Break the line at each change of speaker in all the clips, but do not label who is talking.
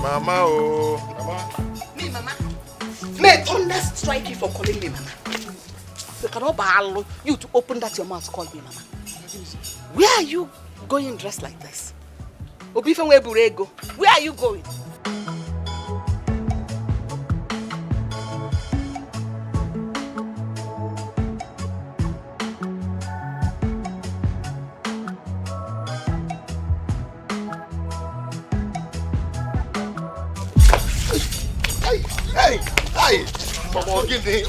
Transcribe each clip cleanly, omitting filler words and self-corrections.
Mama, oh. Mama.
Me, Mama. May thunder strike you for calling me Mama. You cannot allow you to open that your mouth call me Mama. Where are you going dressed like this? Where are you going?
Hey! Mama, what is this?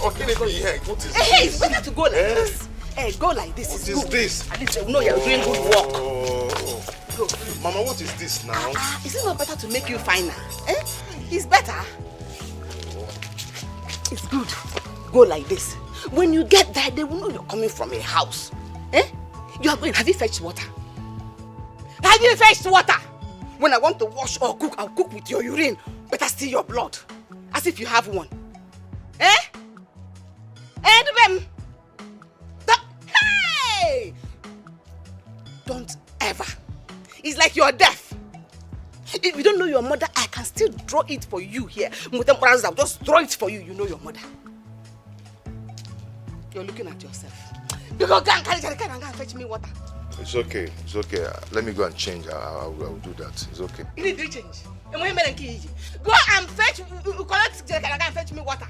Hey, it's better to go like this. Hey, go like this.
What is this?
At least you know you're doing good work.
Go. Mama, what is this now?
Is it not better to make you finer? Eh? It's better. It's good. Go like this. When you get there, they will know you're coming from a house. Eh? You are going. Have you fetched water? Have you fetched water? When I want to wash or cook, I'll cook with your urine. Better steal your blood. As if you have one. Eh? Hey! Don't ever. It's like you're deaf. If you don't know your mother, I can still draw it for you here. I'll just draw it for you. You know your mother. You're looking at yourself. You go and fetch me water.
It's okay. It's okay. Let me go and change. I will do that. It's okay.
You need to change. Go and fetch. And fetch me water.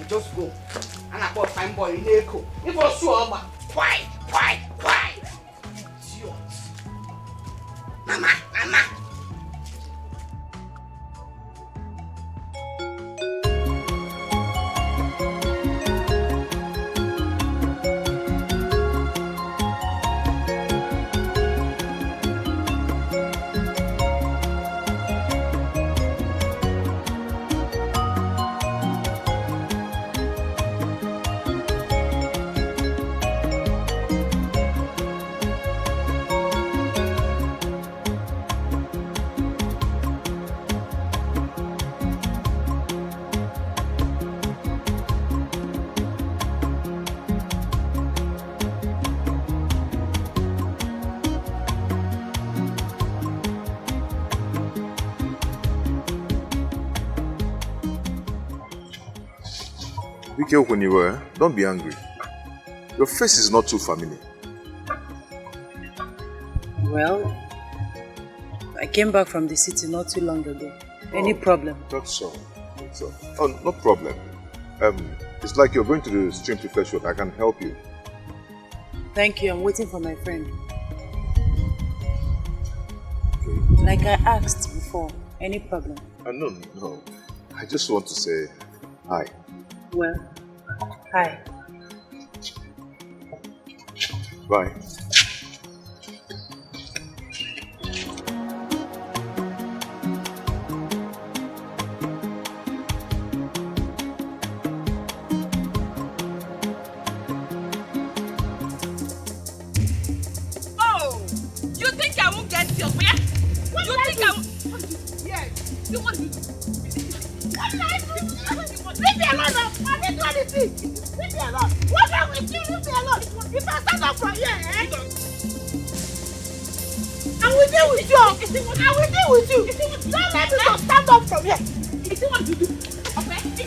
Just go. And I bought fine boy in Echo. If I sure, why? Idiot. Mama.
Don't be angry. Your face is not too familiar.
Well, I came back from the city not too long ago. Any problem?
That's all. Oh, no problem. It's like you're going to the stream to fetch water. I can help you.
Thank you. I'm waiting for my friend.
Okay.
Like I asked before, any problem?
No. I just want to say hi.
Well, hi.
Bye.
Oh! You think I won't get your where? You think I won't? Yes. You want to? Leave me alone! I didn't do anything! Leave me alone! What's wrong with you? Leave me alone! If I stand up from here, eh? I will deal with you! I will deal with you! Don't let me just stand up from here! You see what you do? Okay? You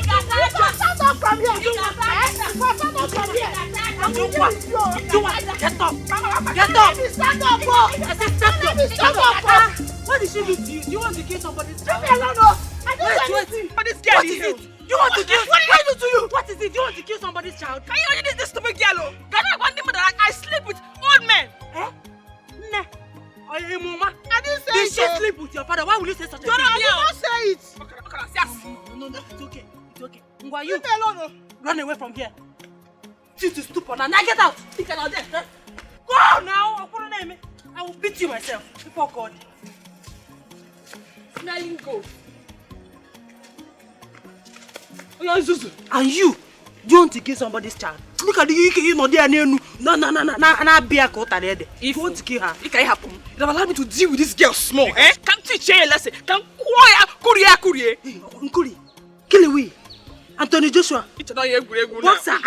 can stand up from here! You can stand up from here! Do what? Get up! Get up! Stand up! Stand up! What did she do to you? Do you want to kill somebody's child? Leave me alone, no! I don't want to. What is it? You want to kill? What did I do to you? What is it? You want to kill somebody's child? Can you imagine this stupid girl? I sleep with old men. Eh? Nah. Mama. I didn't say it. Did she sleep with your father? Why will you say such a thing? I did not say it. Okay. No, it's okay. It's okay. Ngwa, you. Leave me alone, no. Run away from here. You to stupid. Now get out. You cannot there. Go now. I will beat you myself before God. Smelling gold. And you want to kill somebody's child? Look at you know there no be a quota there. If you want to kill her, it can happen. You have allowed me to deal with this girl small, eh? Can't teach her a lesson. Can't Kuri. Kill away. Anthony Joshua.
It's not your grave.
What's that?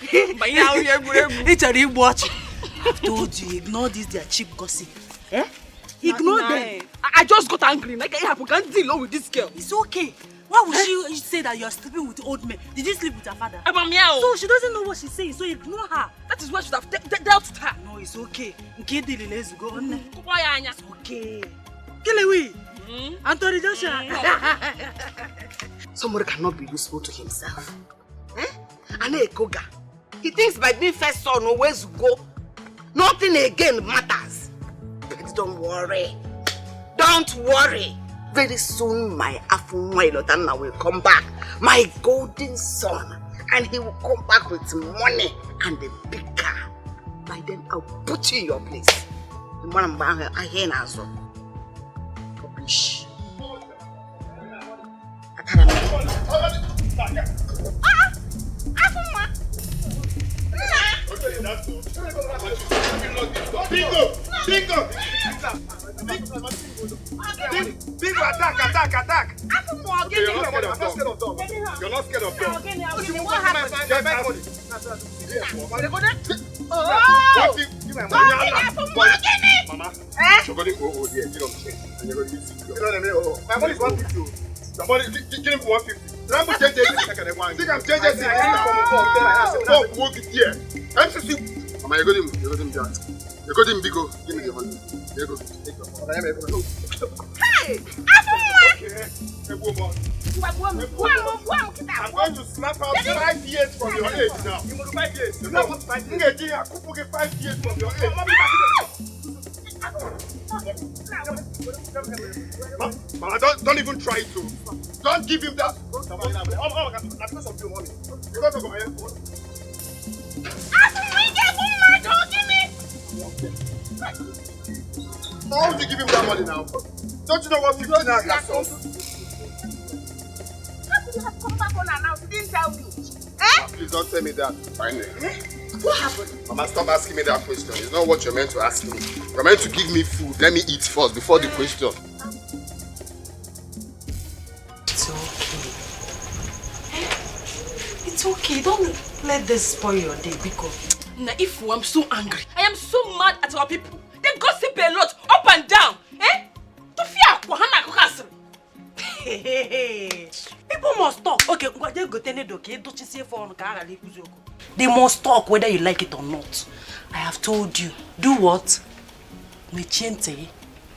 It's a real watch. I've told you, ignore this, their cheap gossip. Eh? Ignore them.
I just got angry. Like I can't deal with this girl.
It's okay. Why would she say that you're sleeping with old men? Did you sleep with her father?
So
she doesn't know what she's saying, so ignore her.
That is why she should have dealt with her.
No, it's okay. Let's go on.
It's
okay. Kilewi. Anthony Joshua.
Somebody cannot be useful to himself. Eh? Koga. He thinks by being first son always go. Nothing again matters. But don't worry. Don't worry. Very soon my Afunwa will come back. My golden son. And he will come back with money and a big car. By then I'll put you in your place. The man I hear now. Rubbish.
Bingo, attack! Okay, you're not scared of dogs. You're not scared of dogs.
What happened?
Get my money. Give my money. Mama, you're going to go there. You don't care. And you're going to use it. My money is 150. The money, give him 150. I'm changing this second one. Think I'm changing this. Oh, move it here. MCC. Mama, you're going to that. You're going to Bigo. Give me the money. There you go. Take your money.
Hey!
I'm going to snap out 5 years from your age now. You want 5 years? You know what 5 years? I could get 5 years from your age. Mama, don't even try to. Don't give him that. Why would you give him that money now? Don't you know what 15 hours has cost?
How could you have come back on and now? You didn't tell me.
Please don't tell me that. Finally.
What happened?
Mama, stop asking me that question. It's not what you're meant to ask me. You're meant to give me food. Let me eat first before the question.
It's okay. It's okay. Don't let this spoil your day because...
Now, if I'm so angry, I am so mad at our people. They gossip a lot, up and down. Eh?
People must talk. Okay, they must talk whether you like it or not. I have told you. Do what?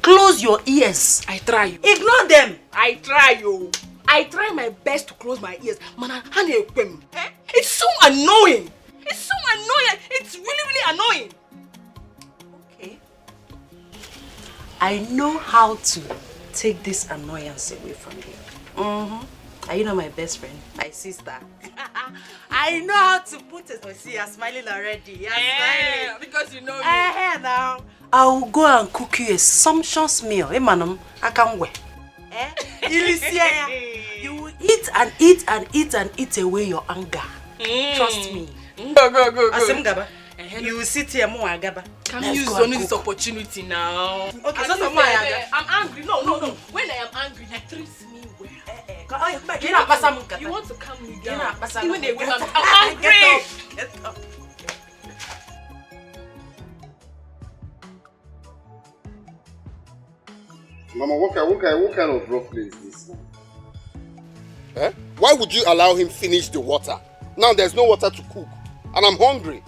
Close your ears.
I try.
Ignore them.
I try, yo. I try my best to close my ears. It's so annoying. It's so annoying. It's really annoying.
Okay. I know how to take this annoyance away from you. Are you not my best friend? My sister. I know how to put it. See, you're smiling already. You're smiling.
Because you know me.
Now. I will go and cook you a sumptuous meal. Madam, I can't wait. You will eat and eat and eat and eat away your anger. Trust me.
Go.
Gaba. You will sit here more Gaba.
Can you use only this opportunity now?
Okay, so
I'm angry. No. When I am angry, he treats me well.
You
want to calm me down?
Even
when I'm angry.
Get up.
Mama, what kind of rough play is this? Eh? Why would you allow him finish the water? Now there's no water to cook. And I'm hungry.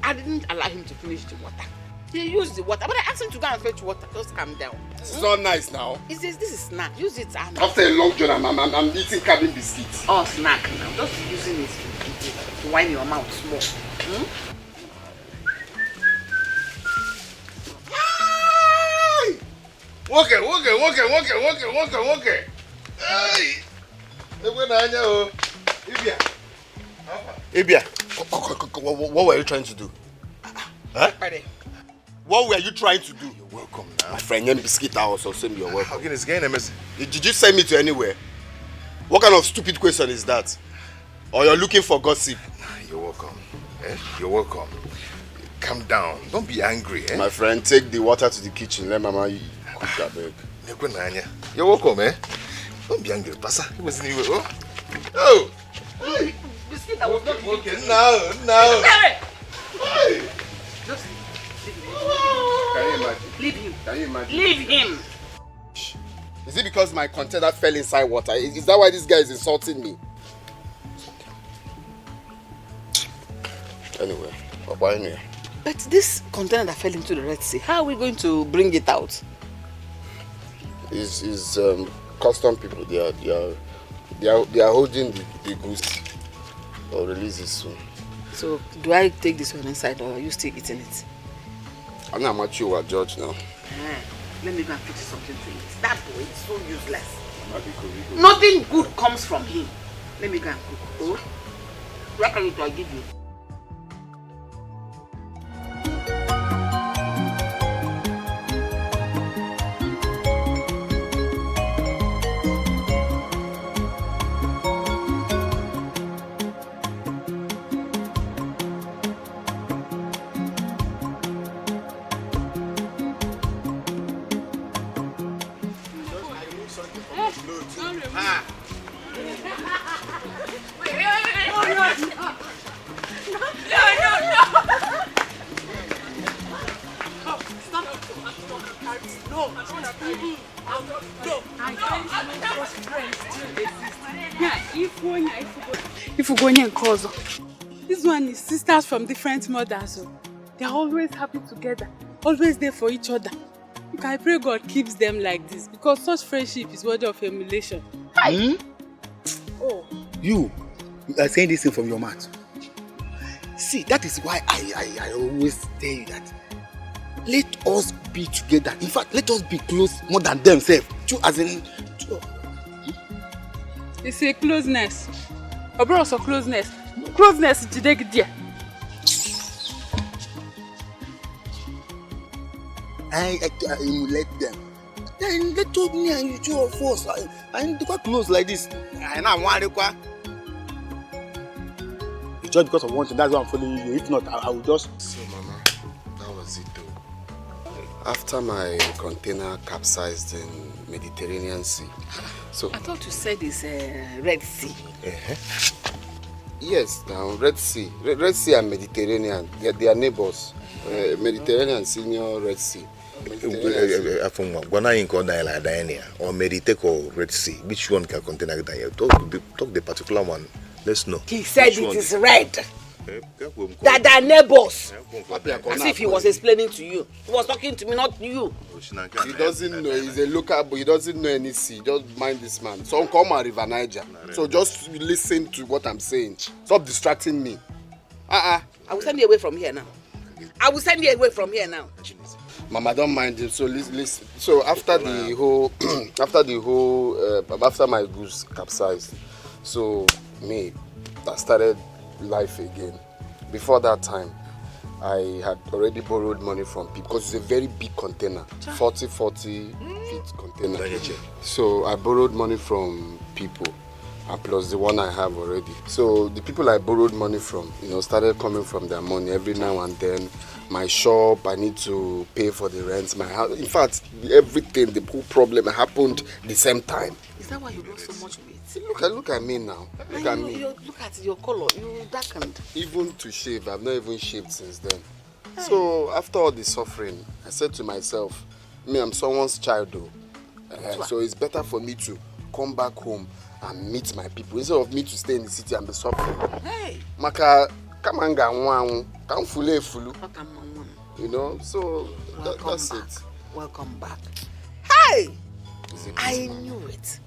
I didn't allow him to finish the water. He used the water, but I asked him to go and fetch water. Just calm down.
This is not nice now.
He says this is snack. Use it.
After a long journey, I'm eating cabin biscuits.
Oh, snack now. Just using it to wind your mouth small.
Okay. Hey! Ibia, what were you trying to do? Huh? What were you trying to do? You're welcome now. My friend, name Biscuit also send you're welcome. Okay, did you send me to anywhere? What kind of stupid question is that? Or you're looking for gossip?
You're welcome. You're welcome. Calm down. Don't be angry.
My friend, take the water to the kitchen. Let Mama cook that bag.
You're welcome, Don't be angry, Pasa. He was in the way. Oh! Hey!
Biscuit that was not
Okay, now. Hey!
Just
Can you imagine?
leave him.
Can you imagine?
Leave him.
Is it because my container fell inside water? Is that why this guy is insulting me? Anyway, why anyway?
But this container that fell into the Red Sea, how are we going to bring it out?
Is custom people. They are holding the goods. I'll release it soon.
So do I take this one inside or are you still eating it?
I'm not much you are judge now.
Let me go and fix something to eat. That boy is so useless. Nothing good comes from him. Let me go and cook. Oh? Where can I give you?
This one is sisters from different mothers. So they're always happy together, always there for each other. I pray God keeps them like this because such friendship is worthy of emulation.
Oh. You are saying this thing from your mouth. See, that is why I always tell you that let us be together. In fact, let us be close more than themselves. As in,
It's a closeness. Also closeness. Closeness is there.
I emulate them. Then they told me and you two of us. I'm quite close like this. I know one. It's just because of one thing. That's why I'm following you. If not, I will just.
So, Mama, that was it though. After my container capsized in Mediterranean Sea, so
I thought you said it's Red Sea.
Yes, now Red Sea and Mediterranean, they are neighbors. Mediterranean Senior, Red Sea.
From Guanayinko or Meditech or Red Sea, which one can contain a talk the particular one. Let's know.
He said it is red. That are neighbors. As if he was explaining to you. He was talking to me, not you.
He doesn't know, he's a local, but he doesn't know any sea. Just mind this man. So come on, River Naija. So just listen to what I'm saying. Stop distracting me.
I will send you away from here now. I will send you away from here now.
Mama, don't mind him. So listen. So after the whole, after my goose capsized, so me, I started life again. Before that time, I had already borrowed money from people because it's a very big container, 40 feet container. So I borrowed money from people, and plus the one I have already. So the people I borrowed money from, started coming from their money every now and then. My shop, I need to pay for the rent. My house, in fact, everything, the whole problem happened the same time.
Is that why you lost so much weight?
Look at me now. Look at me.
Look at your color. You darkened.
Even to shave, I've not even shaved since then. Hey. So after all the suffering, I said to myself, I'm someone's child though. So it's better for me to come back home and meet my people instead of me to stay in the city and be suffering.
Hey.
Maka, come on, come fulu. So that's it.
Welcome back. Hey! I knew it.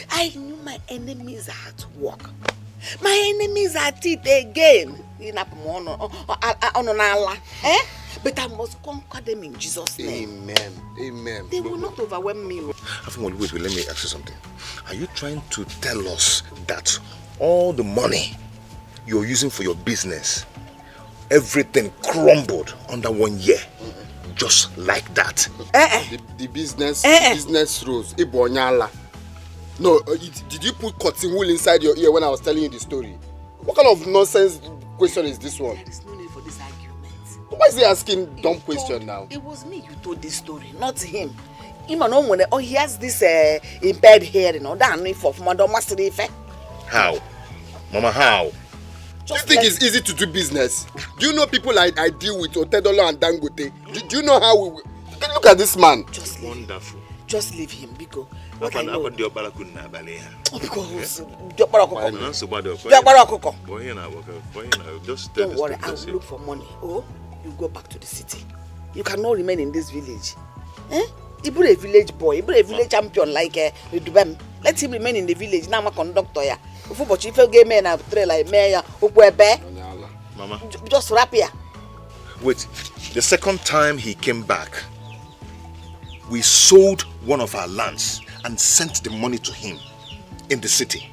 I knew my enemies are at work. My enemies are at it again. But I must conquer them in Jesus' name.
Amen.
They will not overwhelm me.
Wait, let me ask you something. Are you trying to tell us that all the money you're using for your business, everything crumbled under 1 year? Just like that?
The business rose. No, did you put cotton wool inside your ear when I was telling you the story? What kind of nonsense question is this one?
There is no need for this argument.
Why is he asking dumb question now?
It was me you told this story, not him. Oh, he has this impaired hearing, or that if of Madam Master effect.
How? Mama, how?
Do you think it's easy to do business? Do you know people I deal with, Otedolo and Dangote? Do you know how we... Look at this man.
Just leave
Wonderful.
him. Just leave him, because what I know...
Don't
worry, I will look for money. Oh, you go back to the city. You cannot remain in this village. You're a village boy, you're a village champion like Dubem. Let him remain in the village. Now I'm a conductor. If you get me and I trail like mayor,
Mama.
Just wrap here.
Wait, the second time he came back, we sold one of our lands and sent the money to him in the city.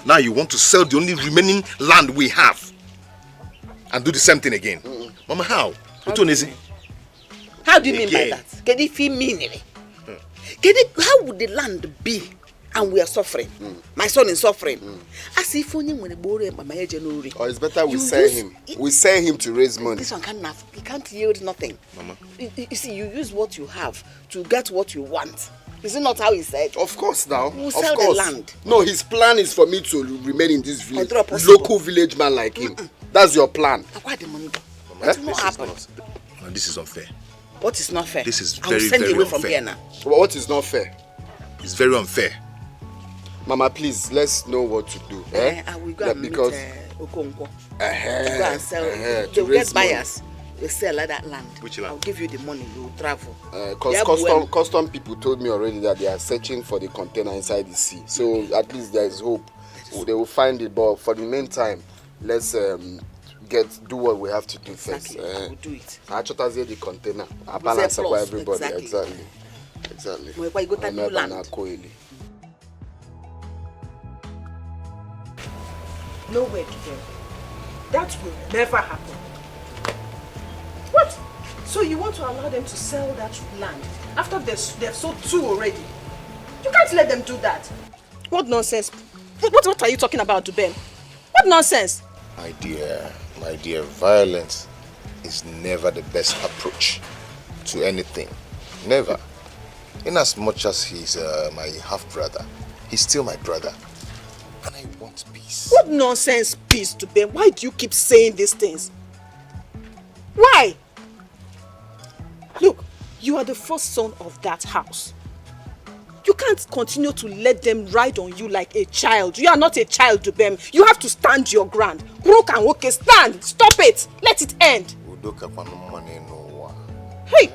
Now you want to sell the only remaining land we have and do the same thing again. Mama, how?
How do you mean by that? Can it feel meaning? How would the land be and we are suffering? My son is suffering. As if only when the borrow my January.
Or it's better we sell him. We sell him to raise money.
This one he can't yield nothing.
Mama.
You see, you use what you have to get what you want. Is it not how he said?
Of course now.
We'll
of
sell
course.
the land.
No, his plan is for me to remain in this village. Local village man like him. That's your plan.
Why the money?
Mama,
What will happen?
This is unfair.
What is not fair?
This is
I will
very,
send
very
you away from
unfair.
here now.
What is not fair?
It's very unfair.
Mama, please, let's know what to do.
I will go and meet Okonkwo. Go and sell. They'll get buyers. They sell that land.
Which land?
I'll give you the money. You will travel.
Custom people told me already that they are searching for the container inside the sea. So at least there is hope. They will find it. But for the meantime, let's do what we have to do
Exactly.
first.
We'll do it.
I just the container. I balance for everybody.
Exactly.
Exactly.
Why you go to new land?
No way to them. That will never happen. What? So you want to allow them to sell that land after they've sold 2 already? You can't let them do that. What nonsense? What are you talking about, Ben? What nonsense?
My dear, violence is never the best approach to anything. Never. In as much as he's my half-brother, he's still my brother. And I want peace.
What nonsense peace to Ben? Why do you keep saying these things? Why? Look, you are the first son of that house. You can't continue to let them ride on you like a child. You are not a child to them. You have to stand your ground. Stand. Stop it. Let it end. Hey!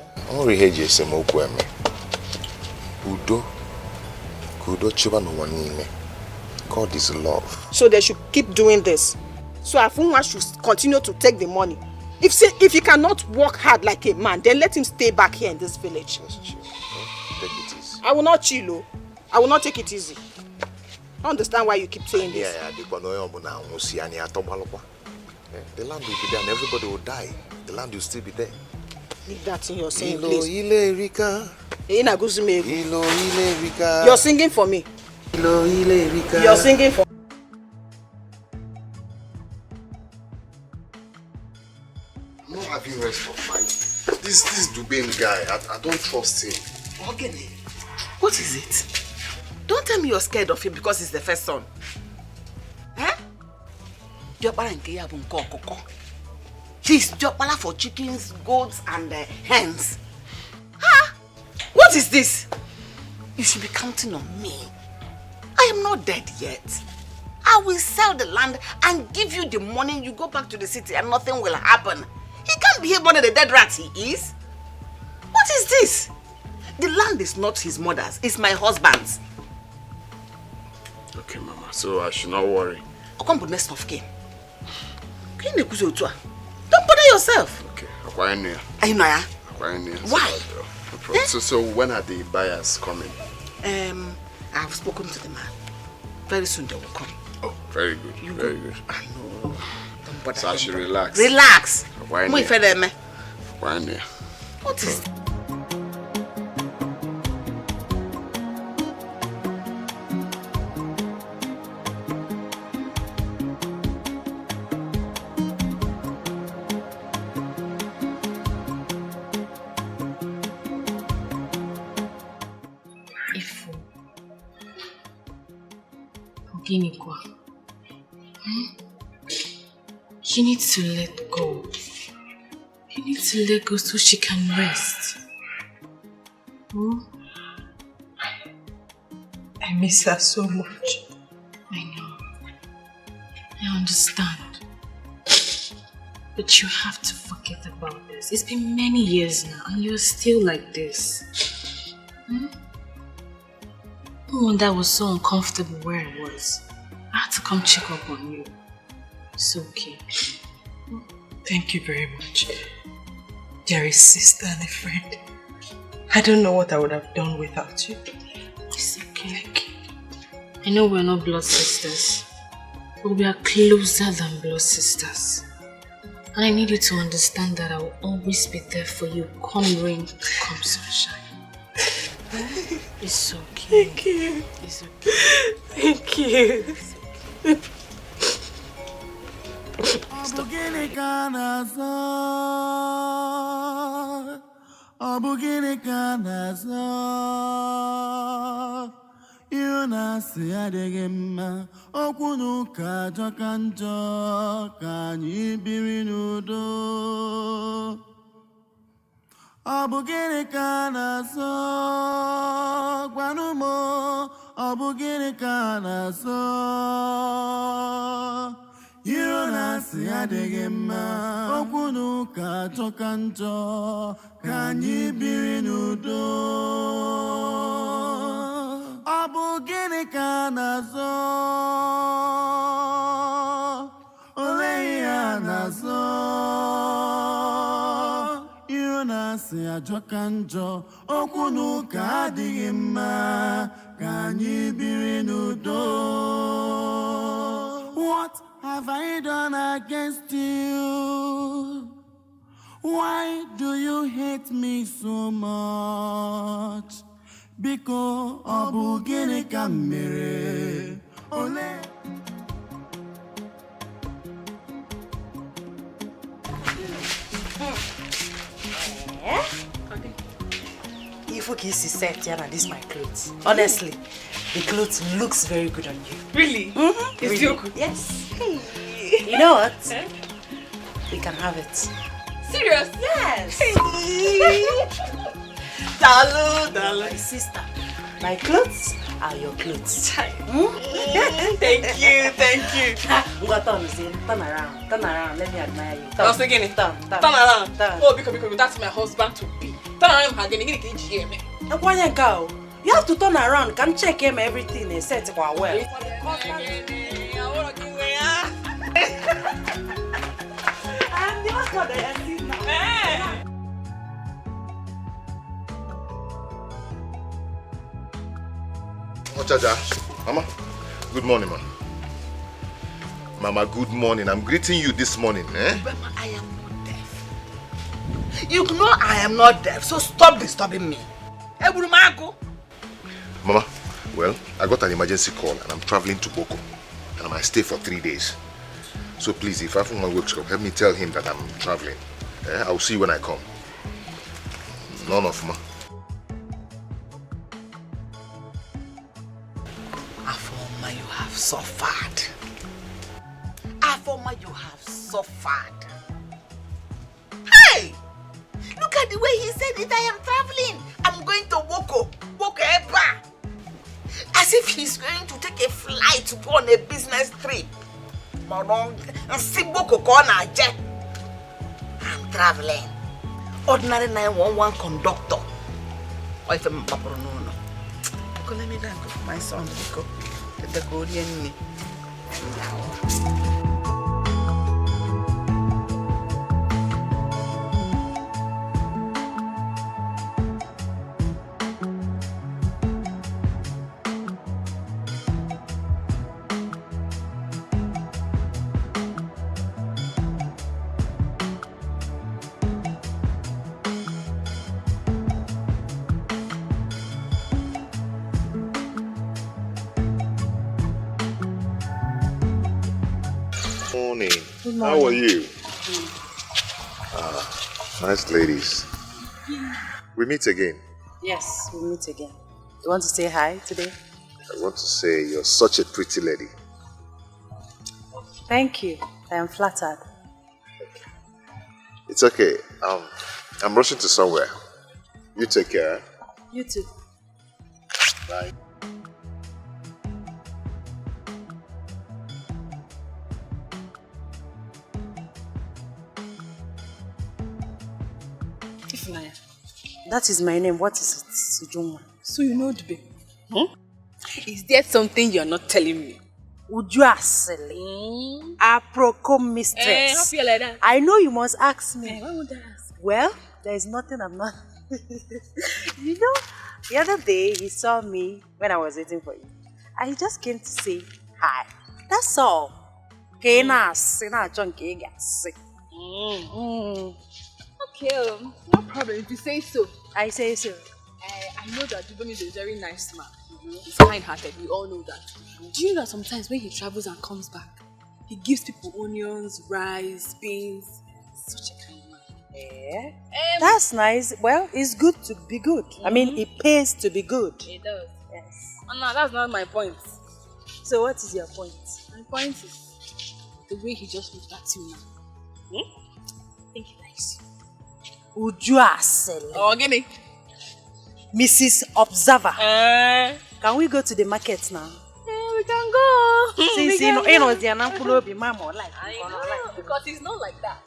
God is love.
So they should keep doing this. So Afunwa should continue to take the money. If he cannot work hard like a man, then let him stay back here in this village.
Just chill. Take it easy.
I will not chill. I will not take it easy. I understand why you keep saying this.
The land will be there and everybody will die. The land will still be there.
Leave that in your saying, please. You're singing for me. You're singing for me.
I'm not having rest of mind. This Dubin guy, I don't trust him.
Ogene, what is it? Don't tell me you're scared of him because he's the first son. He's Jopala for chickens, goats, and hens. What is this? You should be counting on me. I am not dead yet. I will sell the land and give you the money. You go back to the city and nothing will happen. He can't behave more than the dead rat he is. What is this? The land is not his mother's, it's my husband's.
Okay, Mama, so I should not worry.
I'll come to the next of kin. Don't bother yourself.
Okay,
why?
So when are the buyers coming?
I've spoken to the man. Very soon they will come.
Oh, very good. Very good.
I know. Don't bother.
So I should relax.
Relax.
What is
Ginikwa. You need to let go. You need to let go so she can rest.
I miss her so much.
I know. I understand. But you have to forget about this. It's been many years now and you're still like this. No wonder I was so uncomfortable where I was. I had to come check up on you. It's okay.
Thank you very much. You're a sister and a friend. I don't know what I would have done without you.
It's okay. Thank you. I know we're not blood sisters, but we are closer than blood sisters. And I need you to understand that I will always be there for you, come rain, come sunshine. It's okay.
Thank you.
It's okay.
Thank you.
Yunasi adegema okunu kajo kanjo kanyi birinudo Abugini kana so gwanumo Abugini kana so Yunasi adegema okunu kajo kanjo kanyi birinudo Abugini kana so Oleya na so Yunasi ajokanjo okunu ka adịghị mma ka anyị biri n'udo What have I done against you? Why do you hate me so much? Biko obu gịnị ka m mere ole
Evuka is set here and this is my clothes. Honestly, the clothes looks very good on you.
Really?
It's
really?
still good. Yes. Hey. You know what? We can have it.
Serious?
Yes.
Dalu.
My sister, my clothes are your clothes.
Thank you.
Turn around, let me admire you.
I was thinking it.
Turn
around.
Turn.
Oh, because that's my husband to be. Turn around,
you have to turn around, can check him everything and set well.
Ochaja, Mama, good morning, man. Mama, good morning. I'm greeting you this morning, eh?
Mama, I am not deaf. You know I am not deaf, so stop disturbing me.
Mama, well, I got an emergency call and I'm traveling to Boko. And I might stay for 3 days. So please, if Afuma wakes up, help me tell him that I'm traveling. Eh? I'll see you when I come. None of ma.
Afoma, you have suffered. Afoma, you have suffered. Hey! Look at the way he said it. I am traveling. I'm going to Boko Eba. As if he's going to take a flight to go on a business trip. I'm traveling. Ordinary 911 conductor. Or if I'm Papa no. Let me go for my son. Let the go in.
How are you? Nice ladies. We meet again.
Yes, we meet again. You want to say hi today?
I want to say you're such a pretty lady.
Thank you. I am flattered.
It's okay. I'm rushing to somewhere. You take care.
You too.
Bye.
Ifnaya, that is my name. What is it, Sujunwa?
So you know the babe? Is there something you're not telling me?
Ujua silly. Aproko mistress.
How feel like that?
I know you must ask me.
Why would I ask?
Well, there is nothing I'm not. You know, the other day he saw me when I was waiting for you. And he just came to say hi. That's all. Okay, no
problem if you say so.
I say so.
I know that Dubon is a very nice man. He's kind-hearted, we all know that. Do you know that sometimes when he travels and comes back, he gives people onions, rice, beans? Such a kind man.
Yeah. That's nice. Well, it's good to be good. I mean, it pays to be good.
It does.
Yes.
Oh, no, that's not my point.
So what is your point?
My point is the way he just looked at you now. I think he likes you.
Ujua Sele.
Oh, give me.
Mrs. Observer. Can we go to the market now?
We can go.
Since you know, the Anampulo be mama like.
I know, because he's not like that.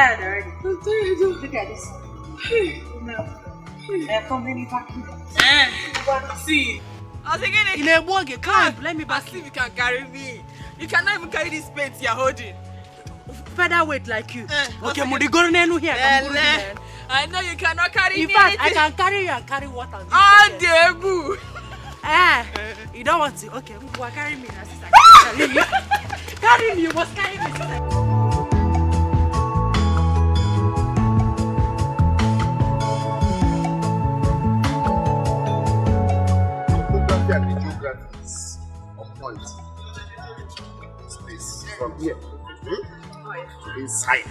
tired already? I'm tired. Look at this. Come, let me back you.
See. I was thinking, in a walk, come, let me back. See if you can carry me. You cannot even carry this plate you're holding.
Featherweight like you. Okay, Mudigornenu here.
I know you cannot carry me.
In fact, I can carry you and carry water.
Oh, dear boo.
You don't want to? Okay, you will carry me. Carry me, you must carry me.
Topography and geography is on point. Space from here. Inside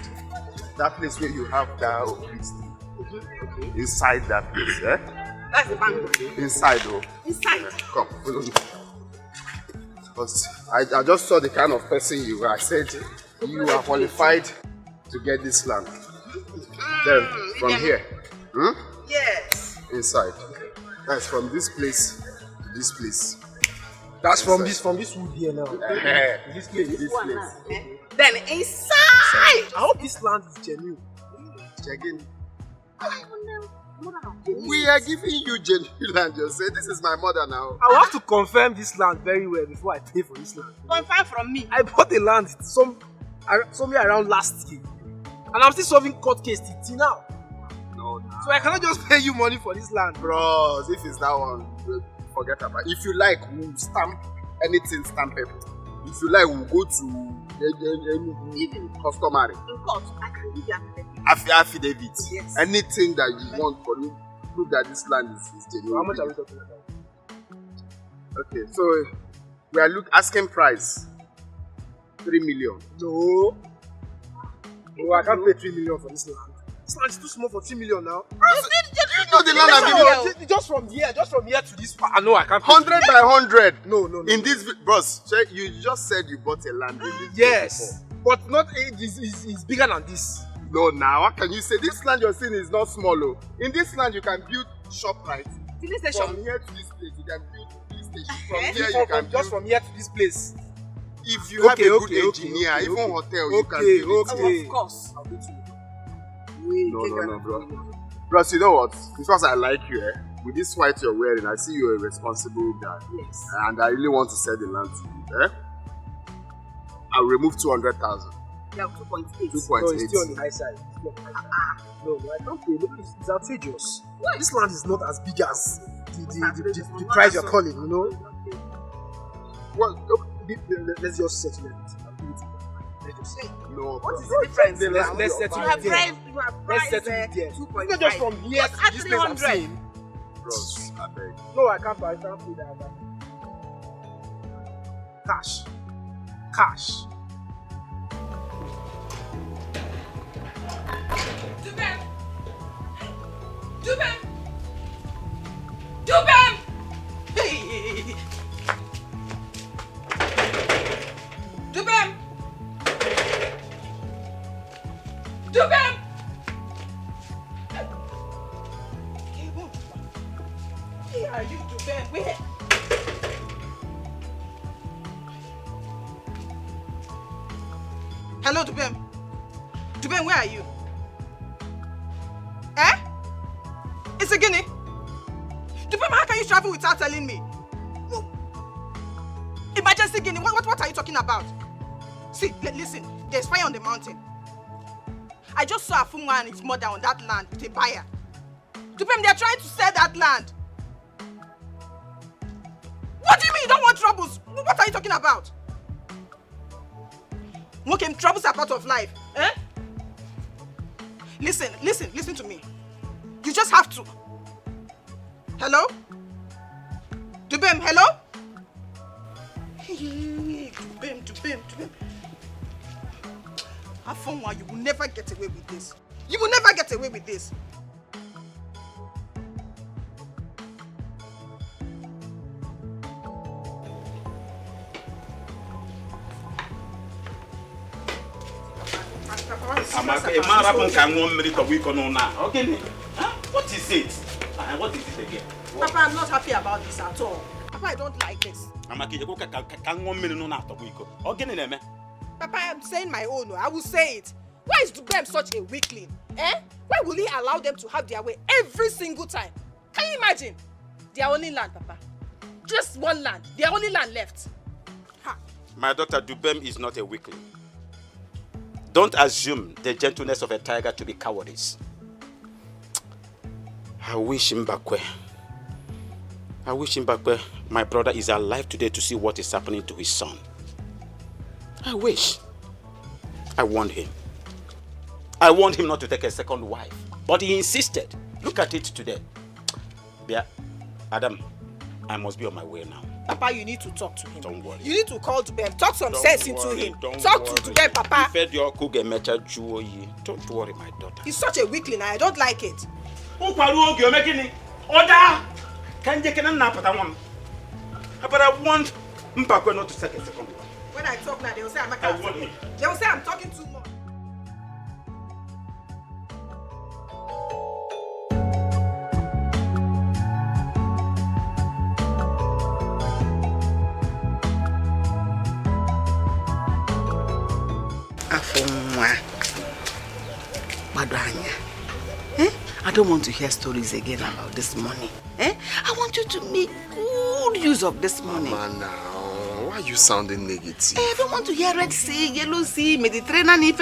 that place where you have that inside that place, eh?
That's the bank.
Inside, oh.
Inside.
Come, follow me. Because I just saw the kind of person you are. I said you are qualified to get this land. Then from here,
Yes.
inside. That's from this place to this place.
That's from this wood here now.
This place.
Then inside.
I hope this land is genuine.
Checking. We are giving you genuine land. You say this is my mother now.
I will have to confirm this land very well before I pay for this land.
Confirm from me.
I bought the land somewhere around last year, and I'm still solving court case till now.
No.
So I cannot just pay you money for this land,
Bros, if it's that one, forget about it. If you like, we'll stamp anything, stamp it. If you like, we'll go to
Even
customary.
in court, I can give you
Affidavit.
Yes.
Anything that you want for me, prove that this land is genuine.
How much are we talking about?
Okay, so we are asking price 3 million.
No, I can't pay 3 million for this land. This land is too small for 3 million now.
You know the land I'm giving.
Just from here to this part. I know I can't.
100 by 100.
No.
In this, bros, check. You just said you bought a land in this.
Yes, but not it's bigger than this.
No, now how can you say this land you're seeing is not small? Oh. In this land you can build shop right.
filling station.
From here to this place you can build filling station. From here you can build.
Just from here to this place.
If you have a good engineer, even hotel you can build it.
Of course.
I'll do it.
No, bro. Bros, you know what? Because I like you, with this white you're wearing, I see you're a responsible guy.
Yes.
And I really want to sell the land to you, I'll remove 200,000.
Yeah, 2.8.
2.8.
No, it's still on the high side. No, I can't pay. It's outrageous.
What?
This land is not as big as the price you're calling, you know?
Well,
let's just settle it.
no.
What is the difference?
Let's settle
You
it
have
there.
price,
Let's settle it there.
2.5.
It's not just from here to this place I'm
300.
saying.
Bros, I beg.
No, I can't pay that. Cash.
Dubem! Hey! Dubem! Where are you, Dubem? Where? Hello, Dubem. Dubem, where are you? It's a guinea. Dubem, how can you travel without telling me? No. Emergency guinea, what are you talking about? See, listen, there's fire on the mountain. I just saw Afunwa and his mother on that land with a buyer. Dubem, they're trying to sell that land. What do you mean you don't want troubles? What are you talking about? Okay, troubles are part of life. Listen to me. You just have to. Hello? Dubem, hello? Dubem. Afonwa, you will never get away with this. You will never get away with this.
What is it? What is it again?
Papa, I'm not happy about this at all. Papa, I don't like this. Papa, I'm saying my own. I will say it.
Why is Dubem such a weakling? Eh? Why will he allow them to have their way every single time? Can you imagine? Their only land, Papa. Just one land. Their only land left. Ha.
My daughter, Dubem is not a weakling. Don't assume the gentleness of a tiger to be cowardice. I wish Mbakwe, my brother, is alive today to see what is happening to his son. I wish. I warned him. I warned him not to take a second wife. But he insisted. Look at it today. Yeah, Adam, I must be on my way now.
Papa, you need to talk to him.
Don't worry.
You need to call Dubem. Talk some sense into him. Talk to Dubem, Papa.
Don't worry, my daughter.
He's such a weakling. I don't like it.
But I want Mbakwe not to take a second wife.
When I talk now, they will say I'm talking too much.
I don't want to hear stories again about this money. I want you to make good use of this money.
Mama, now, why are you sounding negative?
I don't want to hear Red Sea, Yellow Sea, Mediterranean.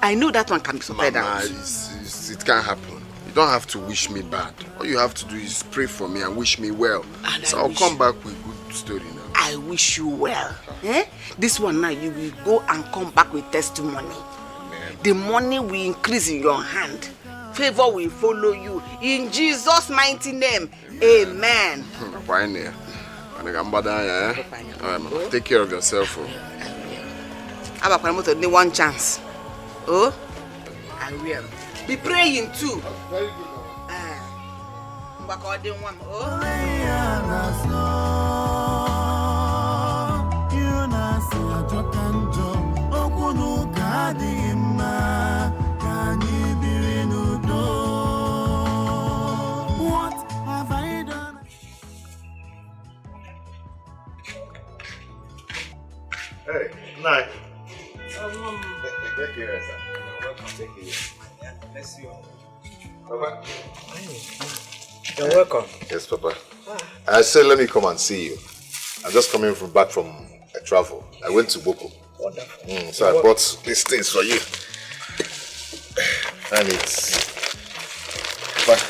I know that one can be spread out.
It can't happen. You don't have to wish me bad. All you have to do is pray for me and wish me well. And so I'll come back with a good story now.
I wish you well. This one now, you will go and come back with testimony. Amen. The money will increase in your hand. Favor will follow you. In Jesus' mighty name. Amen.
Take care of yourself.
I will one chance. Oh, I will. Be praying too. Very good.
Hey, night.
Take care, sir. Welcome. Take care. Yeah, bless you. Papa.
You're welcome.
Yes, Papa. I said, let me come and see you. I'm just coming back from a travel. I went to Boko.
Wonderful.
So I bought these things for you. And it's...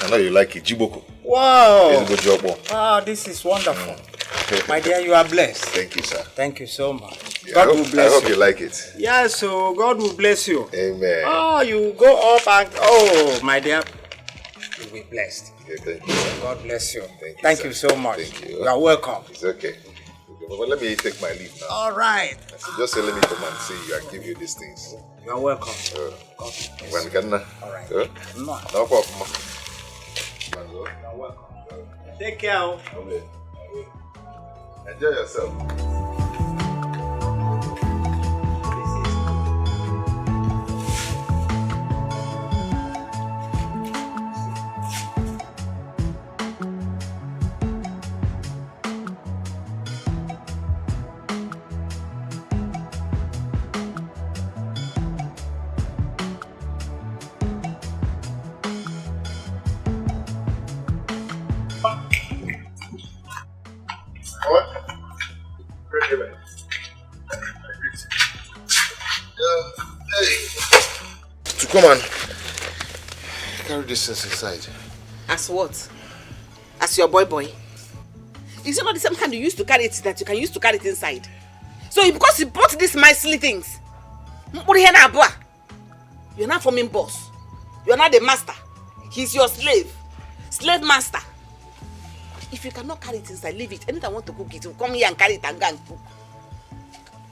I know you like it. Jiboko.
Wow.
This
is wonderful. My dear, you are blessed.
Thank you, sir.
Thank you so much.
Yeah,
God will bless you.
I hope you like it.
Yeah, so God will bless you.
Amen.
Oh, you go up and... Oh, my dear. You'll be blessed.
Okay, thank you, sir.
God bless you.
Thank
you so much.
Thank you.
You are welcome.
It's okay. But let me take my leave now.
All right.
So just say, let me come and see you and give you these things.
You are welcome.
God
bless you.
All
right.
No problem.
You are welcome. Take care.
Okay. Enjoy yourself. Come on. Carry this inside.
As what? As your boy? Is it not the same kind you used to carry it that you can use to carry it inside? So because you bought these miserly things, you're not forming boss. You're not the master. He's your slave. Slave master. If you cannot carry it inside, leave it. Anytime I want to cook it, you come here and carry it and go and cook.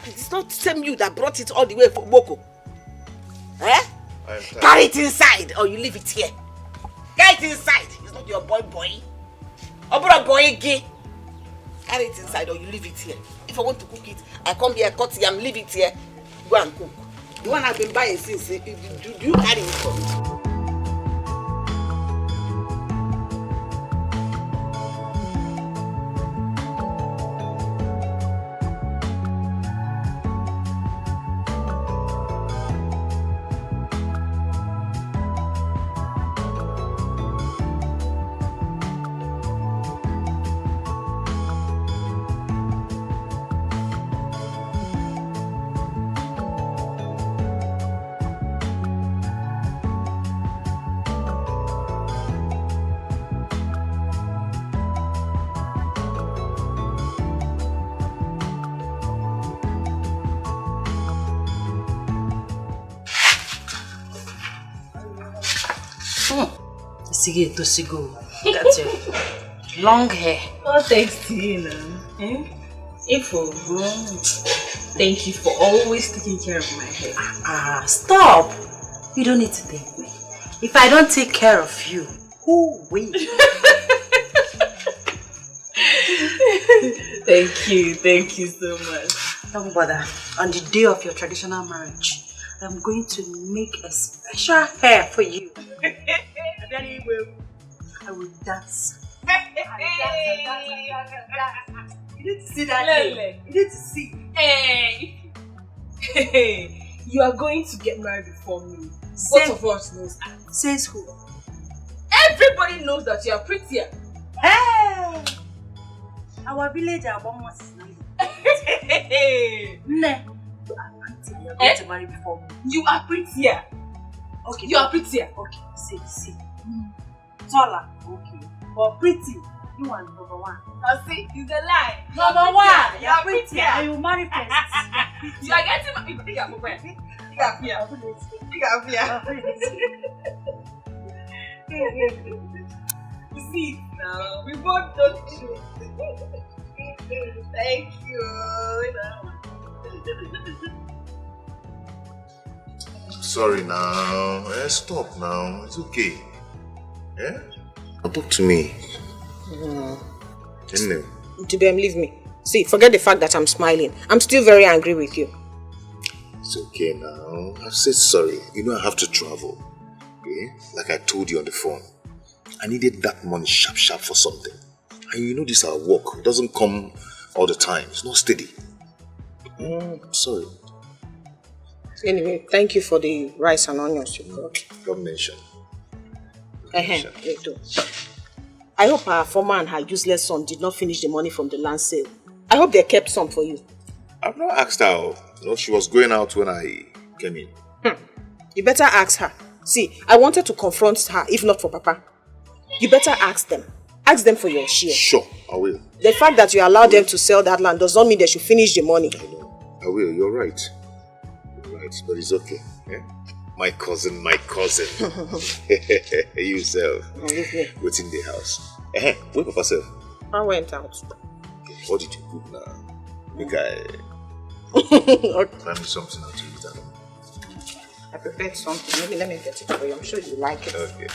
It's not the same you that brought it all the way from Boko. Carry it inside or you leave it here. Carry it inside. It's not your boy. Boy gay. Carry it inside or you leave it here. If I want to cook it, I come here, cut yam, leave it here, go and cook. The one I've been buying since, do you carry it for me?
Sige to Sigo. That's it. Long hair.
Oh, thanks to you now. Thank you for always taking care of my hair.
Stop. You don't need to thank me. If I don't take care of you, who will?
Thank you so much.
Don't bother. On the day of your traditional marriage, I'm going to make a special hair for you. I will dance. You need to see that day. You need to see.
Hey, you are going to get married before me. Both of us knows that.
Says who?
Everybody knows that you are prettier.
Hey! Our village are one more nice. You are prettier. You are going to marry before me.
You are prettier.
Okay.
You are prettier.
Okay. See. Taller. Okay. But pretty. You are number one.
Now see, it's a lie.
Number one. You are prettier. And you marry first.
You are getting my big up for You see now, we both don't do it. Thank you.
Sorry now. Stop now. It's okay. Talk to me.
Jibem, leave me. See, forget the fact that I'm smiling. I'm still very angry with you.
It's okay now. I've said sorry. You know I have to travel. Okay? Like I told you on the phone. I needed that money sharp for something. And you know this our work. It doesn't come all the time. It's not steady. Sorry.
Anyway, thank you for the rice and onions you brought.
God mention.
Me too. I hope our former and her useless son did not finish the money from the land sale. I hope they kept some for you.
I've not asked her. No, she was going out when I came in.
You better ask her. See, I wanted to confront her, if not for Papa. You better ask them. Ask them for your share.
Sure, I will.
The fact that you allowed them to sell that land does not mean they should finish the money.
I know. I will. You're right. You're right, but it's okay. My cousin. You self. Wait in the house. Where Papa self?
I went out.
Okay. What did you cook now? Make I find me something to eat.
I prepared something. Maybe let me get it for you. I'm sure you like it.
Okay.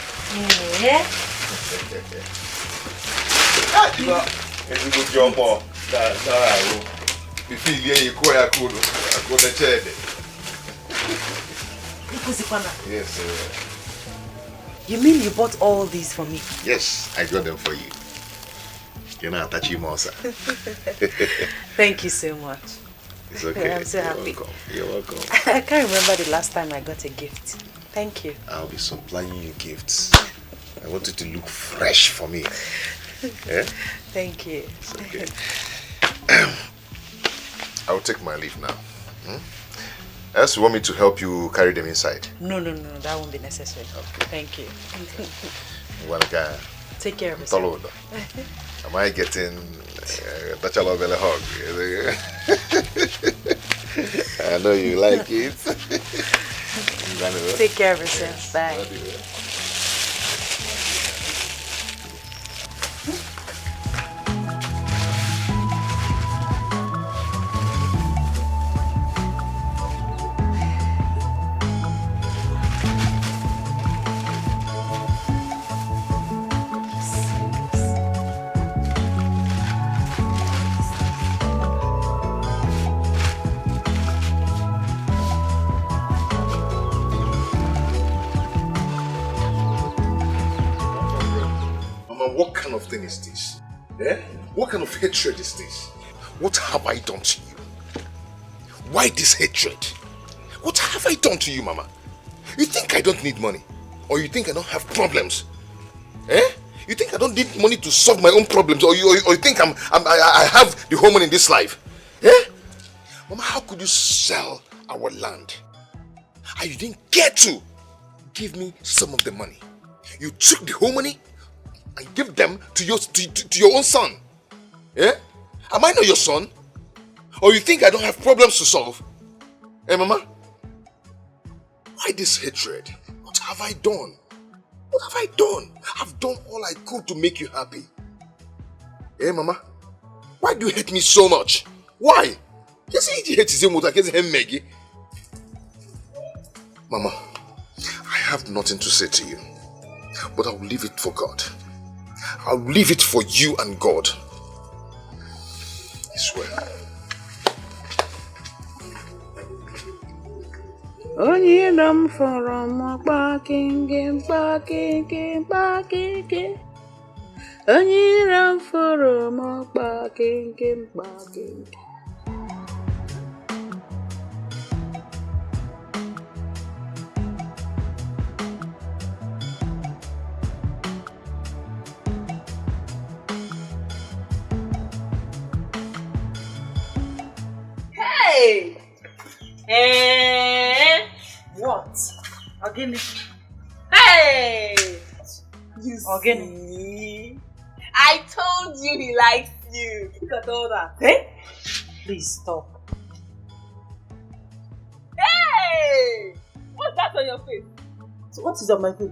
If you go jump on, that's all right. If you quite cool, I go to check it. Yes, sir.
You mean you bought all these for me?
Yes, I got them for you. You're not touching more, sir.
Thank you so much.
It's okay.
I'm so happy.
You're welcome.
I can't remember the last time I got a gift. Thank you.
I'll be supplying you gifts. I want it to look fresh for me.
Thank you.
It's okay. I'll take my leave now. Else you want me to help you carry them inside?
No, that won't be necessary. Okay. Thank you. Take care of yourself.
Am I getting a hug? I know you like it.
Take care of yourself. Bye.
What kind of thing is this? What kind of hatred is this? What have I done to you? Why this hatred? What have I done to you, Mama? You think I don't need money? Or you think I don't have problems? You think I don't need money to solve my own problems? Or you think I have the whole money in this life? Mama, how could you sell our land? And you didn't get to give me some of the money. You took the whole money and give them to your own son. Am I not your son? Or you think I don't have problems to solve? Mama? Why this hatred? What have I done? What have I done? I've done all I could to make you happy. Hey, Mama, why do you hate me so much? Why? You see, you hate Meggie. Mama, I have nothing to say to you, but I'll leave it for God. I'll leave it for you and God. I swear.
Onye ram from barking. Onye ram from barking.
Hey! Eh? What? Again? Hey! You see? I told you he likes you. Look at all that. Eh? Please stop. Hey! What's that on your face?
So what is on my face?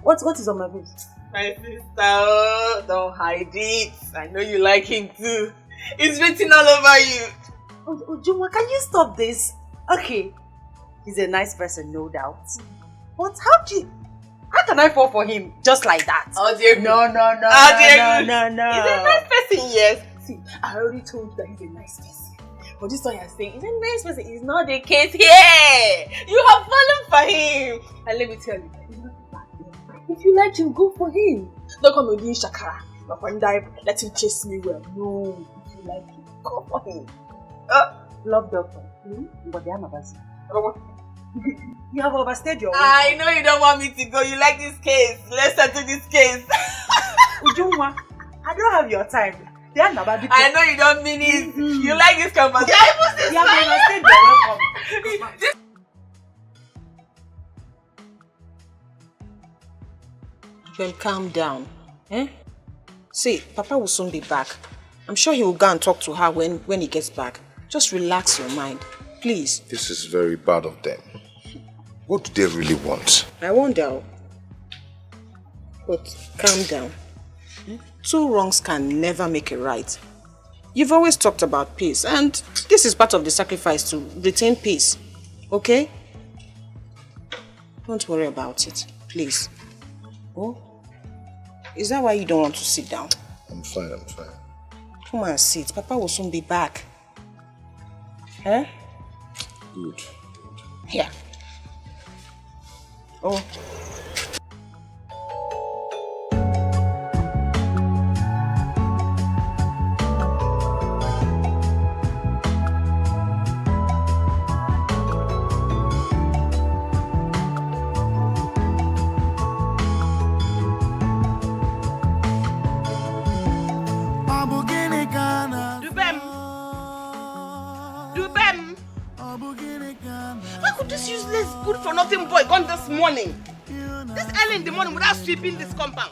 What is on my face?
My sister, don't hide it. I know you like him too. It's written all over you.
Ujunwa, can you stop this? Okay, he's a nice person, no doubt. But how can I fall for him just like that?
Oh dear.
No.
He's a nice person, yes. See, I already told you that he's a nice person. But this one you're saying, he's a nice person. It's not the case here. You have fallen for him. And let me tell you, he's not a bad man. If you like him, go for him. Don't come with this shakara. Let him chase me well. No, if you like him, go for him.
Love doctor. But they are not busy. You have overstayed your
I know you don't want me to go. You like this case. Let's settle this case.
Ujunwa, I don't have your time. They are not busy.
I know you don't mean it. You like this conversation.
You have overstayed your welcome.
Then calm down. Eh? See, Papa will soon be back. I'm sure he will go and talk to her when he gets back. Just relax your mind, please.
This is very bad of them. What do they really want?
I wonder. But calm down. Two wrongs can never make a right. You've always talked about peace, and this is part of the sacrifice to retain peace. Okay? Don't worry about it, please. Oh? Is that why you don't want to sit down?
I'm fine.
Come and sit. Papa will soon be back. Eh?
Good.
Here. Oh.
Good-for-nothing boy gone this morning. This early in the morning without sweeping this compound.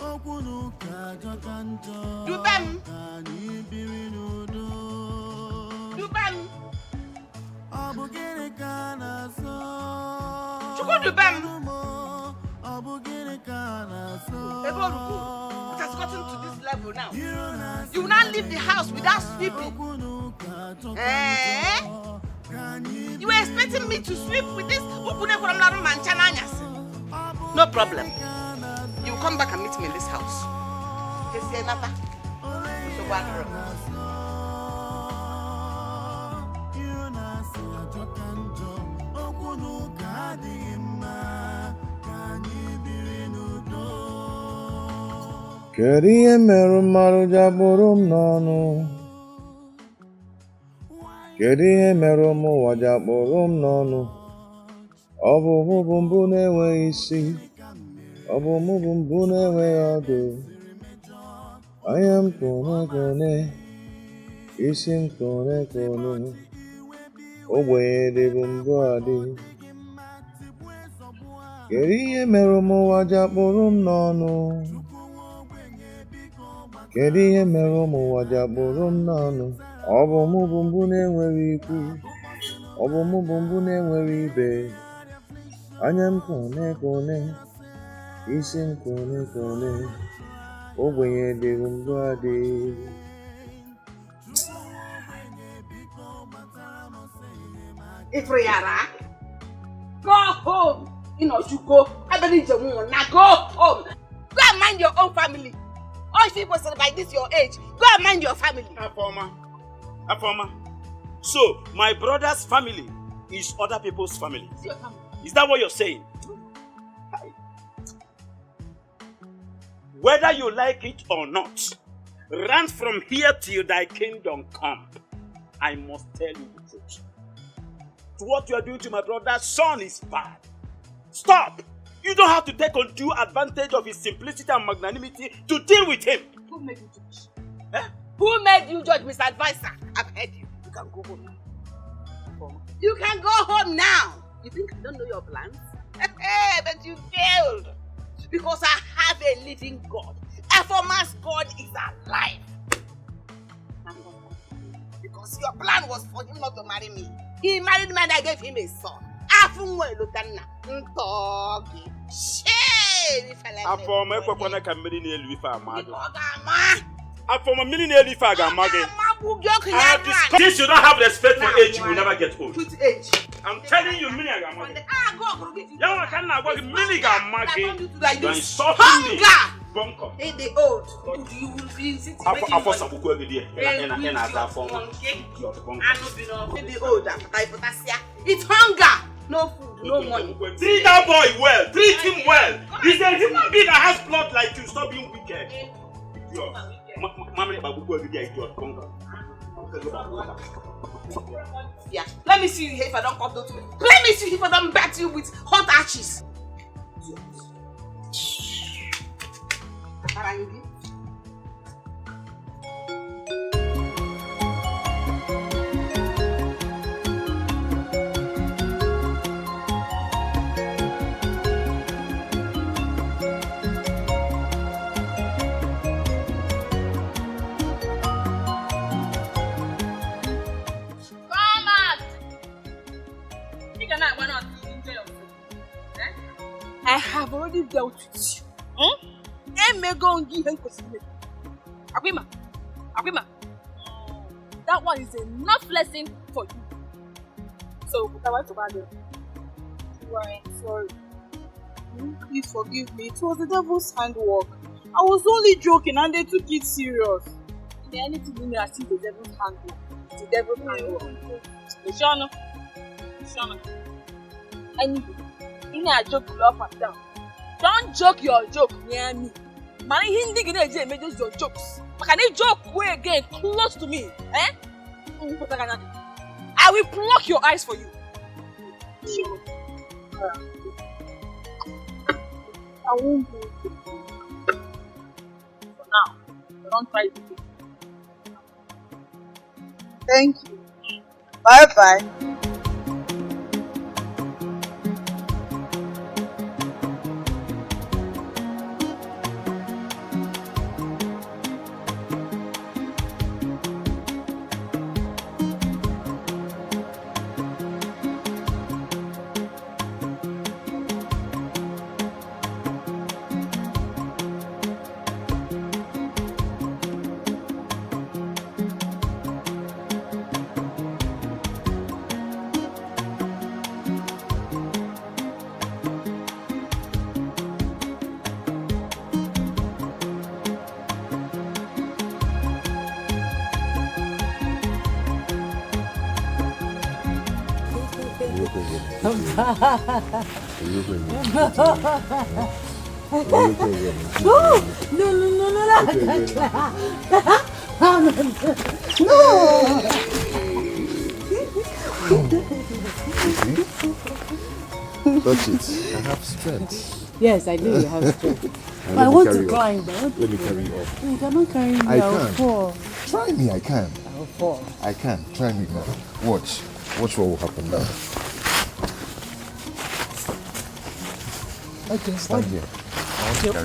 Dubem. Chuko Dubem. It has gotten to this level now. You will not leave the house without sweeping. Eh? You were expecting me to sweep with this? No problem. You will come back and meet me in this house.
Keriye meru maru jaburum nonu. Keriye meru mu wajaburum nonu. Obu mubumbu newe isi. Obu mubumbu newe odu. I am kone. Isim kone. Owe de bumbu adi. Keriye meru mu wajaburum nonu. Keriye meru mu wajaburum nonu. Obu mubumbu newe iku. Obu mubumbu newe ibe. I am kone. isi m kone kone, ogbenye dị mbụ adị.
Ifriyara, go home. You know, you go. I believe you won't. Now go home. Go and mind your own family. All people like this your age. Go and mind your family.
Afoma. So, my brother's family is other people's family. Is that what you're saying? Whether you like it or not, run from here till thy kingdom come. I must tell you the truth. What you are doing to my brother's son is bad. Stop! You don't have to take undue advantage of his simplicity and magnanimity to deal with him.
Who made you judge? Who made you judge, Mr. Advisor? I've heard you. You can go home now. You can go home now. You think I don't know your plans? But you failed. Because I have a living God. A former's God is alive. Because your plan was for him not to marry me. He married me and I gave him a son.
Since you don't have respect for age, you will never get old.
Which age?
I'm telling you, Mini Agamagi. You are insulting me. Bunko.
In the old, you will be sitting in the old. It's hunger, no food, no money.
Treat that boy well. Treat him well. He's a human being that has blood like you. Stop being wicked.
Yeah. Let me see you here if I don't come to me. Let me see if I don't bat you with hot ashes. I have already dealt with you.
Agrima. That one is enough lesson for you. So, I want to buy them.
Right, sorry. Please forgive me. It was the devil's handwork. I was only joking and they took it serious.
Anything you know, I see the devil's handwork. It's the devil's handwork. Shana. Anyway, you know I joke up and down. Don't joke your joke near me. Man, Hindi gonna make those your jokes. But can they joke way again close to me? Eh? I will pluck your eyes for you.
I won't do it.
For now, don't try to do it.
Thank you. Bye-bye.
Touch it. I have strength.
Yes, I do. You have strength.
I
want to climb.
Let me carry you up.
You cannot carry me.
I
I'll
can.
fall.
Try me. I can.
I'll fall.
I can. Try me now. Watch. Watch what will happen now. Okay, stand here. I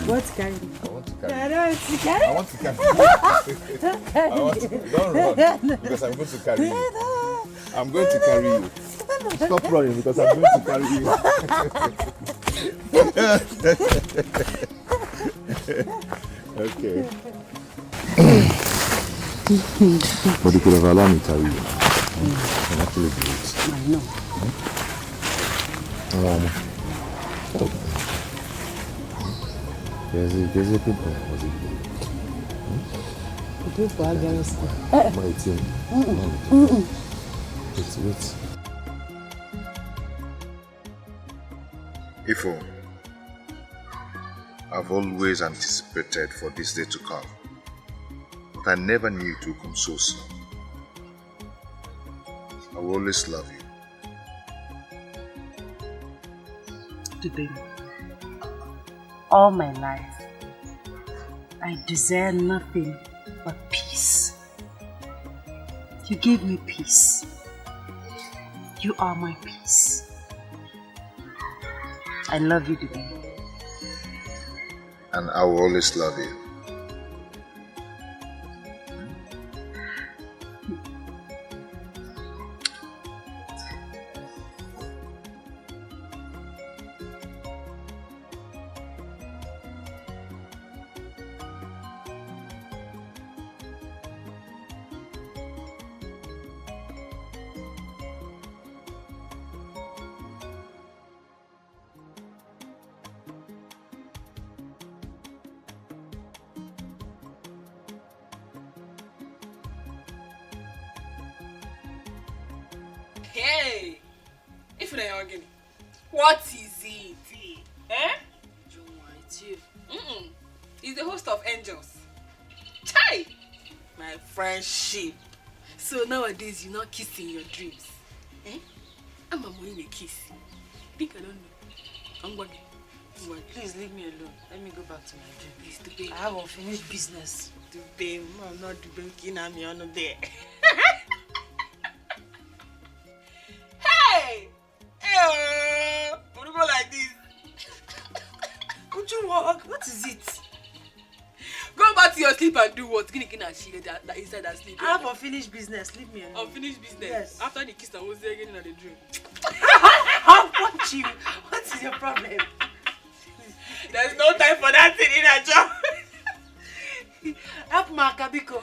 want to carry you. I want to carry you. I want to carry you. Don't run, because I'm going to carry you. I'm going to carry you. Stop running because I'm going to carry you. Okay. But you could have allowed me to tell you. I'm actually great.
I know.
There's a people. Was it good?
People are very still.
My team. Wait. Ifo, I've always anticipated for this day to come, but I never knew it would come so soon. I will always love you.
Today, all my life, I desire nothing but peace. You gave me peace. You are my peace. I love you, Dubai.
And I will always love you.
Hey! If you're not arguing, what is it? Eh? It's you. He's the host of Angels. Chai! My friendship. So nowadays you're not kissing your dreams. Eh? I'm a boy in a kiss. Think I don't know. I'm going.
Please leave me alone. Let me go back to my dream.
Please, Dubai.
I have unfinished business.
Dubai, I'm not Dubai. I'm not there. Hey! Hey! Don't go like this.
Could you walk? What is it?
Go back to your sleep and do what? That inside that sleep.
I have unfinished business. Leave me alone.
Unfinished business?
Yes.
After the kiss, I was there again in the dream.
I'll punch you. What is your problem?
There's no time for that thing in a job.
Help Maka, Biko.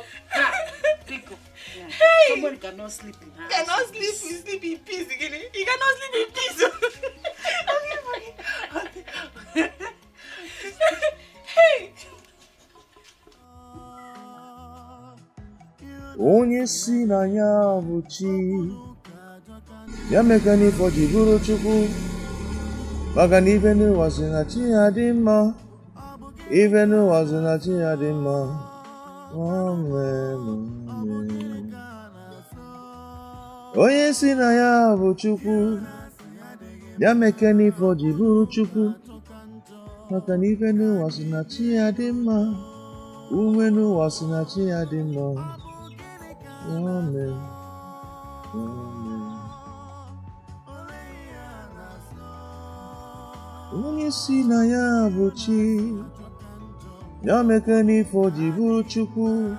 Biko. Yeah.
Hey!
Somebody cannot sleep in her.
Cannot sleep. You sleep in peace again. You cannot sleep in peace. Hey!
Onye si na ya bụ chi ya meka n'ifo ji bụrụ Chukwu maka na ife n'ụwa si na chi ya dị mma ife n'ụwa si na chi ya dị mma onye si na ya bụ Chukwu ya meka n'ifo ji bụrụ Chukwu maka na ife n'ụwa si na chi ya dị mma ume n'ụwa si na chi ya dị mma. Amen. Onye si na ya bụ chi ya meka n'ifo ji bụrụ Chukwu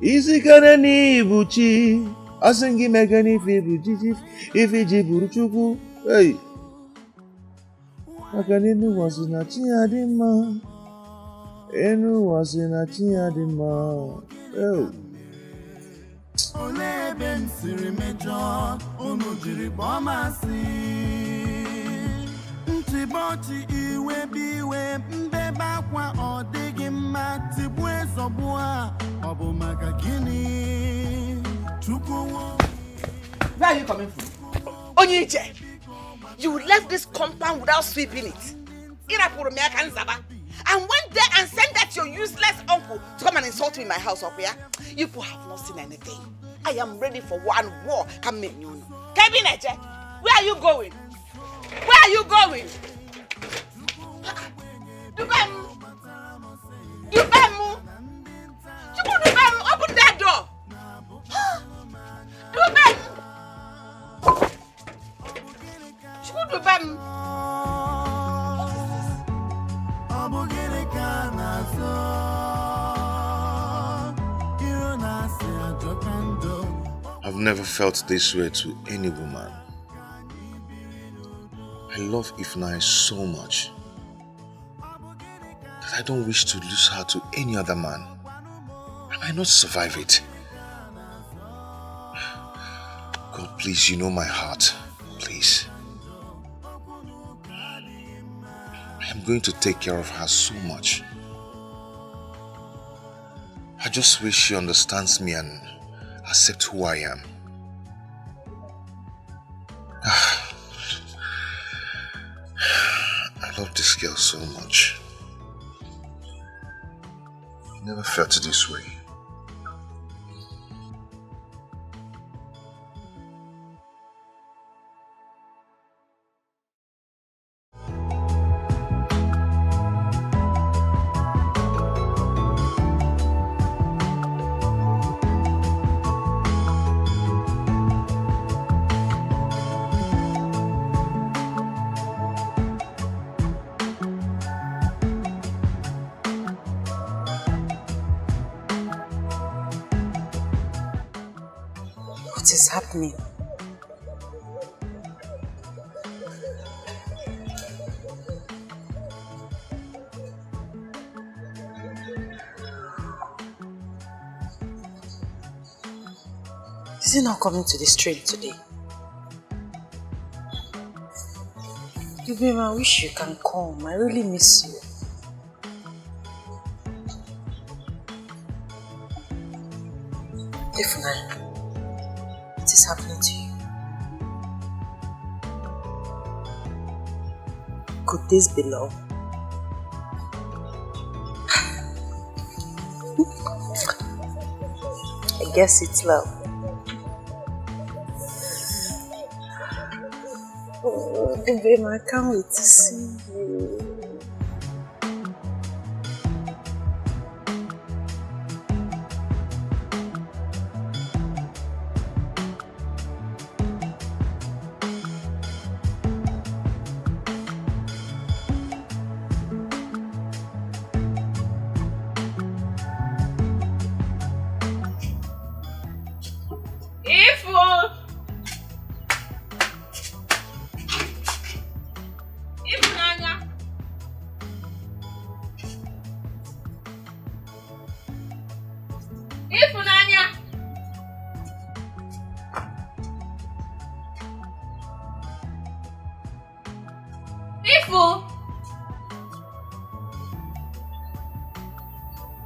isi kere n'ibu chi asị gị meka n'ife bụ ji ife ji bụrụ Chukwu hey maka na enu ụwa si na chi ya dị mma enu ụwa si na chi ya dị mma oh.
Ole ebe m siri mejọ unu jiri kpọọ m asị ntịbọchị iwe bụ iwe mbebe akwa ọ dịghị mma tigbuo ezọgbu a ọ bụ maka gịnị Chukwu nwe.
Where are you coming from? Onye Ije, you left this compound without sweeping it. And went there and sent that your useless uncle to come and insult me in my house up here. You people have not seen anything. I am ready for one war. Come in, you know. Kevin Eje, where are you going? Where are you going? Dubem! Dubem! Dubem! Open that door! Dubem! Dubem!
I've never felt this way to any woman. I love Ifnai so much that I don't wish to lose her to any other man. I might not survive it. God, please, you know my heart. Please. I am going to take care of her so much. I just wish she understands me and accepts who I am. I love this girl so much. I never felt this way.
What is happening? Is he not coming to the stream today? Baby, I wish you can come. I really miss you. Definitely. What is happening to you? Could this be love? I guess it's love. Oh, baby, I can't wait to see you.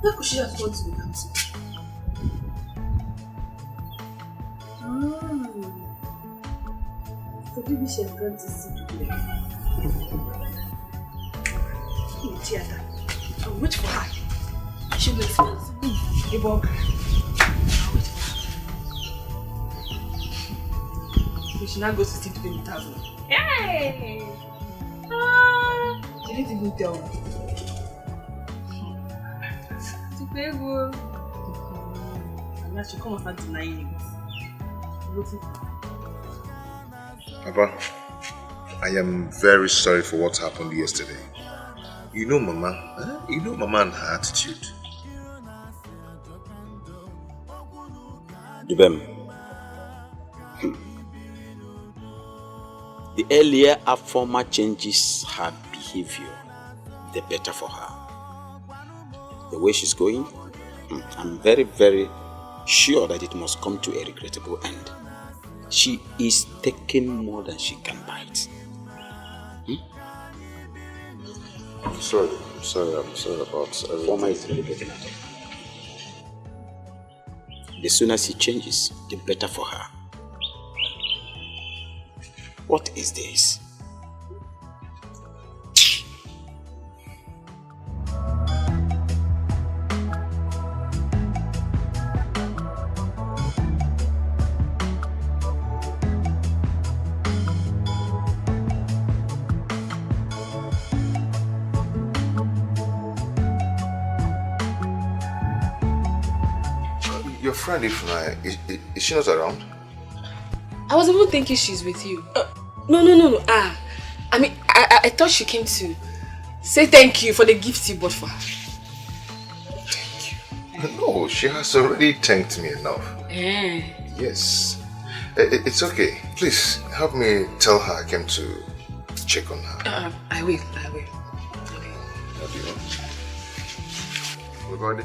Where could she have gone to without you? So maybe she has gone to see you. In the theater. I'll wait for her. She will explain to me. I'll wait for her. So she now goes to see 20,000. Hey! She didn't even tell me. And now she come and start denying it.
Papa, I am very sorry for what happened yesterday. You know Mama, You know Mama and her attitude.
Dubem. The earlier a former changes her behavior, the better for her. The way she's going, I'm very, very sure that it must come to a regrettable end. She is taking more than she can bite.
I'm sorry about everything.
Former is really getting at her. The sooner she changes, the better for her. What is this?
Your friend Ifnai, is she not around?
I was even thinking she's with you. No. I mean, I thought she came to say thank you for the gifts you bought for her.
Thank you? No, she has already thanked me enough. Yes. It's okay. Please, help me tell her I came to check on her.
I will.
Okay. Everybody.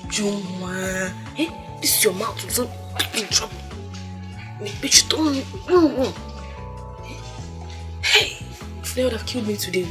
Juma, hey, this is your mouth. So in trouble. Bitch, don't. Hey, they would have killed me today.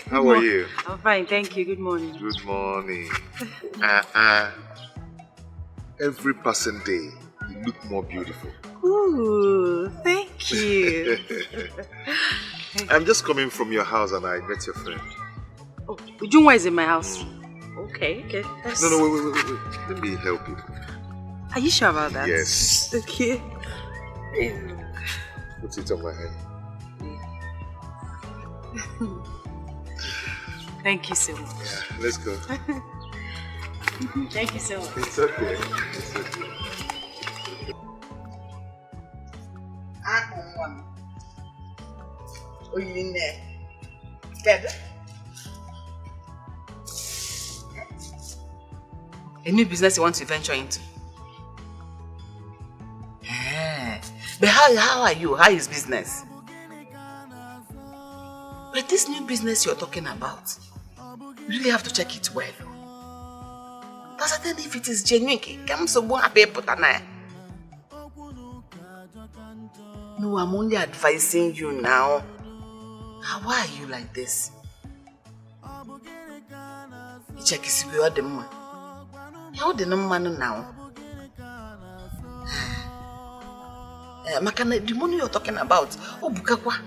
How are you?
I'm fine, thank you. Good morning.
Good morning. Every passing day, you look more beautiful.
Ooh, thank you.
I'm just coming from your house and I met your friend.
Oh, Ujunwa is in my house. Okay.
No, wait. Let me help you.
Are you sure about that?
Yes.
Okay.
Put it on my head.
Thank you so much.
Yeah, let's go.
Thank you so much.
It's okay.
A new business you want to venture into? But how are you? How is business? But this new business you're talking about, you really have to check it well. Because I think if it is genuine, no, I'm only advising you now. Why are you like this? You check if you are the man. How the man now? Makana, the money you're talking about, Bukakwa,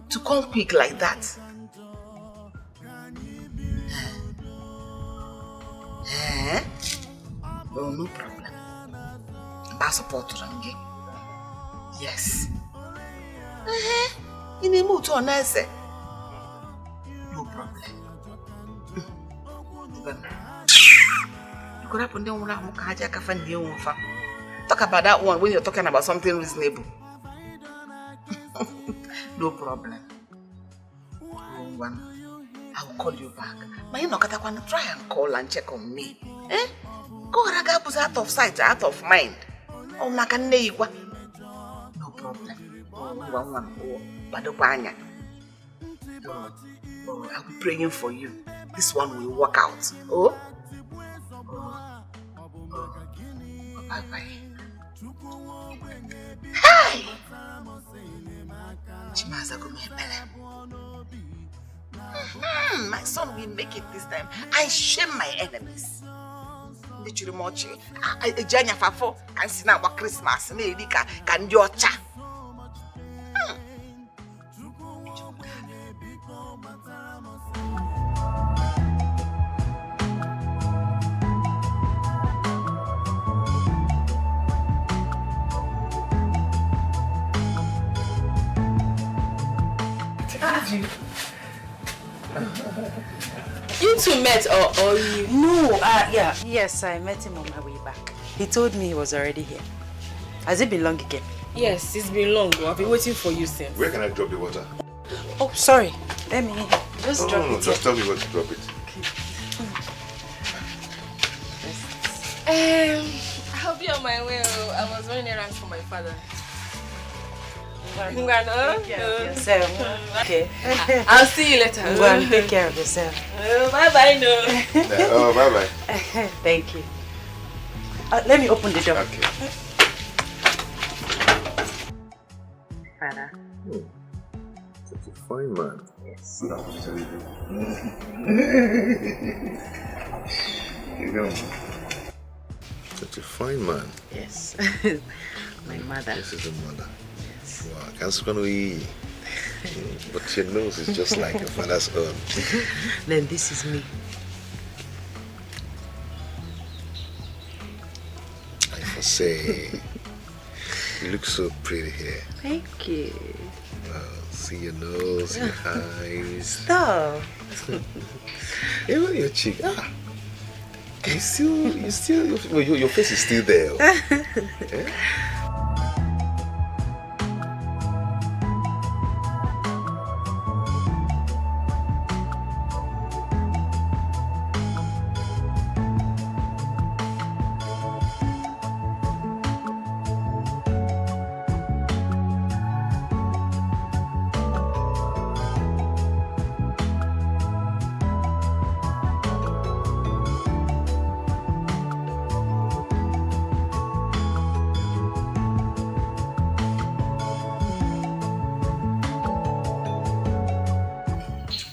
to come quick like that. Oh, no problem. Support to Rangi. Yes. In a mood to an Ezeh. No problem. You could happen then talk about that one when you're talking about something reasonable. No problem. I will call you back. But you know, try and call and check on me. Go Ragabus out of sight, out of mind. Oh, no problem. I'll be praying for you. This one will work out. Bye-bye. Hi! My son will make it this time. I shame my enemies. Literally much. Janya Fafo can see now what Christmas. Can do cha.
You two met or you?
No, yes, I met him on my way back. He told me he was already here. Has it been long again?
Yes, it's been long. I've been waiting for you since.
Where can I drop the water?
Oh, sorry. Let me just drop it.
No, just tell me where to drop it.
I'll be on my way. I was running errands for my father.
Okay.
I'll see you later.
Go and take care of yourself.
Bye-bye, no.
Oh, bye-bye.
Thank you. Let me open the door.
Okay.
Father.
Such a fine man.
Yes.
You know, such a fine man.
Yes. My mother.
This is the mother. Wow, can't eat. But your nose is just like your father's own.
Then this is me.
I must say, you look so pretty here.
Thank you.
Wow, see your nose, your eyes.
Stop.
Even your cheek. Your face is still there. Eh?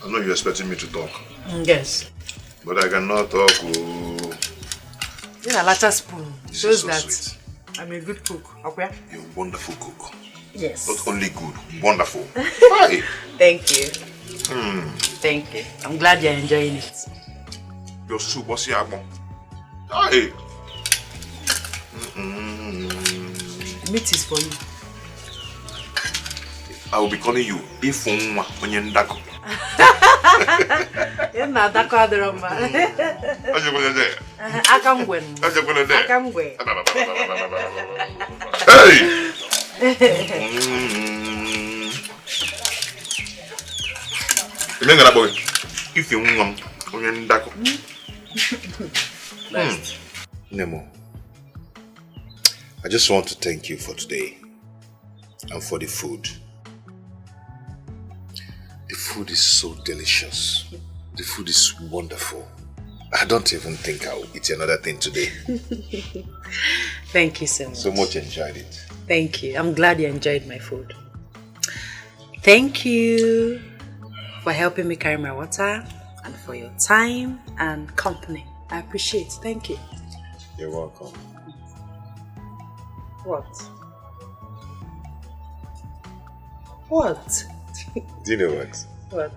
I know you're expecting me to talk.
Yes.
But I cannot talk.
Then a latter spoon shows
so
that
sweet.
I'm a good cook. Okay?
You're a wonderful cook.
Yes.
Not only good, wonderful. Hi.
Thank you. Thank you. I'm glad you're enjoying it.
Your soup was here. Hi.
The meat is for you.
I will be calling you Ifunwa Onyendako.
You're not that kind of man. I can't win. I can't win.
Hey! Remember, boy, if you want Onyendako. Nemo, I just want to thank you for today and for the food. The food is so delicious. The food is wonderful. I don't even think I'll eat another thing today.
Thank you so much.
So much enjoyed it.
Thank you. I'm glad you enjoyed my food. Thank you for helping me carry my water and for your time and company. I appreciate it. Thank you.
You're welcome.
What? What?
Do you know what?
What?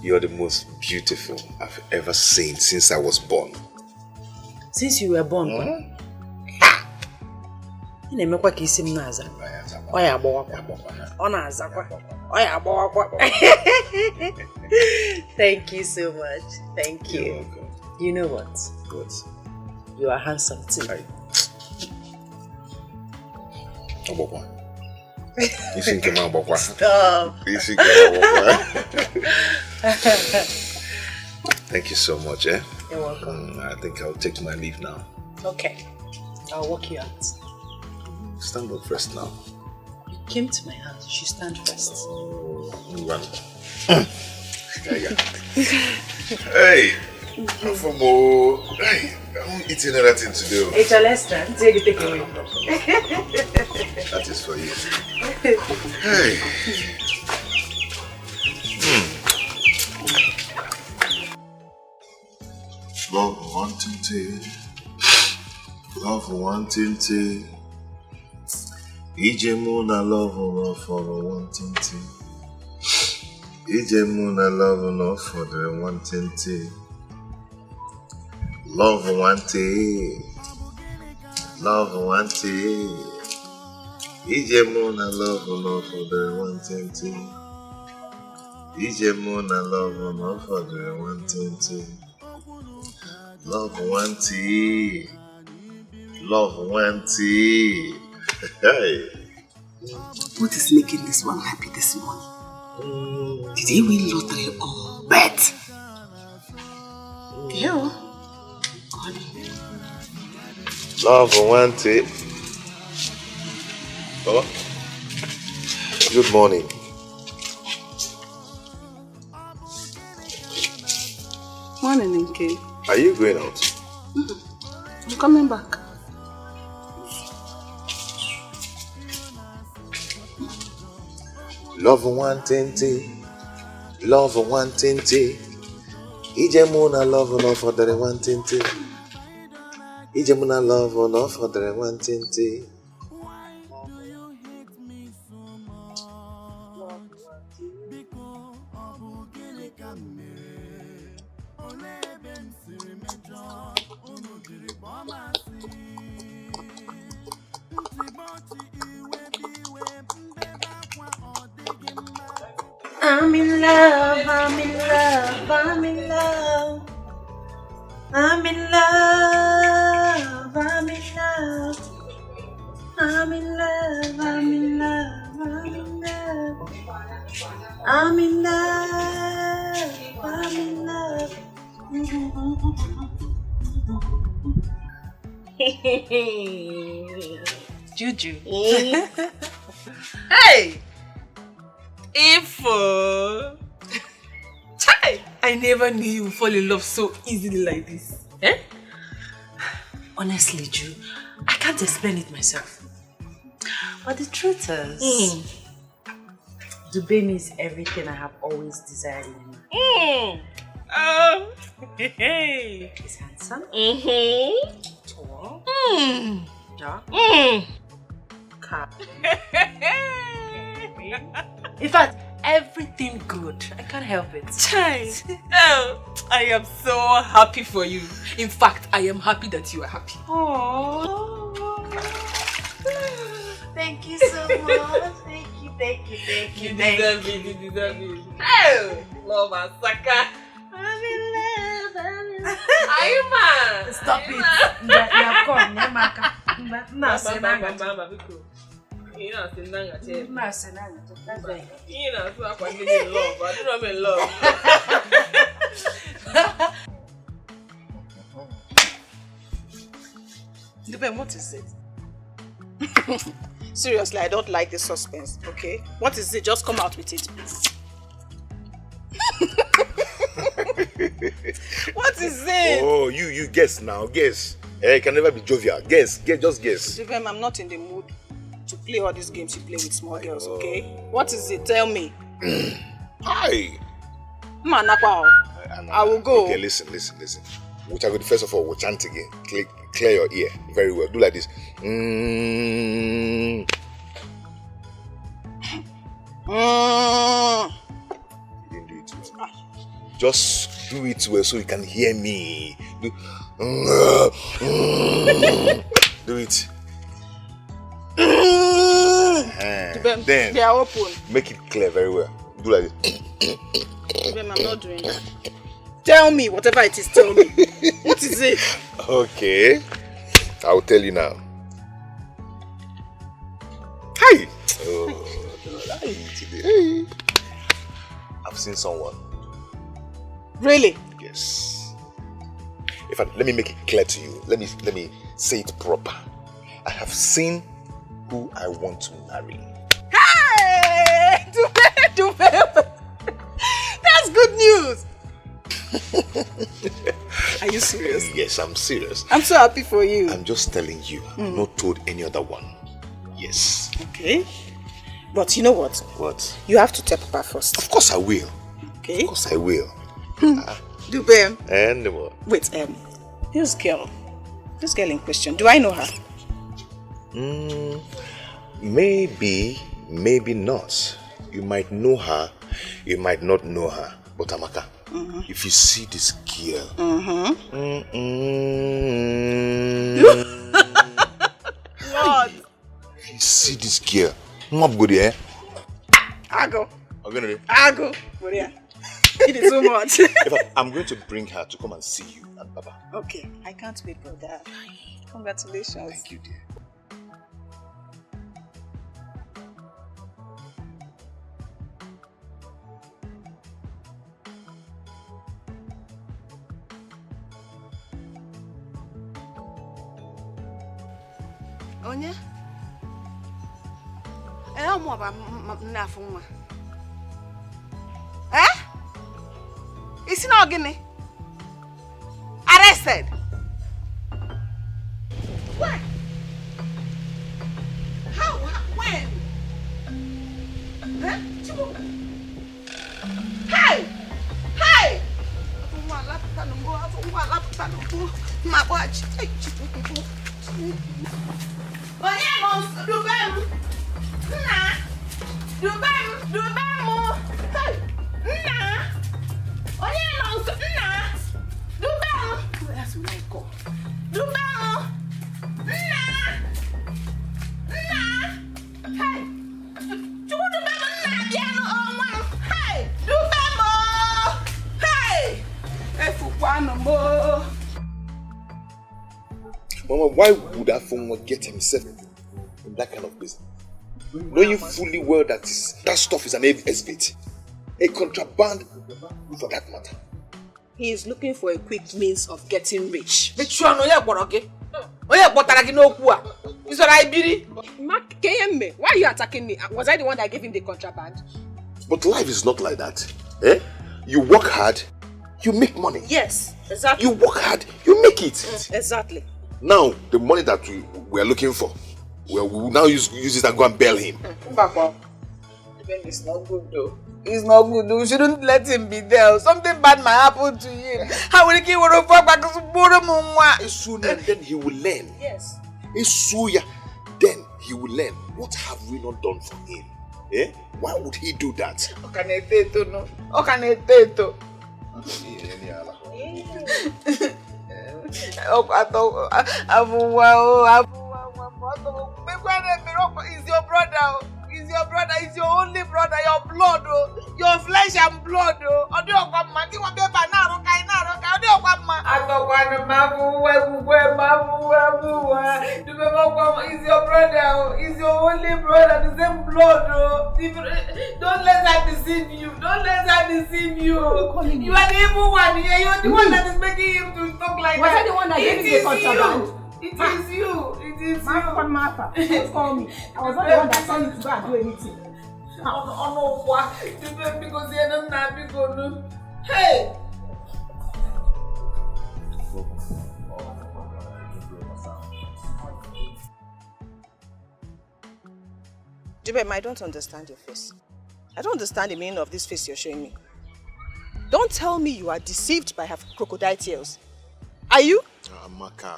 You're the most beautiful I've ever seen since I was born.
Since you were born? Thank you so much. Thank you.
You're welcome.
You know what?
What?
You are handsome too.
You think I'm a
Stop.
You think Thank you so much, eh?
You're welcome.
I think I'll take my leave now.
Okay. I'll walk you out.
Stand up first now.
You came to my house. You should stand first.
Run. Hey! For more. Hey! I'm eating another thing to do.
It's a restaurant. Take it away.
That is for you. Hey! Love wanting to. Love wanting to. Ijemuna love for wanting to. Ijemuna love for the wanting to. Love wanted. Love wanted. Ijemuna love for the wanting to. Ijemuna love for the wanting to. Love wanted. Love wanted. Hey.
What is making this one happy this morning? Did he win lottery or bet?
Yeah.
Love wanted. Baba. Good morning.
Morning, Nke.
Are you going out?
I'm coming back.
Love wanting. Love wanting. Ijemuna love no for the wanting. Ijemuna love no for the wanting.
I'm in love, I'm in love, I'm in love. I'm in love, I'm in love. I'm in love, I'm in love, I'm in love. I'm in love, I'm in love. Juju.
Hey! Info! Chai! I never knew you would fall in love so easily like this. Eh?
Honestly, Ju, I can't explain it myself. But the truth is, Dube means everything I have always desired in him.
Hey!
He's handsome. Tall. Dark. Calm. In fact, everything good. I can't help it.
Chai! Oh, I am so happy for you. In fact, I am happy that you are happy.
Oh, thank you so much. Thank you.
You deserve it, you deserve it. Oh, love and sucker.
I'm in love.
Ayuma!
Stop it. You have come.
You know, I'm
That's right.
you know, so I'm in love. I don't know I'm in love.
Dube, what is it? Seriously, I don't like the suspense, okay? What is it? Just come out with it. What is it?
Oh, you guess now, guess. It can never be jovial. Guess, just guess.
Dube, I'm not in the mood to play all these games you play with small girls, okay? What is it? Tell me.
Hi.
I will go.
Okay, listen. Which I go first of all, we'll chant again. Clear your ear very well. Do like this.
You
didn't do it well. Just do it well so you can hear me. Do it.
Then they are open.
Make it clear very well. Do like this.
I'm not doing that. Tell me, whatever it is, tell me. What is it?
Okay. I'll tell you now. Hi! Oh, hi today. Hey. I've seen someone.
Really?
Yes. In fact, let me make it clear to you. Let me say it proper. I have seen who I want to marry.
Hey! Dube! That's good news! Are you serious?
Yes, I'm serious.
I'm so happy for you.
I'm just telling you. I've not told any other one. Yes.
Okay. But you know what?
What?
You have to tell Papa first.
Of course I will.
Okay.
Of course I will.
Dube.
And what?
Wait, this girl in question, do I know her?
Maybe not. You might know her, you might not know her. But Amaka, if you see this girl,
Lord.
If you see this girl, I
go.
It
is so much.
I'm going to bring her to come and see you and Baba.
Okay, I can't wait for that. Congratulations.
Thank you, dear.
Onye? I'm not from one. Eh? Is he not getting arrested? What? How? When? Huh? Hey! Hey! My watch.
Mama, why would that phone get himself in that kind of business? Knowing fully well that that stuff is an exhibit, a contraband for that matter.
He is looking for a quick means of getting rich. But you know why are you attacking me? Was I the one that gave him the contraband?
But life is not like that. Eh? You work hard, you make money.
Yes, exactly.
You work hard, you make it.
Exactly.
Now, the money that we are looking for, we will now use it and go and bail him.
It's not good though. It's not good. We shouldn't let him be there. Something bad might happen to him. How will he get back?
Sooner then he will learn.
Yes.
Sooner then he will learn. What have we not done for him? Eh? Why would he do that?
He's your brother. He's your brother. He's your only brother. Your blood, your flesh and blood. He's your brother. He's your only brother. The same blood. Don't let that deceive you. Don't let that deceive you. You are the evil one. You're the one that is making him to talk like that.
Was I the one that gave him the contraband?
It is you. It is
Martha. Don't call me. I was not the one that told you to go and do anything.
Because you're not happy. Hey!
Jibem, I don't understand your face. I don't understand the meaning of this face you're showing me. Don't tell me you are deceived by her crocodile tears. Are you?
Amaka,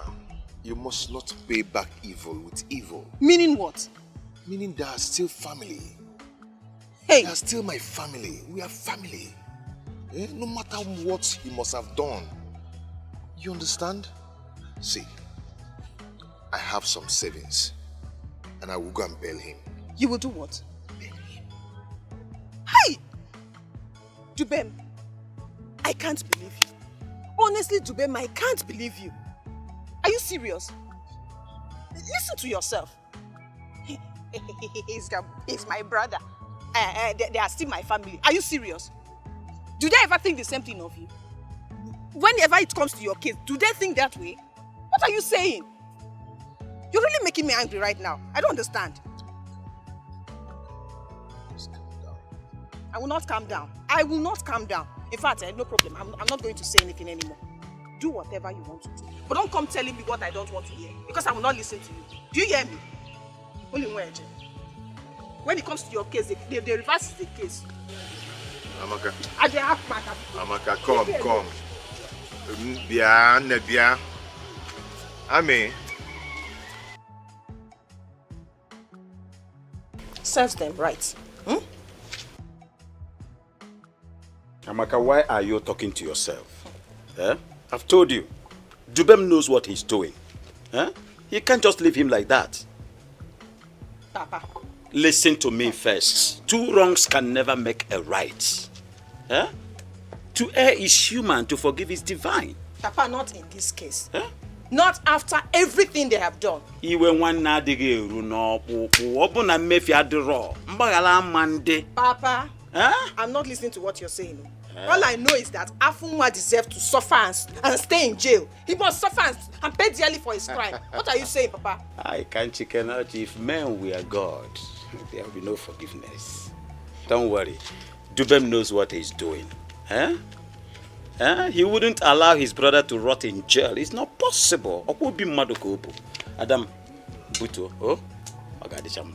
you must not pay back evil with evil.
Meaning what?
Meaning they are still family.
Hey!
They are still my family. We are family. Eh? No matter what he must have done. You understand? See, I have some savings. And I will go and bail him.
You will do what?
Bail him.
Hey! Jubem, I can't believe you. Honestly, Jubem, I can't believe you. Are you serious? Listen to yourself. He's my brother. They are still my family. Are you serious? Do they ever think the same thing of you? Whenever it comes to your case, do they think that way? What are you saying? You're really making me angry right now. I don't understand.
Just calm down.
I will not calm down. I will not calm down. In fact, no problem. I'm not going to say anything anymore. Do whatever you want to do. But don't come telling me what I don't want to hear. Because I will not listen to you. Do you hear me? Only when it comes to your case, the reverse is the case.
Amaka.
Amaka,
come. Nebia. Ame.
Serves them right.
Amaka, why are you talking to yourself? Eh? I've told you. Jubem knows what he's doing. Eh? You can't just leave him like that.
Papa.
Listen to me first. Two wrongs can never make a right. Eh? To err is human, to forgive is divine.
Papa, not in this case.
Eh?
Not after everything they have done.
Papa,
I'm not listening to what you're saying. All I know is that Afunwa deserves to suffer and stay in jail. He must suffer and pay dearly for his crime. What are you saying, Papa?
I can't chicken out. If men were God, there will be no forgiveness. Don't worry. Dubem knows what he's doing. He wouldn't allow his brother to rot in jail. It's not possible. Opo bi madoko opo. Adam Buto. Oh? Ogadisham.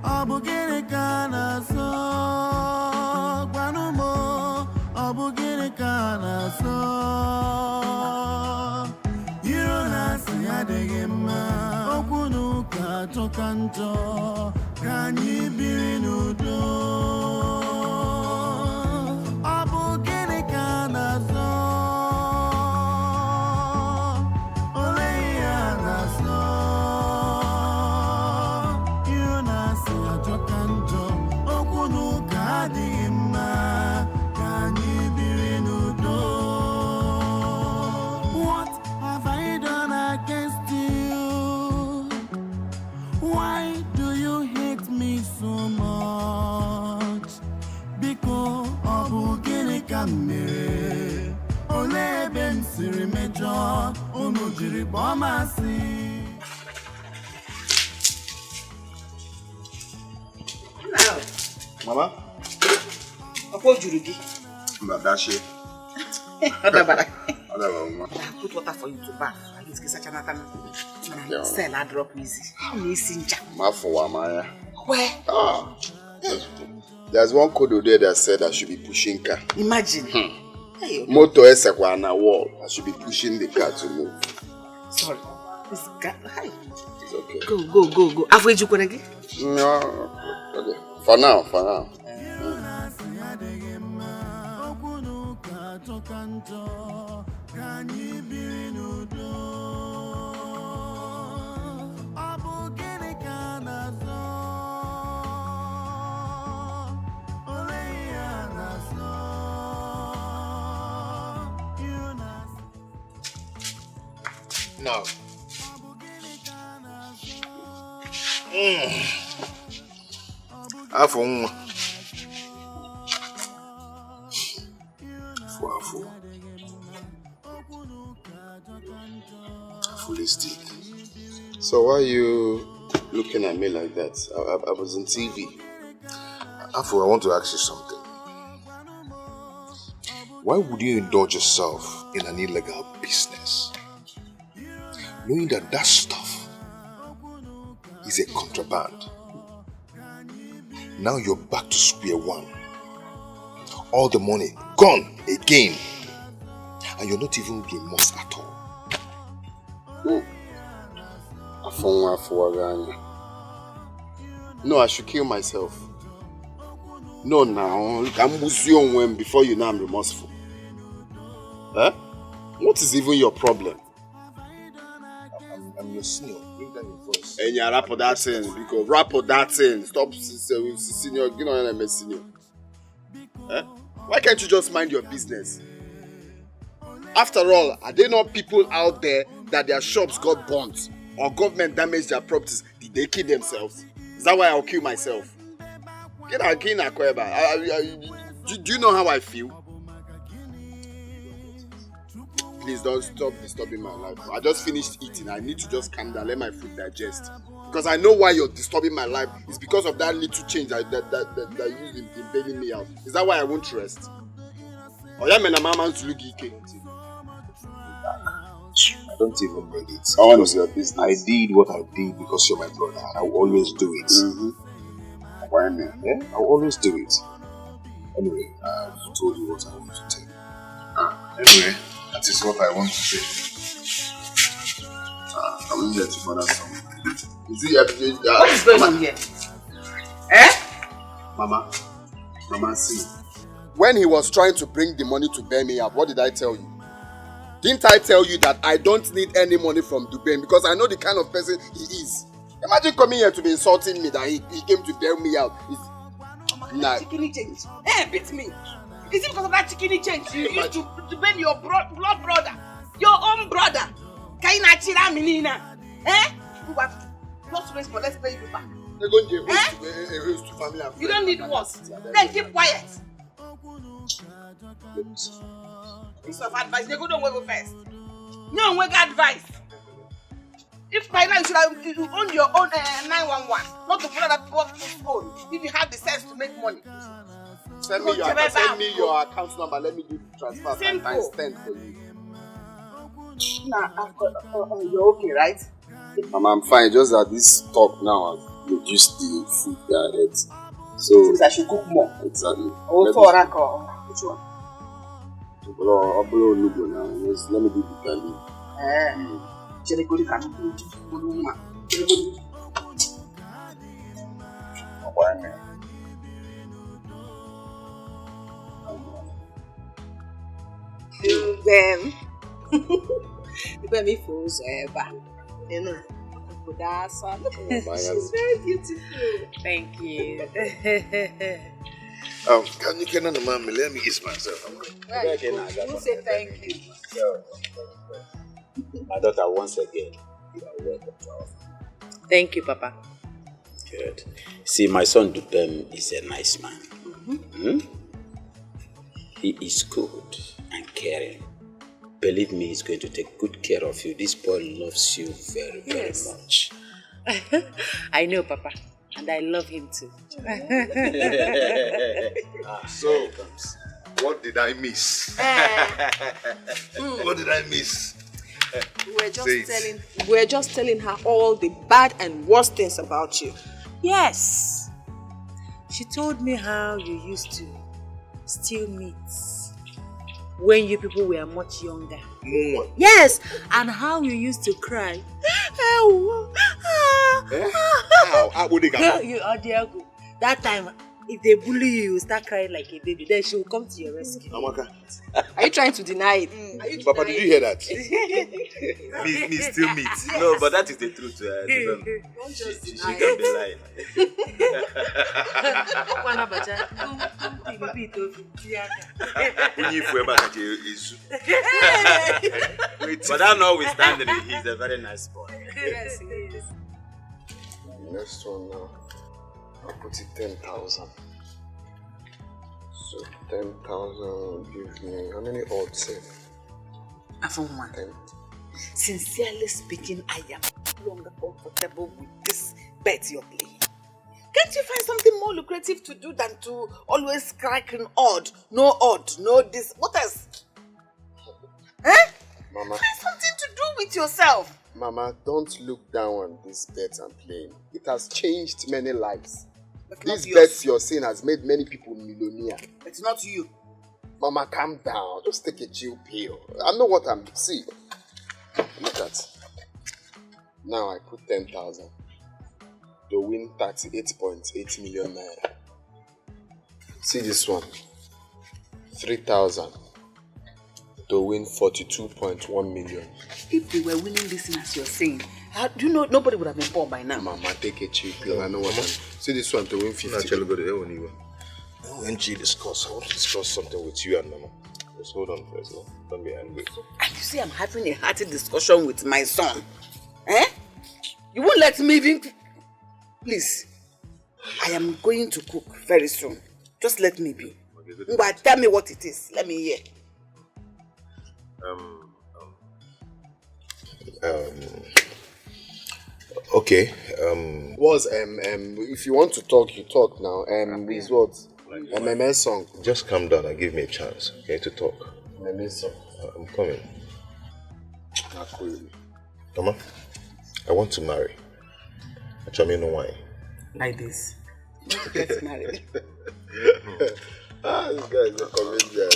Abugere kana so Gwanumo Abugere kana so Yirona Siadegema Okunu Kato Kanto Kanyi Birinudo Abugere kana so What have I done against you? Why do you hate me so much? Because of gini kamere Ole ben siri mejo Onu jiri bomasi
Mama?
Apa jurugi?
Mbadashi.
Adabara.
Mama.
Put water for you to bath. I need to get such an attack. Sell a drop easy. How many sinja?
Maya.
Where?
There's one code there that said I should be pushing car.
Imagine.
Motor Ezeh on a wall. I should be pushing the car to move.
Sorry. This guy. Hi.
It's okay.
Go. Halfway you gonna get?
No. Okay. For now. No. Afọ Fulistic. So why are you looking at me like that? I was on TV. Afo, I want to ask you something. Why would you indulge yourself in an illegal business, knowing that that stuff is a contraband? Now you're back to square one. All the money gone again, and you're not even remorse at all. No, I should kill myself. No, now I'm when before you know I'm remorseful. What is even your problem? I'm your senior. Bring down your voice. And you rap that thing because rap that thing. Stop senior. You know I'm a senior. Why can't you just mind your business? After all, are there not people out there that their shops got burnt or government damaged their properties? Did they kill themselves? Is that why I'll kill myself? Do you know how I feel? Please don't stop disturbing my life. I just finished eating. I need to just calm down, let my food digest. Because I know why you're disturbing my life. It's because of that little change that you used in bailing me out. Is that why I won't rest? I don't even need it. How was your business? I did what I did because you're my brother. I will always do it. Why me? Yeah, I will always do it. Anyway, I've told you what I want to tell you. Anyway, that is what I want to say. I'm here to father some. What
is going on here?
Mama, see. When he was trying to bring the money to bail me out, what did I tell you? Didn't I tell you that I don't need any money from Dubain because I know the kind of person he is? Imagine coming here to be insulting me that he came to bail me out.
Chicken change. Beat me. Is it because of that chicken change you used to bail your blood brother? Your own brother? Kaina Minina. Let's pay you back.
You don't need what?
Then keep quiet. Piece of advice, you go don't first. No one advice. If by now you should have owned your own 911, not to follow that people's phone. If you have the sense to make money.
Send me your account number. Let me do the transfer. Times 10 for you.
Nah, you're okay, right?
Mama, I'm fine. Just that this talk now has reduced the food that I ate. So
I should cook more.
Exactly.
Oh, for which one?
Let me do the candy.
Me fools ever. You know. She's very beautiful.
Thank you.
Can you get on the mommy? Let me ease myself.
You say thank you.
My daughter, once again, you are welcome to our family.
Thank you, Papa.
Good. See, my son Dupem is a nice man. He is good and caring. Believe me, he's going to take good care of you. This boy loves you very, very much.
I know, Papa. And I love him too.
So, what did I miss? What did I miss?
We're just telling her all the bad and worst things about you.
Yes. She told me how you used to steal meat when you people were much younger. Yes, and how you used to cry. That time, if they bully you, you start crying like a baby. Then she will come to your rescue.
Amaka.
Are you trying to deny it?
Papa, did you hear that?
Me still meat.
Yes. No, but that is the truth. She can't be lying. But I know we stand in it. He's a very nice boy.
Yes, he is.
Next one now. I'll put it 10,000. So 10,000 give me how many odds?
10. Sincerely speaking, I am no longer comfortable with this bet you're playing. Can't you find something more lucrative to do than to always cracking odd? No this. What else?
Mama.
Find something to do with yourself.
Mama, don't look down on this bet I'm playing. It has changed many lives. This bet you're saying has made many people millionaire.
It's not you.
Mama, calm down. Just take a chill pill. I know what I'm... See. Look at. Now I put 10,000 to win 38.8 million naira. See this one. 3,000 to win 42.1 million.
If we were winning this thing as you're saying, do you know nobody would have been born by now?
Mama, take a chill pill. I know what I'm... See this one to win 50.
When you discuss, I want to discuss something with you and Mama. Just hold on first, no? Don't be angry.
And you see I'm having a hearty discussion with my son. You won't let me even... Please. I am going to cook very soon. Just let me be. But tell me what it is. Let me hear.
Okay.
If you want to talk, you talk now. Is what? MMS song.
Just calm down and give me a chance, okay, to talk.
MMS song.
I'm coming. Mama, I want to marry. Actually, I know why.
Like this. Get married.
This guy is a comedian.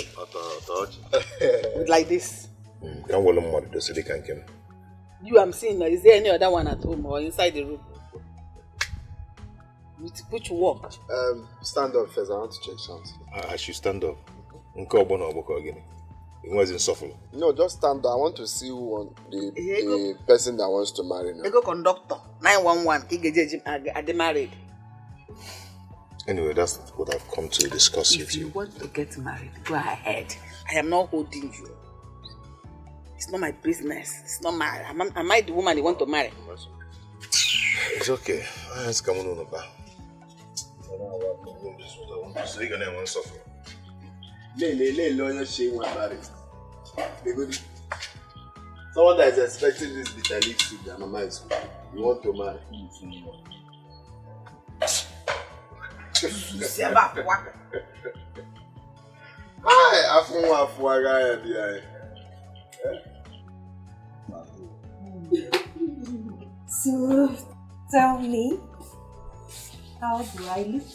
Like this.
Can't hold them more so they can come.
You, I'm seeing now. Is there any other one at home or inside the room? Which work?
Stand up first. I want to check something.
I should stand up. No,
just stand up. I want to see who the person that wants to marry now.
Ego conductor 911. Are they married?
Anyway, that's what I've come to discuss with you.
If you want to get married, go ahead. I am not holding you. It's not my business. It's not my... Am I the woman you want to marry?
It's okay. Let's come on.
Lawyer shame my marriage. Someone that is expecting this bitter leaf soup that mama is cooking. You want to marry?
So, tell me, how do I look?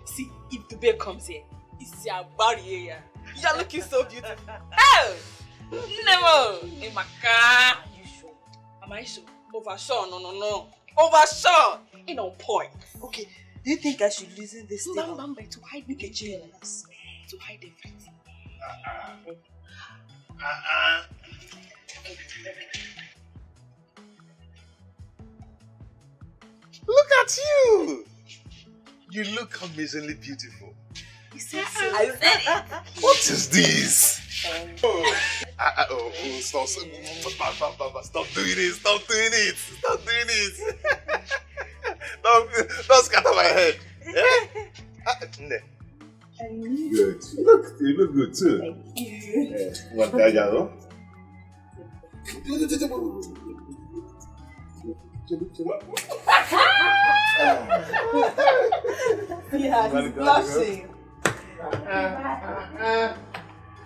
See, if the babe comes here, it's your barrier. You're looking so beautiful. Oh! Never! Imaka! You sure? Am I sure? Oversure? No. Oversure! In on point.
Okay, do you think I should loosen this thing?
To hide the jealous. To hide everything.
Look at you! You look amazingly beautiful.
I said it.
What is this? Stop doing it. Stop doing it. Don't scatter my head. Good. You look good too.
Thank you.
Want Naija, no?
Yeah, he's blushing.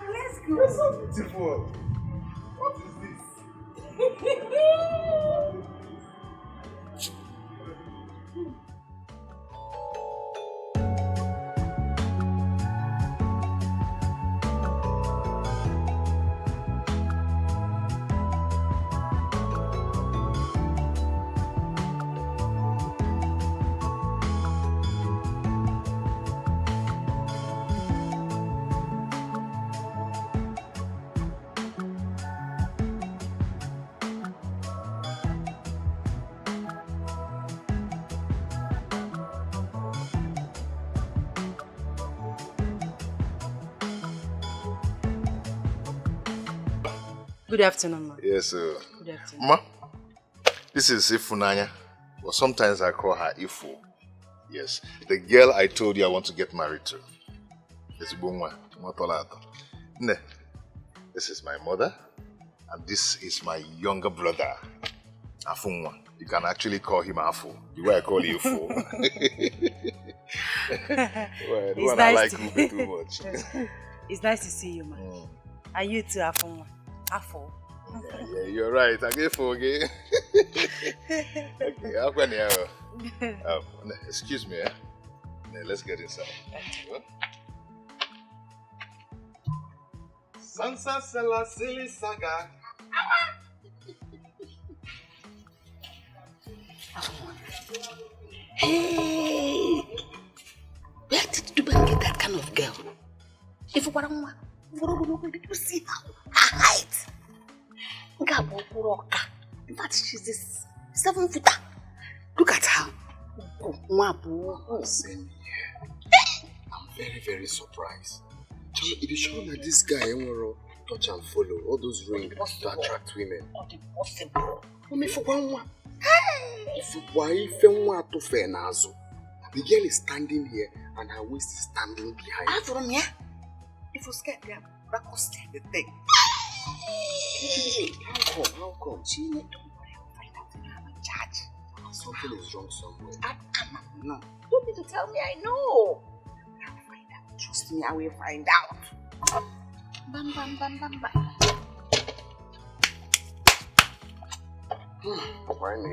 Let's go.
You're so beautiful. What is this?
Good afternoon, ma.
Yes,
Good afternoon.
Ma, this is Ifunanya. Or sometimes I call her Ifu. Yes, the girl I told you I want to get married to. This is my mother, and this is my younger brother, Afunwa. You can actually call him Afu. The way I call you Fu. Well, the one I like you too much.
It's nice to see you, ma. And you too, Afunwa. Afo.
Yeah, you're right. I get for again. Okay, I'm going to excuse me. Let's get inside. Sansa Sela Silly Saga.
Hey! Where did you get that kind of girl? If did you see her height? In fact, she's this 7-footer. Look at her.
Same here. I'm very, very surprised. It is shown that this guy will touch and follow all those rings to attract women. The girl is standing here and her waist is standing behind.
From here? If you scared, they are the thing.
How come?
She need to find out if I'm in charge.
Something is wrong somewhere.
No. Don't need to tell me, I know. I'll find out. Trust me, I will find out. Bam, bam, bam, bam, bam.
Find me.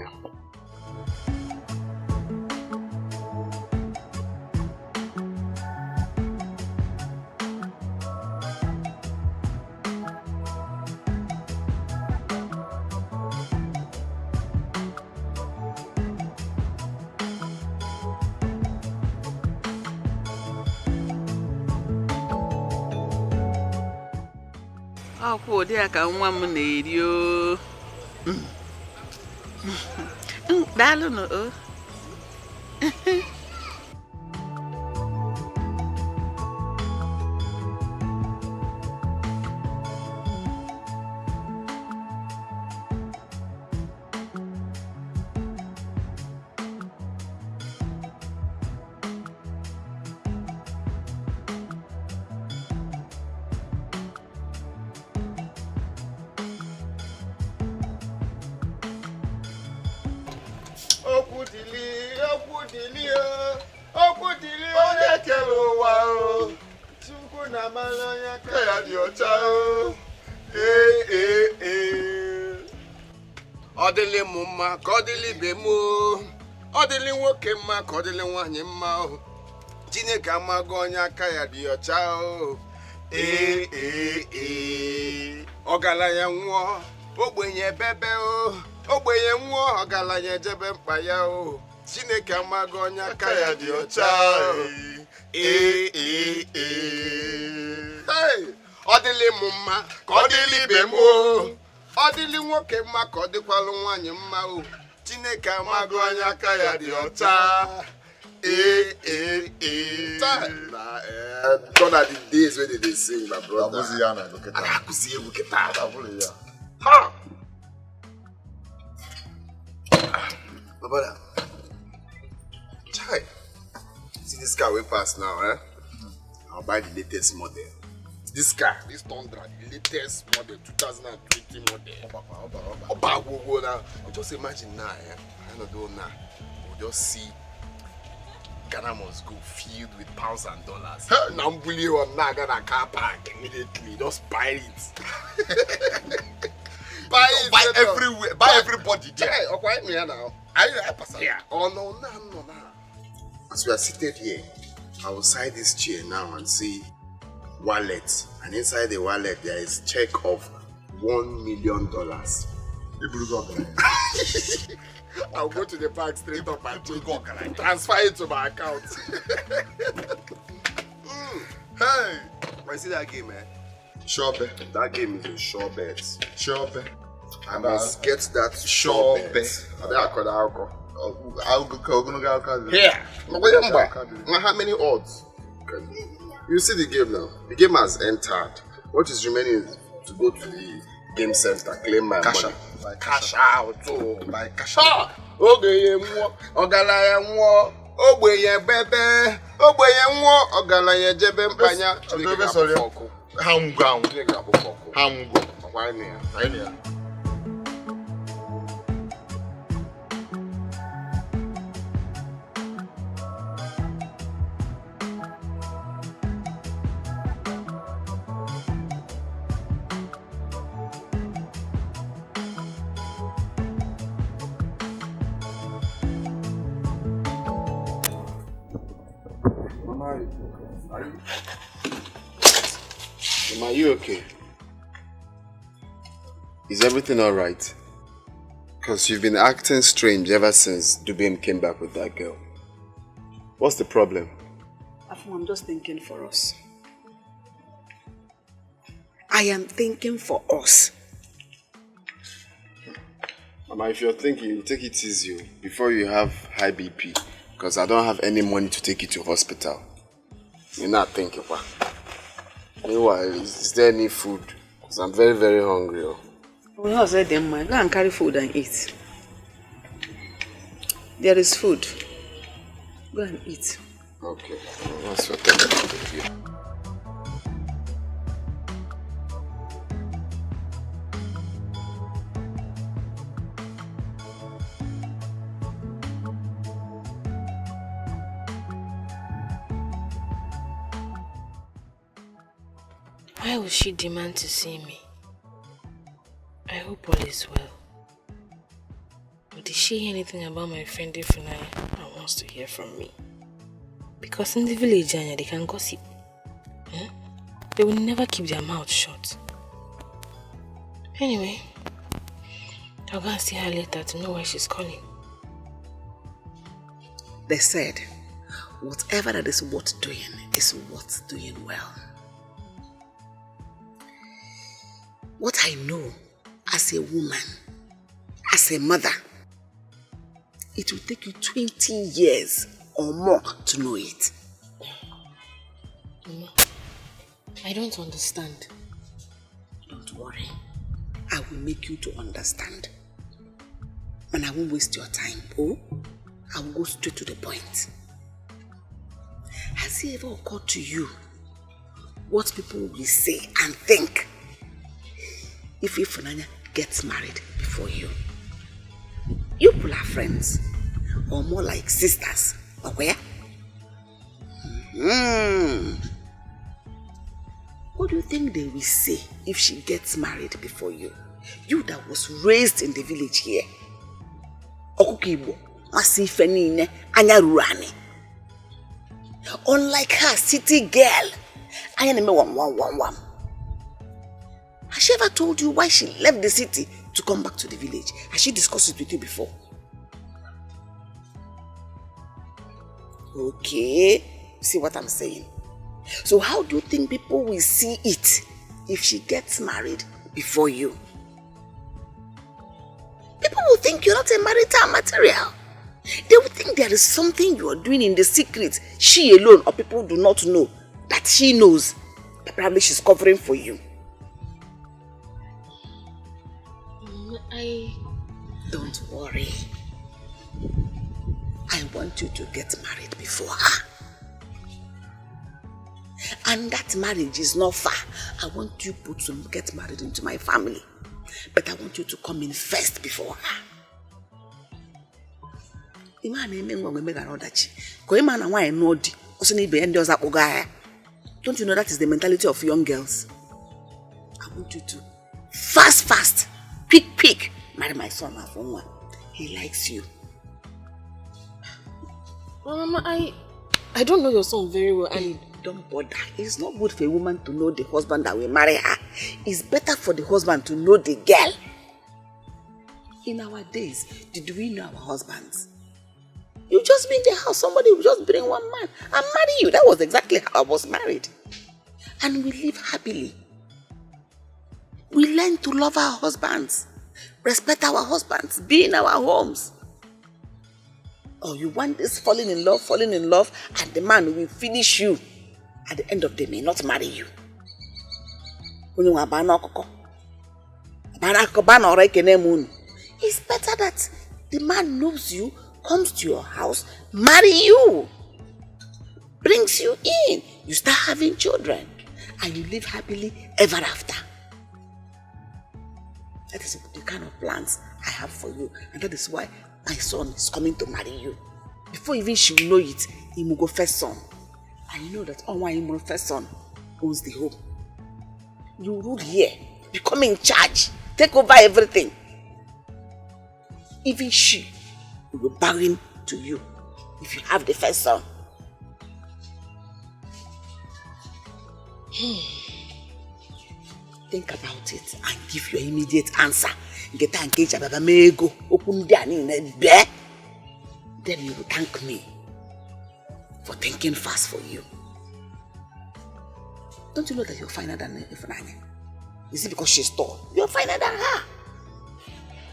Oh, dear, can one need you? Darling,
Odili mumma, kodili bemu. Odili nwoke mma, kodili nwanyị mma. Chineke amago onye aka ya dị ọcha. Ọgaranya nwụọ, ogbenye bebe o. Ogbenye nwụọ, ọgaranya jebe mkpa ya o. Chineke amago onye aka ya dị ọcha. Odili mumma, kodili bemu. Odili nwoke mma ka ọ dịkwalụ nwanyị mma o. Chineke amago onye aka ya dị ọcha. Gone are the days when they sing, my brother. Akuzi Evuka. Ha! My brother. Chai. See this car we pass now, eh? I'll buy the latest model. This car, this Tundra, the latest model, 2020 model. Oba. Now. You just imagine now, eh? I don't know now. We'll just see Ghana must go filled with pounds and dollars. Now I'm bully on now, got a car park immediately. Just buy it. Buy everywhere. Buy everybody there. Yeah, okay, me now. I pass here. Oh no. As we are seated here, I will side this chair now and see wallet, and inside the wallet there is check of $1 million. I'll go to the bank straight up and transfer it to my account. Hey, I see that game, man. Sure bet. That game is a sure bet. Sure bet. I must get that sure bet. I'll go. Here. How many odds? You see the game now. The game has entered. What is remaining is to go to the game center, claim my money. Cash out. By cash out. Ogeye nwo, ogalaya nwo, ogbenye bebe, ogbenye nwo, ogalaya jebe mpanya. Chibebe sorry. Hamgwa. Why me? Are you okay? Is everything alright? Because you've been acting strange ever since Dubem came back with that girl. What's the problem?
I'm just thinking for us. I am thinking for us.
Mama, if you're thinking, you take it easy before you have high BP. Because I don't have any money to take you to hospital. You're not thinking, what? Meanwhile, is there any food? Because I'm very, very hungry.
We also said them, man. Go and carry food and eat. There is food. Go and eat.
Okay. That's what I'm going to do.
Why would she demand to see me? I hope all is well. But did she hear anything about my friend Ifunanya and wants to hear from me? Because in the village, they can gossip. They will never keep their mouth shut. Anyway, I'll go and see her later to know why she's calling.
They said, whatever that is worth doing is worth doing well. What I know as a woman, as a mother, it will take you 20 years or more to know it.
Mama, I don't understand.
Don't worry. I will make you to understand. And I won't waste your time. Oh, I will go straight to the point. Has it ever occurred to you what people will say and think if Ifunanya gets married before you? You people are friends. or more like sisters? Okay? What do you think they will say if she gets married before you? You that was raised in the village here. Okukibo, Masifenine, Anyarurani. Unlike her, city girl. Has she ever told you why she left the city to come back to the village? Has she discussed it with you before? Okay, see what I'm saying? So how do you think people will see it if she gets married before you? People will think you're not a marital material. They will think there is something you are doing in the secret, she alone or people do not know, that she knows. That probably she's covering for you. Don't worry. I want you to get married before her. And that marriage is not far. I want you both to get married into my family. But I want you to come in first before her. Don't you know that is the mentality of young girls? I want you to fast, quick, marry my son. He likes you.
Mama, I don't know your son very well. And
don't bother. It's not good for a woman to know the husband that will marry her. It's better for the husband to know the girl. In our days, did we know our husbands? You just be in the house, somebody will just bring one man and marry you. That was exactly how I was married. And we live happily. We learn to love our husbands, respect our husbands, be in our homes. Oh, you want this falling in love, and the man will finish you. At the end of the day, may not marry you. It's better that the man knows you, comes to your house, marry you, brings you in, you start having children, and you live happily ever after. That is the kind of plans I have for you, and that is why my son is coming to marry you. Before even she will know it, he will go first son. And you know that Onny first son owns the home. You rule here, become in charge, take over everything. Even she will be bowing to you if you have the first son. Think about it and give your immediate answer. Get engaged, open the then you will thank me for thinking fast for you. Don't you know that you're finer than Ifunanya? Is it because she's tall? You're finer than her.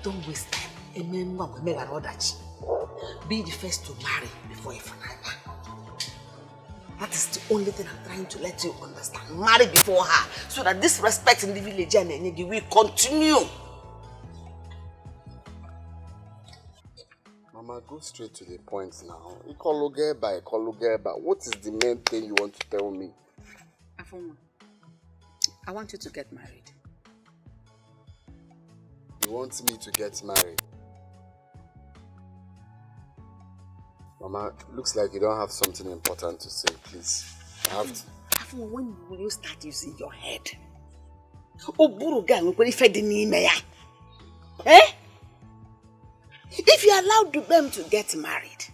Don't waste time. Be the first to marry before Ifunanya. That is the only thing I'm trying to let you understand. Marry before her, so that this respect in the village will continue.
Mama, go straight to the point now. What is the main thing you want to tell me?
I want you to get married.
You want me to get married? Mama, looks like you don't have something important to say, please. I have to.
When will you start using your head? Eh? If you allow Dubem to get married,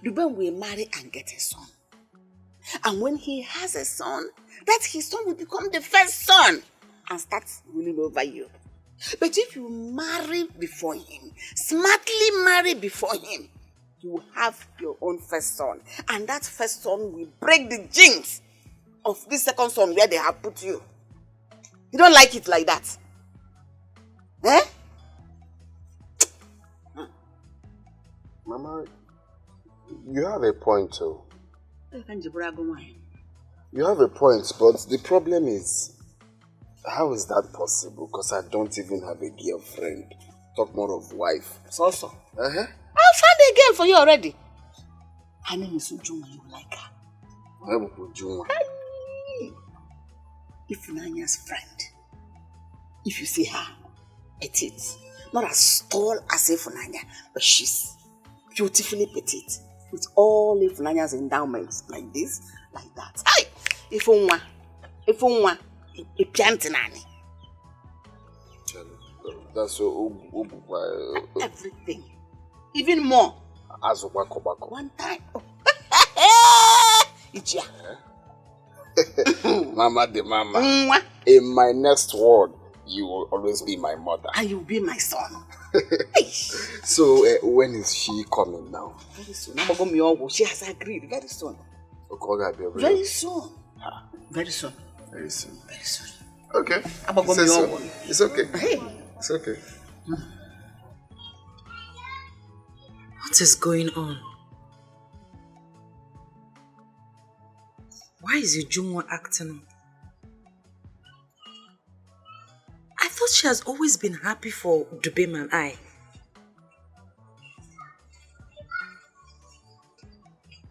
Dubem will marry and get a son. And when he has a son, that his son will become the first son and start ruling over you. But if you marry before him, smartly marry before him, you will have your own first son. And that first son will break the jinx of this second son where they have put you. You don't like it like that? Eh?
Mama, you have a point too. You have a point, but the problem is, how is that possible? Because I don't even have a girlfriend. Talk more of wife.
So. I found a girl for you already. Her name is Ujunwa. You like her?
Why Ujunwa?
Ifunanya's friend. If you see her, petite, not as tall as Ifunanya, but she's beautifully petite, with all Ifunanya's endowments, like this, like that. Hey! Ifunwa, a piantinani.
That's so
Everything. Even more. One time. Ichia.
Mama de mama. In my next word, you will always be my mother.
And you will be my son.
So, when is she coming now?
Very soon. She has agreed. Very soon. Very soon. Very soon.
Very soon.
Very soon.
Okay. It's okay.
Hey.
It's okay.
What is going on? Why is Ujunwa acting up? I thought she has always been happy for Dubem and I.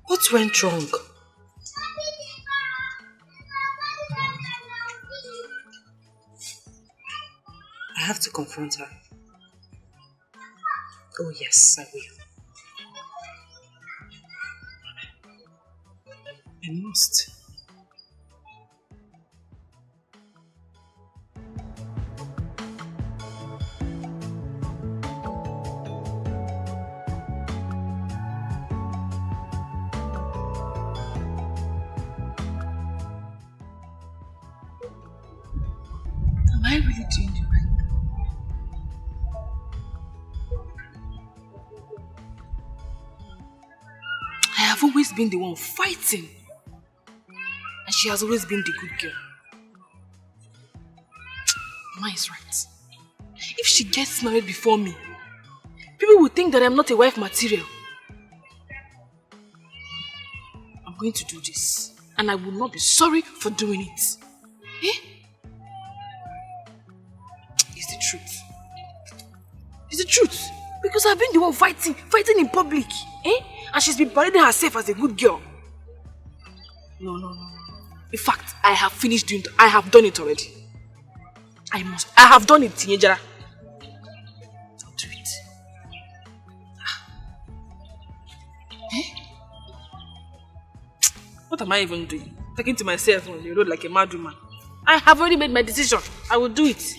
What went wrong? I have to confront her. Oh yes, I will. I must. Am I really doing the right thing? I have always been the one fighting. And she has always been the good girl. Mama is right. If she gets married before me, people will think that I'm not a wife material. I'm going to do this. And I will not be sorry for doing it. Eh? It's the truth. It's the truth. Because I've been the one fighting in public. Eh? And she's been parading herself as a good girl. No. In fact, I have finished doing it. I have done it already. I have done it, teenager. I'll do it. Eh? What am I even doing? Talking to myself on the road like a mad woman. I have already made my decision. I will do it.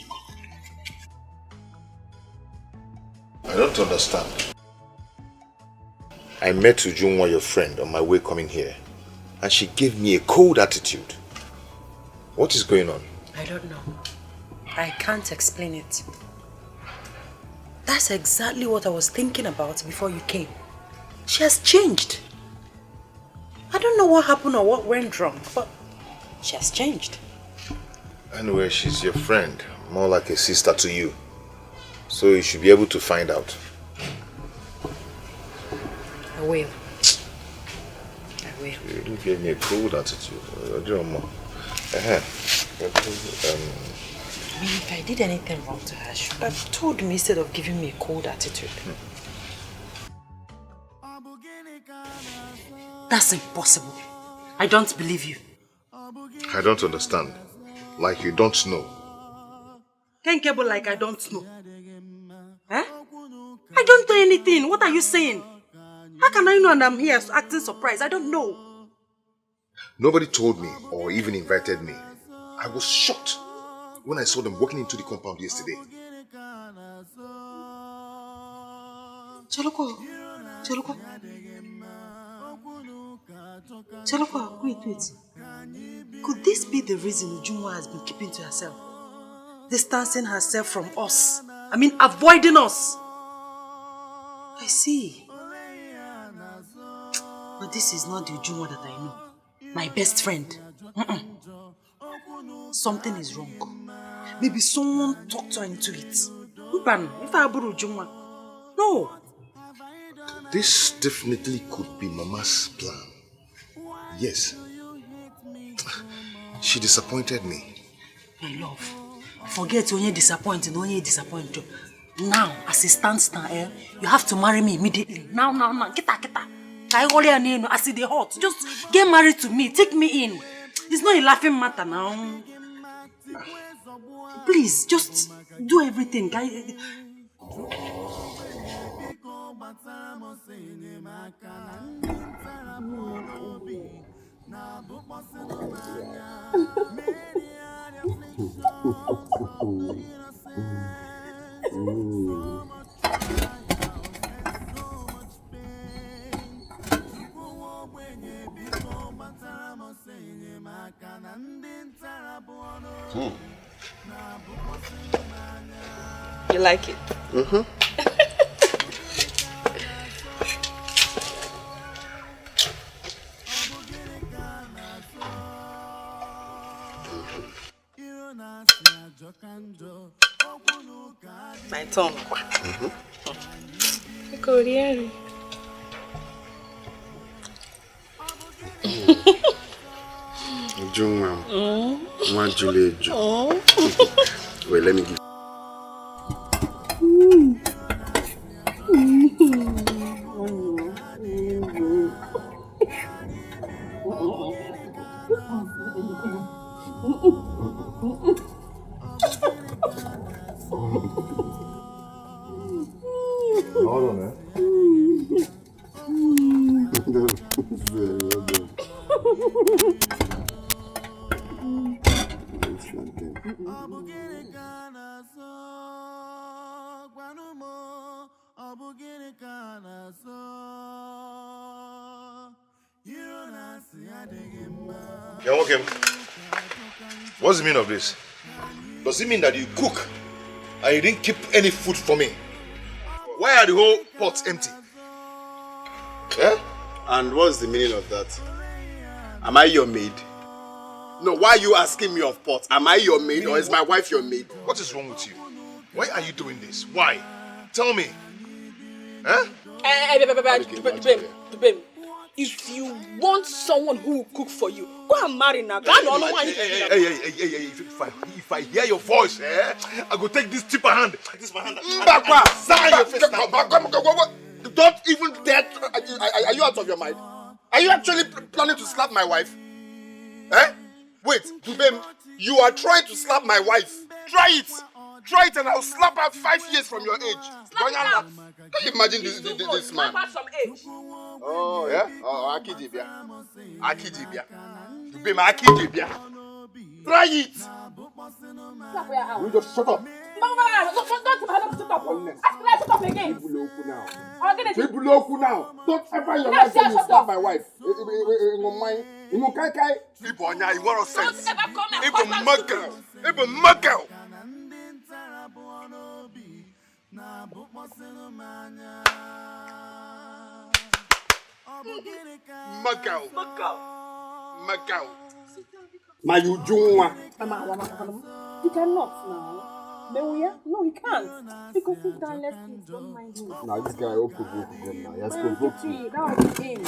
I don't understand. I met Ujunwa, your friend, on my way coming here. And she gave me a cold attitude. What is going on?
I don't know. I can't explain it. That's exactly what I was thinking about before you came. She has changed. I don't know what happened or what went wrong, but she has changed.
Anyway, she's your friend, more like a sister to you. So you should be able to find out.
I will.
You really gave me a cold attitude.
I mean, if I did anything wrong to her, she would have told me instead of giving me a cold attitude. That's impossible. I don't believe you.
I don't understand. Like you don't know.
Can't cable like I don't know. Huh? I don't know anything. What are you saying? How can I know and I'm here acting surprised? I don't know.
Nobody told me or even invited me. I was shocked when I saw them walking into the compound yesterday.
Chaloko, wait. Could this be the reason Ujunwa has been keeping to herself? Distancing herself from us. I mean, avoiding us. I see. But this is not the Ujunwa that I know. My best friend. Something is wrong. Maybe someone talked her into it. If I borrow Ujunwa. No.
This definitely could be Mama's plan. Yes. She disappointed me.
My love, forget when you're disappointed, when you're disappointed. Now, as it stands now, you have to marry me immediately. Now. Get her. I see the hot. Just get married to me. Take me in. It's not a laughing matter now. Please, just do everything.
You like it?
Mm-hmm.
My tongue.
Wait, let me give.
Hold on, man. Okay. What's the meaning of this? Does it mean that you cook and you didn't keep any food for me? Why are the whole pots empty? Yeah?
And what's the meaning of that? Am I your maid? No, why are you asking me of pots? Am I your maid or is my wife your maid?
What is wrong with you? Why are you doing this? Why? Tell me. Huh?
If you want someone who will cook for you, go and marry now.
If I hear your voice, I go take this tip hand. This my hand.
Don't even dare. Are you out of your mind? Are you actually planning to slap my wife? Eh? Wait, Dubem, you are trying to slap my wife. Try it. Try it and I'll slap her 5 years from your age. Can you imagine this man? Oh, yeah? Oh, Akidibia. Dubem, Akidibia. Try it. You just shut up.
Don't shut up again.
Now. Don't ever in your life say you slap my wife. You want to sense. Even muggle. Macau. My Ujuma.
You cannot now. No, he can't. Because he's done less things. Don't mind him.
Now this guy will provoke him now. He has provoked me.
That was his aim.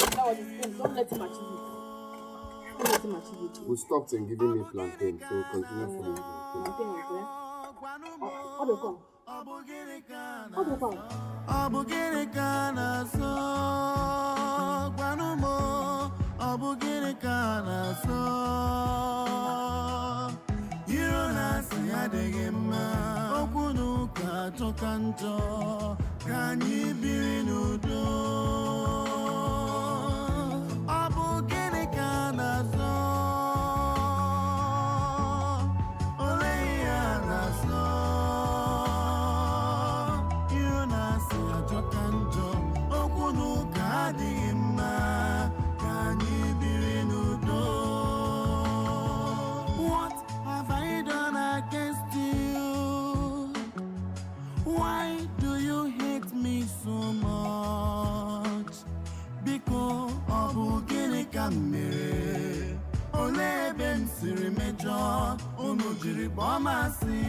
Don't let him achieve it.
We stopped and giving me plantain, so we'll continue for the plantain.
What have I done against you? Why do you hate me so much? Because of Gene mere Ole ben siri mejo Unu jiri bomasi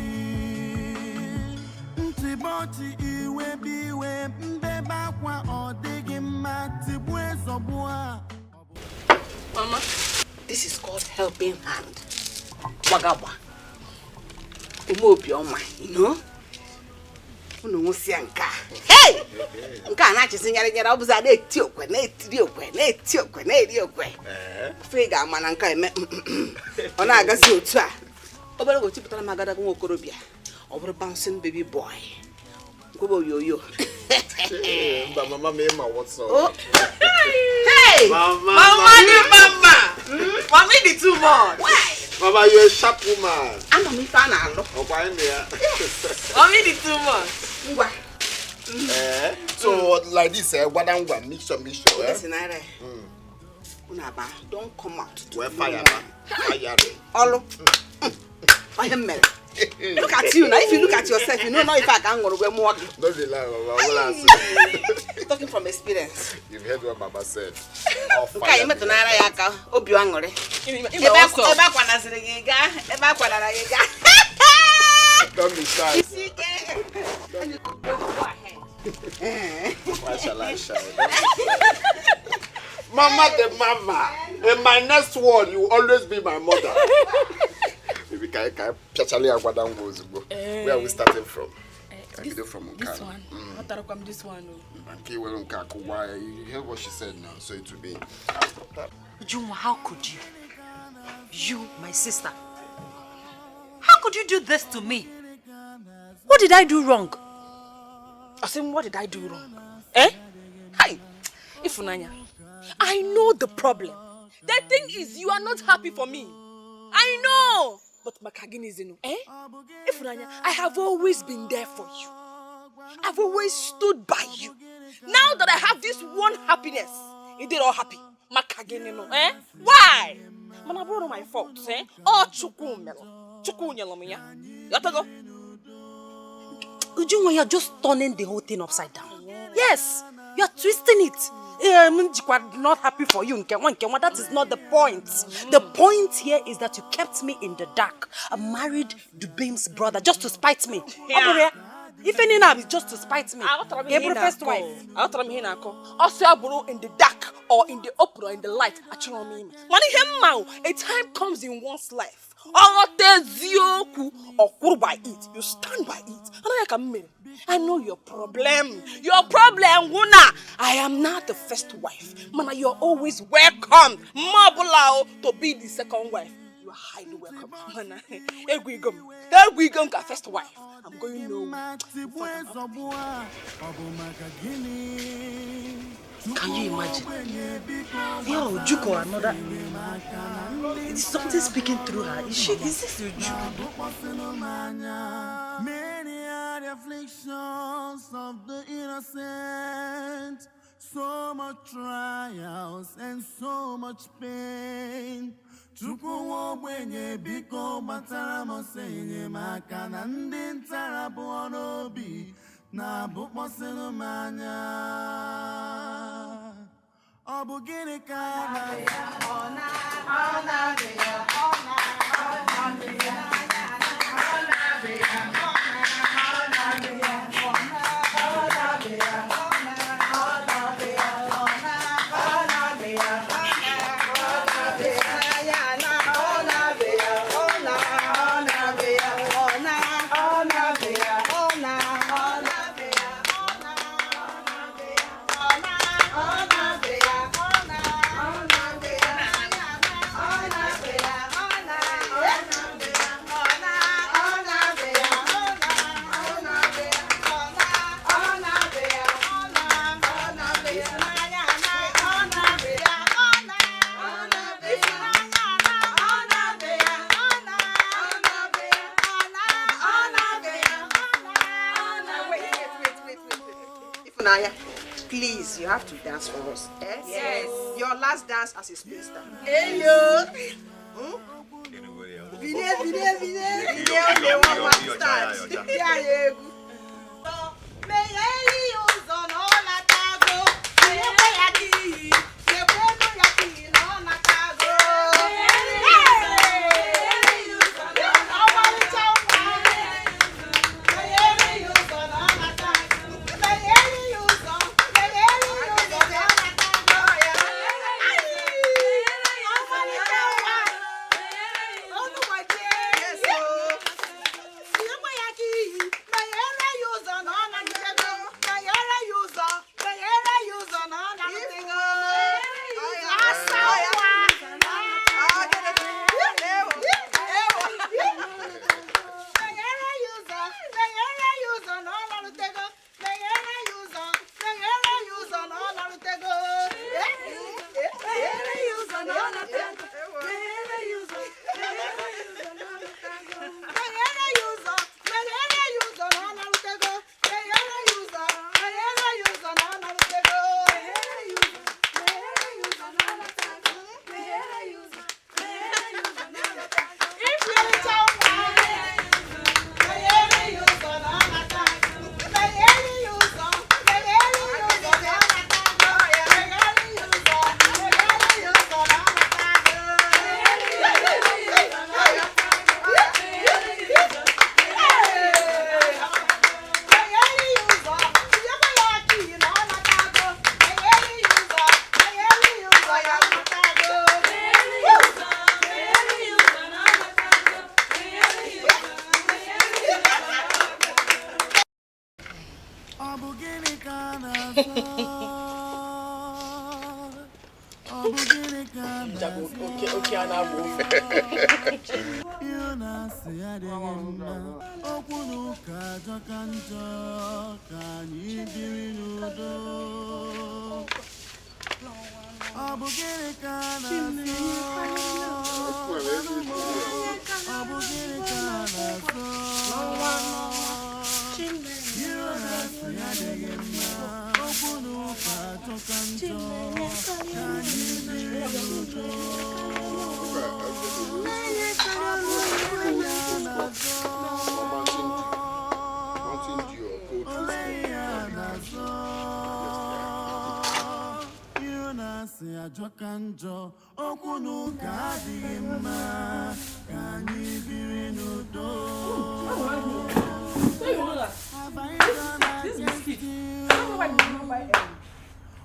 Ntibochi iwe biwe Mbeba kwa odegi mati bwezobua.
Mama, this is called helping hand. Wagaba. Umobi on my, you know? Hey! Nka na chisi nyara obuza na etiokwe na etiokwe. Fega mana nka eme. Ona agazi otu a. Obere go tiputara magada ko okorobia. Obere bouncing baby boy. Kobo yo.
But Mama, what's up?
Oh. Hey! Mama. Mommy the too much. Why?
Mama, you're a sharp woman.
I'm a fan.
Oh, why me?
Mommy the too much.
So like this, what I'm going mixture.
Listen, Unaba, don't come out.
Where fire, fire.
Olo. I am mad. Look at you now. If you look at yourself, you know if I can go where more.
Don't be lying, Mama.
Talking from experience.
You've heard what Mama said.
Okay, you met Naira Yaka. Obi Angore.
Don't be shy. Why shall I shout? Mama the mama. In my next word, you will always be my mother. Maybe where are we starting from?
This one. This one.
You heard what she said now, so it will be.
Juma, how could you? You, my sister. How could you do this to me? What did I do wrong?
I said, what did I do wrong? Hi. Ifunanya, I know the problem. The thing is, you are not happy for me. I know. But Makagin is in. Ifunanya, I have always been there for you. I've always stood by you. Now that I have this one happiness, you did all happy. Makagin, why? Man, I brought my faults, Oh, Chukunyalomiya. Yatago.
Ujunwa, you're just turning the whole thing upside down. Yes, you're twisting it. Not happy for you. That is not the point. The point here is that you kept me in the dark. I married Dubim's brother just to spite me.
Yeah.
If any now is just to spite me.
Your first wife. Also, in the dark or in the open or in the light. A time comes in one's life. Or by it. You stand by it. I know your problem. Your problem, Wuna. I am not the first wife. Mana, you're always welcome. Mabulao to be the second wife. You are highly welcome. Mana, Egwigum ka first wife. I'm going nowhere.
Can you imagine? Yo, Juko, another. Is something speaking through her? Is this Uju?
Many are the afflictions of the innocent, so much trials and so much pain. Chukwu wenye biko batara mosenye maka na ndị ntarabu onobi na bukposinu manya. Obu gini ka na
Please, you have to dance for us. Yes. Your last dance as a spinster.
Hello.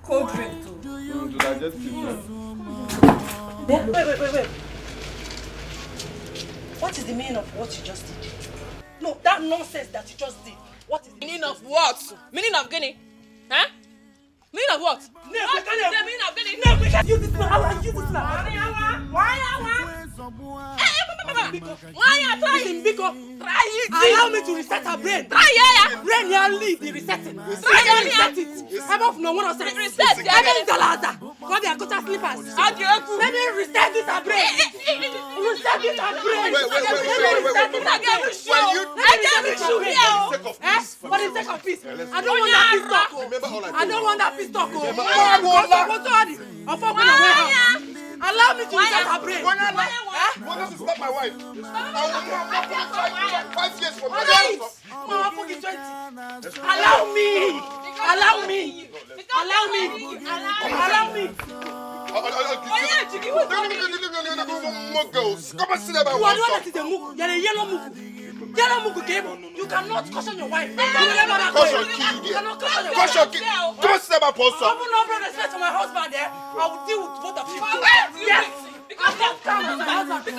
Cold drink too. Wait. What is the meaning of what you just did? No, that nonsense that you just did. What is the
meaning of what? Meaning of Guinea? Huh? Meaning of what?
What is the meaning of Guinea? No, we can't use this now. Why use this now? Why? Allow me to reset her brain. Brain here leave the resetting. Reset it. I'm off no one else. Reset. I'm in Zalaza. God, they are got slippers. Let me reset this her brain. Reset this her brain. For the sake of peace. I don't want that peace talk. I don't want that peace talk. Allow me to reset her brain.
Why not to stop my wife? I will have 5 years for marriage.
Allow me.
Come and sit there by
You cannot caution your wife.
Caution kid. Come and sit there by Post.
I will not respect to my husband there. I will deal with both of you. Yes. Because they are not you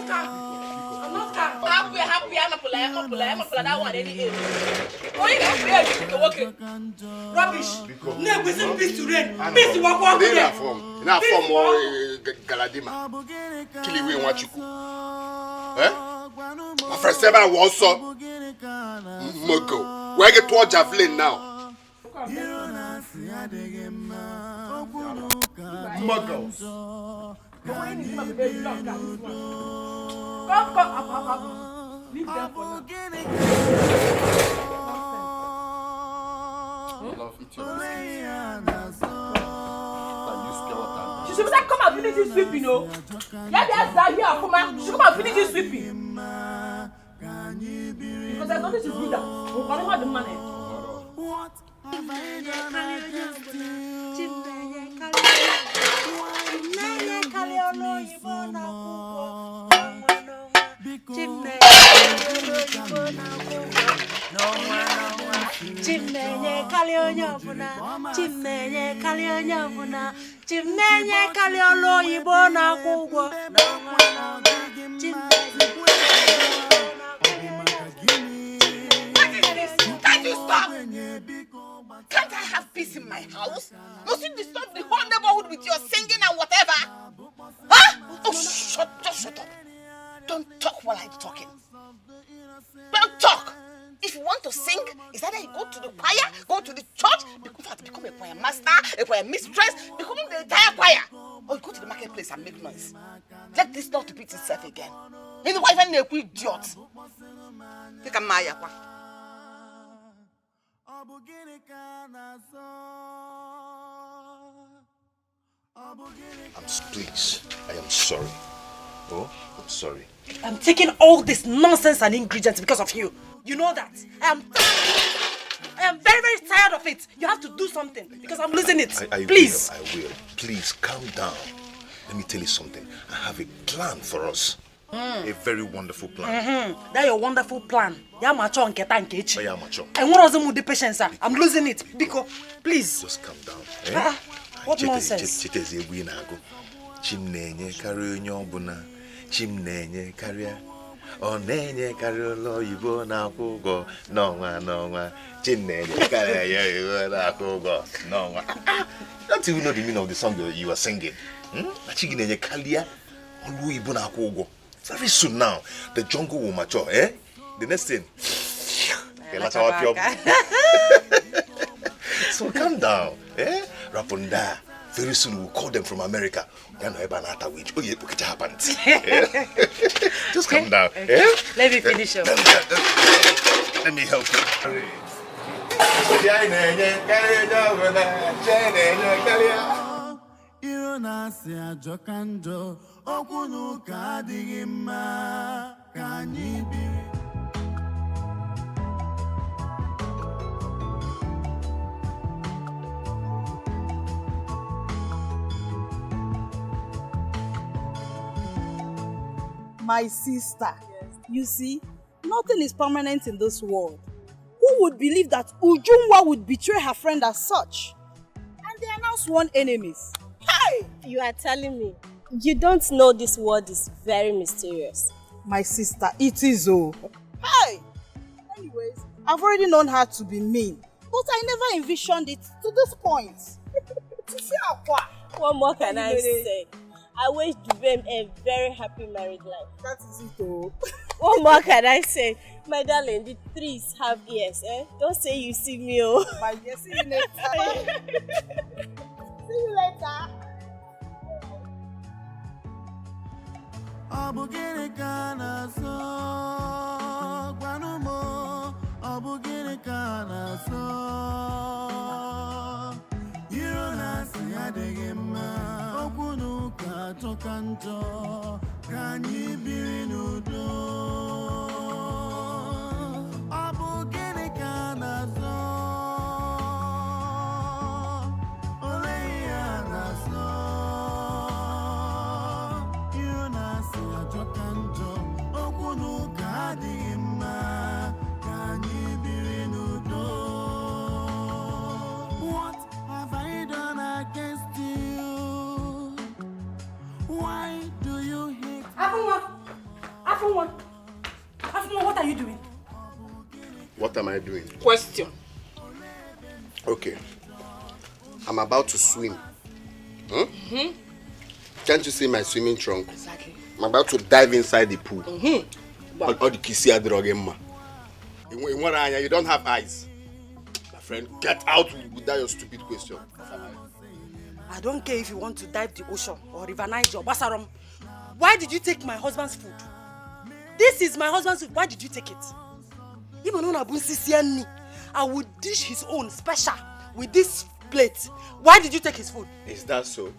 can. I'm not calm.
Happy. I'm that one.
Rubbish. No, we see peace to rain. Peace to walk there.
Now from Galadima. Kiliwe Wachuku. My first time I was so Mogo. Where get to javelin now? Muggles.
Come. Leave them for now. She should come and finish this sweeping, no? Yeah, that's that here, come on. She should come and finish this sweeping. Because there's nothing to do that. We're going to have the money. What?
Chimnenye kalionyo buna, chimnenye kalionyo buna, chimnenye kaliolo ibona kugwa.
Can't you stop? Can't I have peace in my house? Must you disturb the whole neighborhood with your singing and whatever? Huh? Oh, shut up. Don't talk while I'm talking. Don't talk. If you want to sing, is either you go to the choir, go to the church, become a choir master, a choir mistress, become the entire choir. Or you go to the marketplace and make noise. Let this not repeat itself again. In the wife and the idiot. Take a Maya.
Please, I am sorry. Oh, I'm sorry.
I'm taking all this nonsense and ingredients because of you. You know that. I am very, very tired of it. You have to do something because I'm losing it. Please.
I will. Please, calm down. Let me tell you something. I have a plan for us. A very wonderful plan.
That's your wonderful plan. Yeah, macho and keta and kechi.
Yeah, macho.
And what was the patience, sir? I'm losing it. Because, please.
Just calm down. Eh?
What nonsense?
Chimnenye karionyo buna. Chimnenye karia. Onenye karolo ibo na kugo. No. Chinenye karaya ibo na kugo. No. Don't you know the meaning of the song you were singing? Chinenye kalia olu ibo na kugo. Very soon now, the jungle will mature, eh? The next thing. So calm down, eh? Rapunda. Very soon we'll call them from America. Just calm down.
Okay.
Eh?
Let me finish up.
Let me help you.
My sister, you see, nothing is permanent in this world. Who would believe that Ujungwa would betray her friend as such? And they are now sworn enemies. Hey!
You are telling me you don't know this world is very mysterious.
My sister, it is oh. Hey! Anyways, I've already known her to be mean, but I never envisioned it to this point.
What more can I say? I wish Dubem a very happy married life.
That is it oh.
What more can I say? My darling, the trees have ears, eh? Don't say you see me oh.
My dear, see you later. See you later.
What have I done against you? Why do you hate
Afunwa, what are you doing?
What am I doing?
Question.
Okay. I'm about to swim. Can't you see my swimming trunk?
Exactly.
I'm about to dive inside the pool.
Wow.
All the kisia drogema. You don't have eyes. My friend, get out with that your stupid question.
I don't care if you want to dive the ocean or River Niger or Basaram. Why did you take my husband's food? This is my husband's food. Why did you take it? I would dish his own special with this plate. Why did you take his food?
Is that so?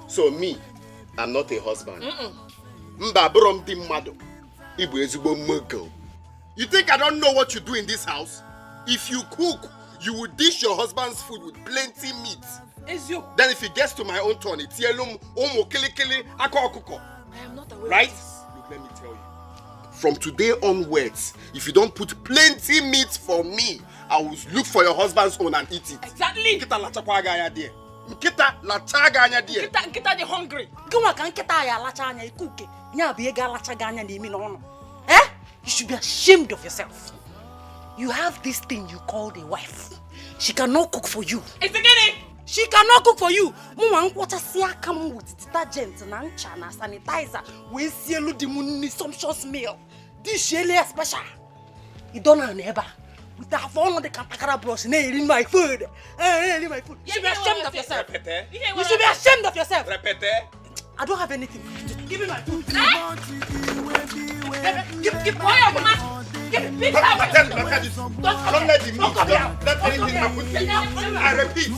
So me, I'm not a husband. Mbah brom di mado. Ibu ezigbo muggle. You think I don't know what you do in this house? If you cook, you will dish your husband's food with plenty meat. Then if it gets to my own turn, it's yellow, omo kili ako okuko.
I am not aware.
Right? Look, let me tell you. From today onwards, if you don't put plenty meat for me, I will look for your husband's own and eat it.
Exactly.
Nkita lachakwa anya there. Nkita lachaga anya there.
Nkita the hungry. Gwa kan nkita ya lacha anya ikuke. Nya be ga lacha ga anya na emi no no. Eh? You should be ashamed of yourself. You have this thing you call a wife. She cannot cook for you. It's beginning. She cannot cook for you. Mwa nkwata si aka m with detergent na ncha na sanitizer. We sielu di mu sumptuous meal. This shele special. You don't know neighbor. With that phone on the katakara brush, eating my food. Eating my food. You should be ashamed of yourself. You should be ashamed of yourself. I don't have anything. Give me my food. Give quiet, woman. Give me
don't let him eat. Don't let anything happen to him. I repeat.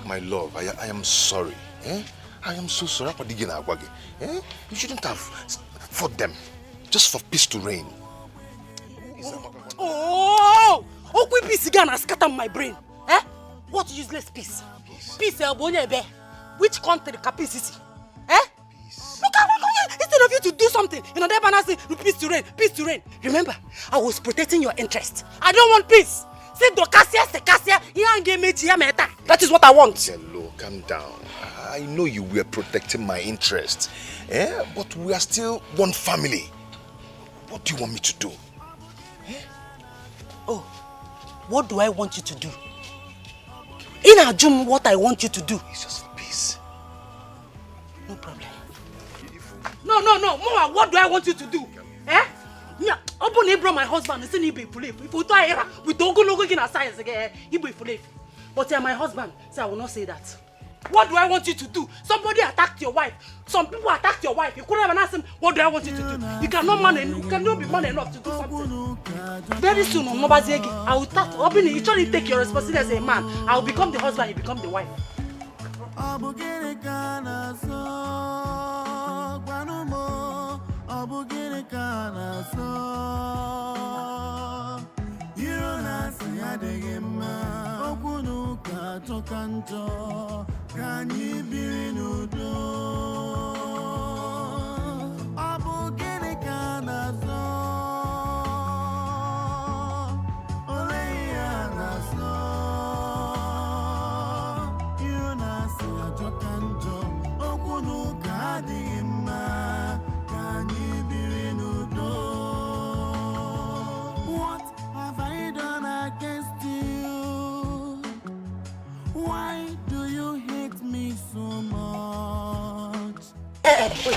My love, I am sorry. Eh? I am so sorry. Eh? You shouldn't have fought them. Just for peace to reign.
Oh! Oh, quick peace again and scatter my brain. Eh? What useless peace? Peace, which country can peace? Eh? Look at instead of you to do something, you know, they're say peace to reign, peace to reign. Remember, I was protecting your interest. I don't want peace.
That is what I want.
Hello, calm down. I know you were protecting my interests, but we are still one family. What do you want me to do?
Oh, what do I want you to do? In Ajum, what I want you to do?
It's just for peace.
No problem.
No. Mama, what do I want you to do? Yeah, open Abram, my husband, and say he be police. If we don't go looking at science again, he be police. But my husband say I will not say that. What do I want you to do? Somebody attacked your wife. Some people attacked your wife. You couldn't even ask him, what do I want you to do? You cannot be man enough to do something. Very soon, on Mobazegi, I will start opening. You try to take your responsibility as a man. I will become the husband, you become the wife.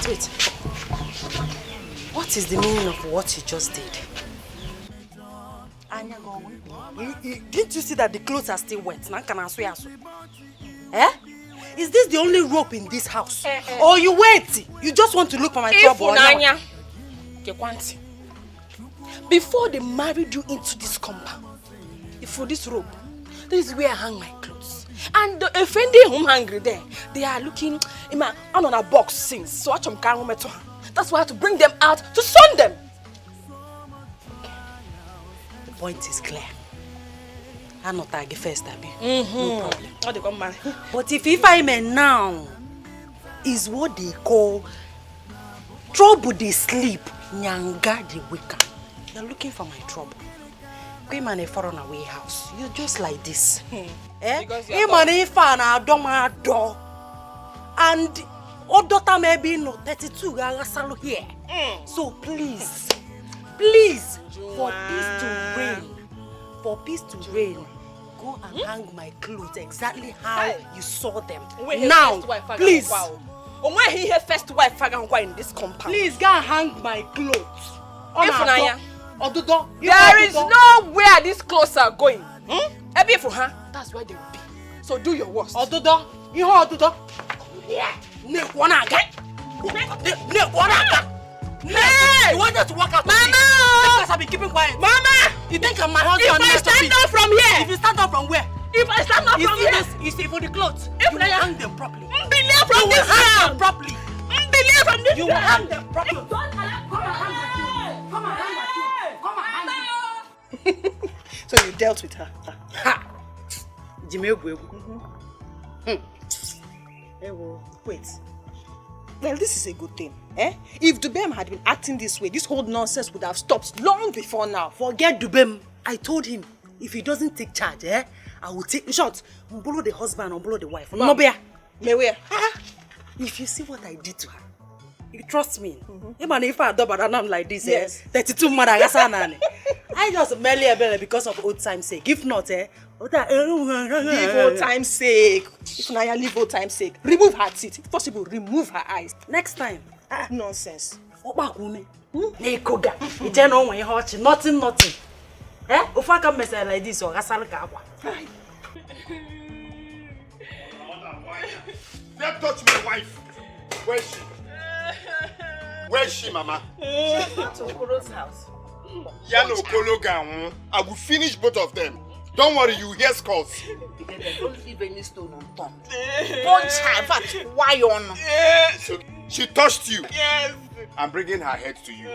Wait. What is the meaning of what you just did? Didn't you see that the clothes are still wet? Is this the only rope in this house? Or you wait? You just want to look for my trouble? Before they married you into this compound, for this rope, this is where I hang my clothes. And if they home hungry there, they are looking on a box since. So that's why I have to bring them out to sun them. The point is clear. I'm not target first, Abby. No problem. But if I may now, is what they call trouble they sleep, nyanga they wake up. You're looking for my trouble. Him and a foreign away house. You're just like this. Him and a fan are door. And old daughter may be no 32 here. So please, for peace to reign, go and hang my clothes exactly how you saw them. Now, please. Why he her first wife in this compound? Please go and hang my clothes.
There is nowhere these clothes are going.
That's where they will be. So do your worst. You want to walk out? Mama! Because I've been keeping quiet. Mama! You think I'm my husband? If I stand up from here! If you stand up from where? If I stand up from here! You see, for the clothes, you will hang them properly. You will hang them properly. You will hang them properly. Come and hang my clothes.
So you dealt with her?
Ha!
Wait. Well, this is a good thing. If Dubem had been acting this way, this whole nonsense would have stopped long before now.
Forget Dubem. I told him, if he doesn't take charge, I will take the shot. Unbolo the husband, unbolo the wife. If you see what I did to her, you trust me. Even if I double and I'm like this, yes. 32 mother, I just merely able because of old time's sake. If not,
leave old time's sake. If Naya leave old time's sake, remove her teeth. If possible, remove her eyes.
Next time.
Nonsense.
Nothing. If I can mess like this, or don't
touch my wife. Where is she? Where is she, Mama?
She's not to Okolo's house.
Yano Okolo, I will finish both of them. Don't worry, you hear scores.
Don't leave any stone unturned.
Punch her, but why on?
So she touched you.
Yes.
I'm bringing her head to you.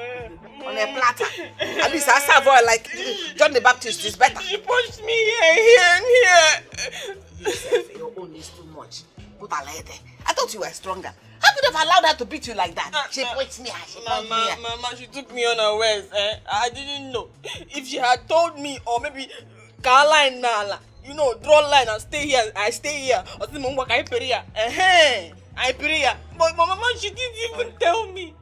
On a platter. At least I serve her like John the Baptist is better.
She punched me here and here.
Your own is too much. Put her like that. I thought you were stronger. How could you have allowed her to beat you like that? She punched me.
Mama, she took me unawares. I didn't know. If she had told me, or maybe Car line nala. You know, draw line and stay here. I stay here. Or the mum I pay here. I pay here. But my mama, she didn't even tell me.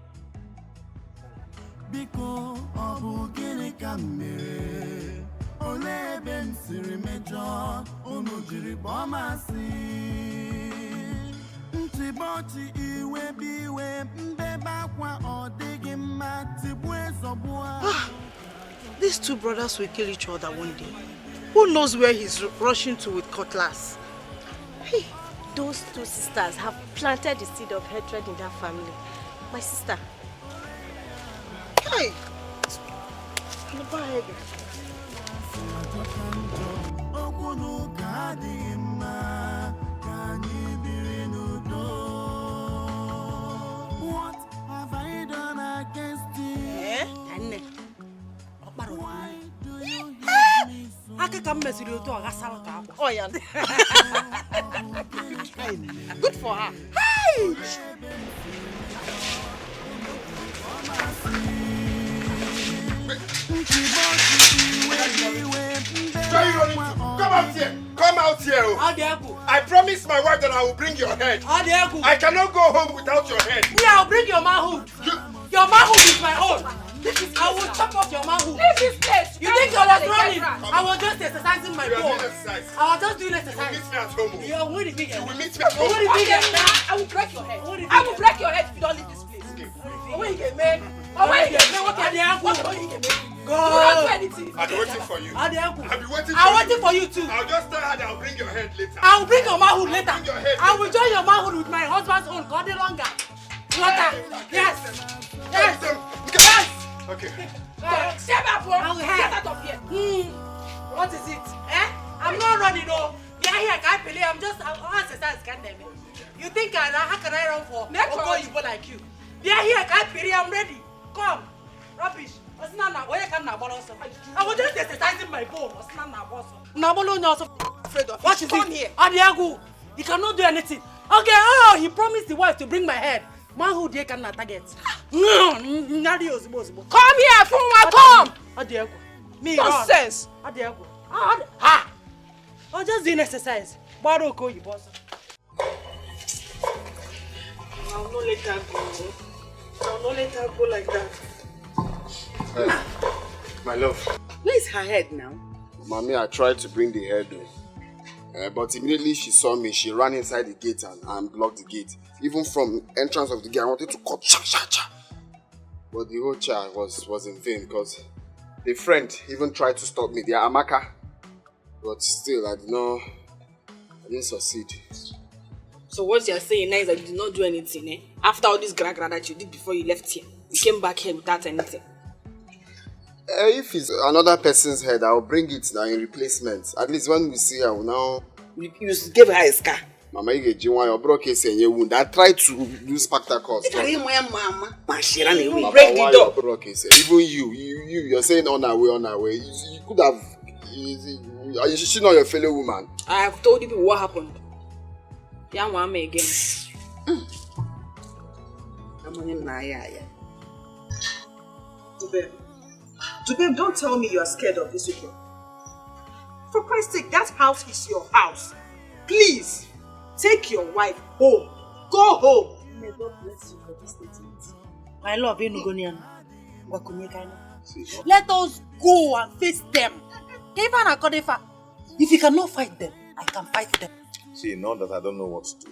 Biko obu gini kamere ole ben siri mejo unu jiri bomasi ntibochi iwe biwe mbeba kwa odigi mati bwezobua.
These two brothers will kill each other one day. Who knows where he's rushing to with cutlass?
Hey, those two sisters have planted the seed of hatred in that family. My sister.
Hey!
What have I done against you?
Good for her.
Hey!
Where you running to? Come out here! Come out here! I promised my wife that I will bring your head. I cannot go home without your head.
Yeah, I'll bring your manhood. Your manhood is my own. I will chop off your manhood.
Leave this place.
You think I was running? I was just exercising my bone. I was just doing exercise.
You will meet me at home.
You will meet me at
home. I will break your head. I will break your head if you don't leave this place. What you get me? What can you get me?
Go.
You don't do anything.
I'll be waiting for you.
I'll be waiting for
I'm
waiting for you too.
I'll just tell her that I'll bring your head later.
I'll bring your manhood later.
Bring your head
I will join your manhood with my husband's own. God the longer. Water. Yes. Yes.
Okay.
Step up, bro. Get out of here.
What is it? I'm not running, no. Yeah, here, can't play. I'm exercise, can't I? You think how can I run for Ogo like you? Yeah, here, can't play. I'm ready. Come. Rubbish. I was just exercising my bone. Afraid of what is
Come
it?
here.
Adiagu, he cannot do anything. Okay, oh, he promised the wife to bring my head. Manhood they cannot target. Come here, Funwa, come. Adiagu. Me
nonsense.
Adiagu. Ha. I'm just doing exercise. Baroko, you boss. I'll not let her go. I'll not let her go like that.
My love.
Where's her head now?
Mommy, I tried to bring the head but immediately she saw me, she ran inside the gate and blocked the gate. Even from entrance of the gate, I wanted to cut cha. But the whole cha was in vain because the friend even tried to stop me, the Amaka. But still, I didn't succeed.
So what you're saying now is that you did not do anything, After all this gra that you did before you left here, you came back here without anything.
If it's another person's head, I'll bring it now in replacement. At least when we see her, now.
You gave her a scar.
Mama, you get your broke case and your wound. I tried to do spectacles.
You
break the door. Even you're saying on our way. You could have. You should know your fellow woman.
I have told you people what happened. Young one me again.
I'm on him now, yeah.
Babe, don't tell me you are scared of this again. For Christ's sake, that house is your house. Please, take your wife home. Go home.
May God bless you for this statement. My love, let us go and face them. If you cannot fight them, I can fight them.
See, not that I don't know what to do.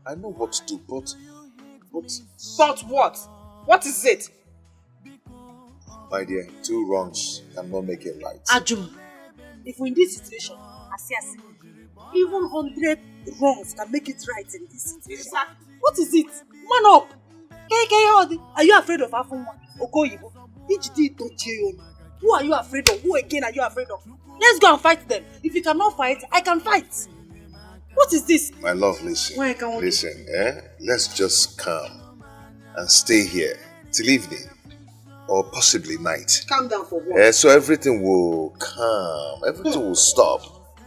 I know what to do, but...
But what? What is it?
My dear, 2 wrongs cannot make it right.
Ajum, if we're in this situation, even 100 wrongs can make it right in this situation. What is it? Man up! Are you afraid of Afunwa? Okoyibo? Who are you afraid of? Who again are you afraid of? Let's go and fight them. If you cannot fight, I can fight. What is this?
My love, listen. Let's just come and stay here till evening. Or possibly night.
Calm down for what?
So everything will calm. Everything will stop.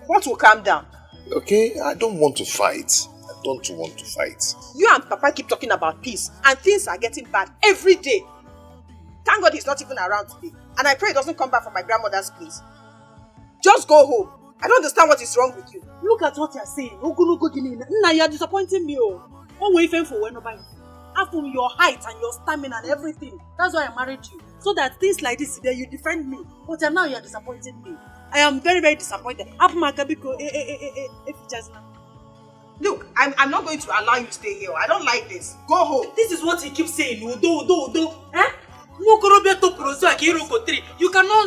What will calm down?
Okay? I don't want to fight.
You and Papa keep talking about peace. And things are getting bad every day. Thank God he's not even around today. And I pray he doesn't come back from my grandmother's place.
Just go home. I don't understand what is wrong with you.
Look at what you're saying. Now you're disappointing me. Oh, wait for when nobody. After your height and your stamina and everything. That's why I married you. So that things like this, then you defend me. But now you're disappointing me. I am very, very disappointed.
Look, I'm not going to allow you to stay here. I don't like this. Go home.
This is what he keeps saying. Udo. Eh? You cannot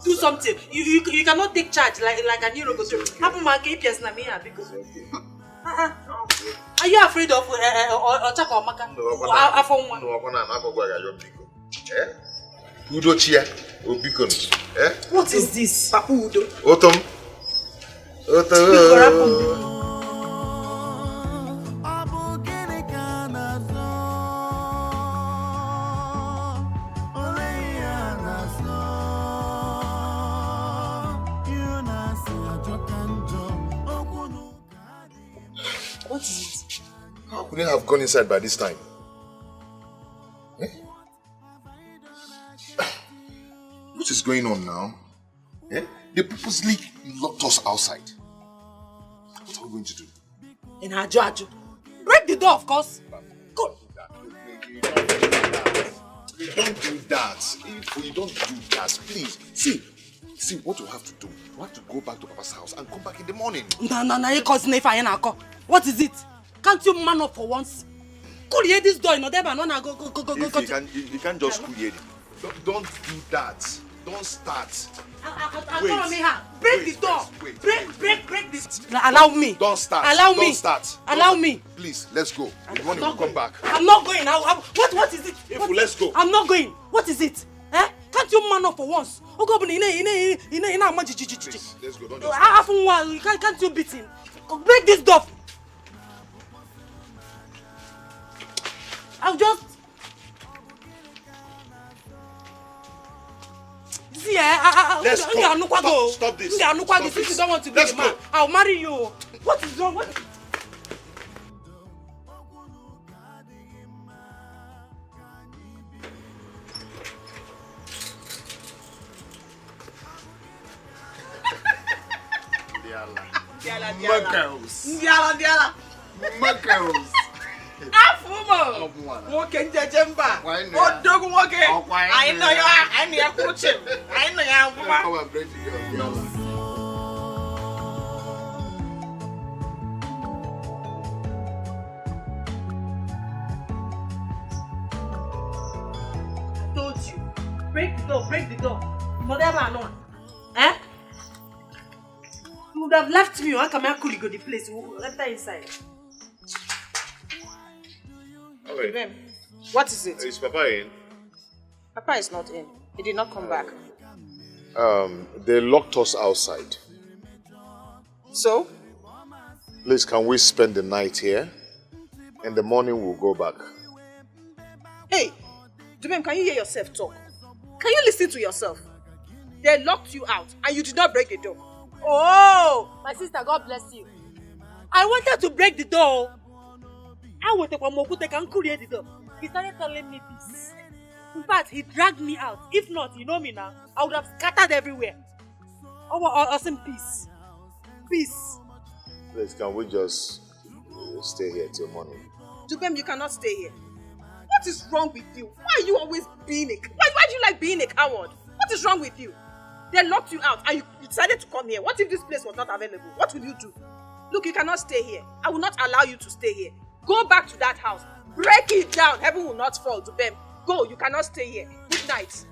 do something. You cannot take charge like an Iroko. Are you afraid of Ochaka or Maka?
Udo chia, Obikon.
What is this?
Papa Udo.
Otom.
What is it?
How could they have gone inside by this time? What is going on now? They purposely locked us outside. What are we going to do?
In Hajo. Break the door, of course. Go.
Don't do that. You don't do that. Please. See what you have to do. You have to go back to Papa's house and come back in the morning.
What is it? Can't you man up for once? Cool, this door, go.
You can't just cool it. Don't do that. Don't start.
Break the door.
Wait.
Break this. Allow me.
Don't start.
Don't start. Allow me.
Please, let's go. In the morning we'll come back.
I'm not going. What is it?
Let's go.
I'm not going. What is it? Can't you man up for once?
Please, let's go. Don't just
Can't you beat him? Break this door. I'll just... See,
let's go. Stop this.
Since you don't want to be a man, I'll marry you. What is wrong?
Muggles.
Afumo. Woke Jemba. Odogu woke. I know you are. I know you are. I know you are.
Come and break the girl.
I told you. Break the door. Whatever alone. You would have left me. How come I could go the place? Left her inside.
Okay.
What is it?
Is Papa in?
Papa is not in. He did not come back.
They locked us outside.
So?
Please, can we spend the night here? In the morning, we'll go back.
Hey, Dubem, can you hear yourself talk? Can you listen to yourself? They locked you out and you did not break the door.
Oh, my sister, God bless you. I wanted to break the door. I wanted to create the door. He started telling me this. In fact, he dragged me out. If not, you know me now, I would have scattered everywhere. Awesome peace. Peace.
Please, can we just stay here till morning?
Dubem, you cannot stay here. What is wrong with you? Why are you always being a... Why do you like being a coward? What is wrong with you? They locked you out and you decided to come here. What if this place was not available? What will you do? Look, you cannot stay here. I will not allow you to stay here. Go back to that house. Break it down. Heaven will not fall to them. Go, you cannot stay here. Good night.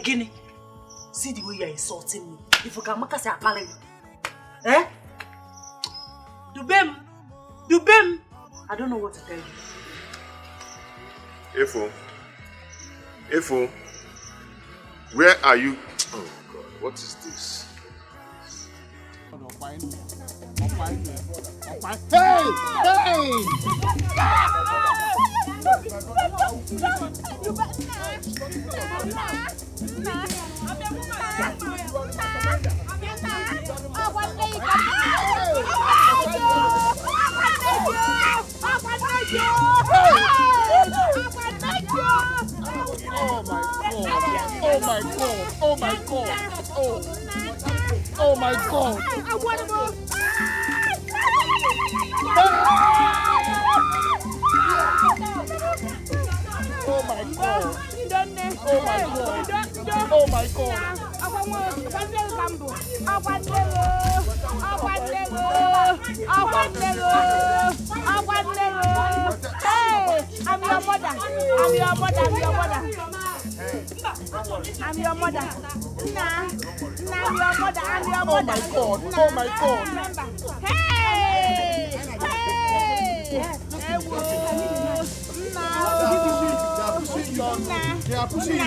Guinea. See the way you're insulting me. If you can make us a pallet. Dubem. I don't know what to tell you.
Efo, where are you? Oh God, what is this?
Hey!
my God! Oh my God! Oh my God! Oh my God! Oh my God! Oh my God!
Hey, I'm your mother. I'm your mother. I'm your mother. I'm your mother. Nah, I'm your mother. I'm your mother.
Oh my God! Oh my God!
Hey,
They are pushing you.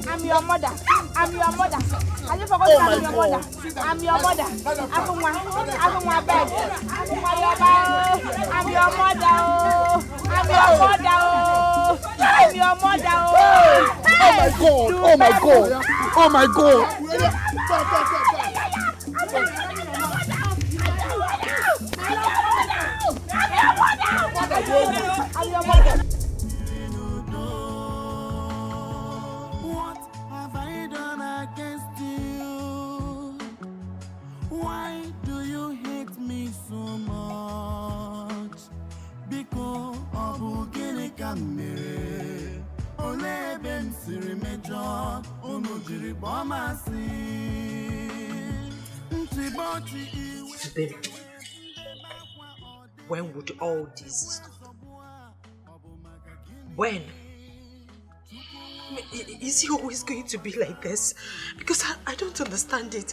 I'm your mother. I'm your mother. Have you forgotten I'm your mother? I'm your mother. I'm my bed. I'm your mother. I'm your mother. I'm your mother.
Oh my God! Oh my God! Oh my God!
I'm your mother.
What have I done against you? Why do you hate me so much? Because of gịnị ka m mere? Olee ebe m siri mejọ? Unu jiri kpọọ m asị. Ntịbọchị iwe.
When would all this stop? When? Is he always going to be like this? Because I don't understand it.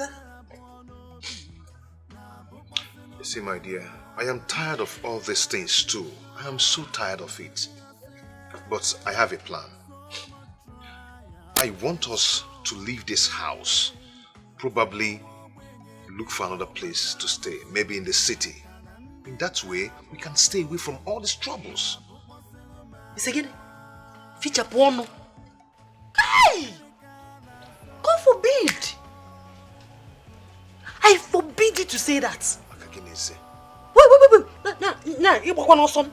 You see, my dear, I am tired of all these things too. I am so tired of it. But I have a plan. I want us to leave this house. Probably look for another place to stay. Maybe in the city. In that way, we can stay away from all these troubles.
It's again. Feature porno. Hey! God forbid! I forbid you to say that. Wait. Nah, you walk on awesome.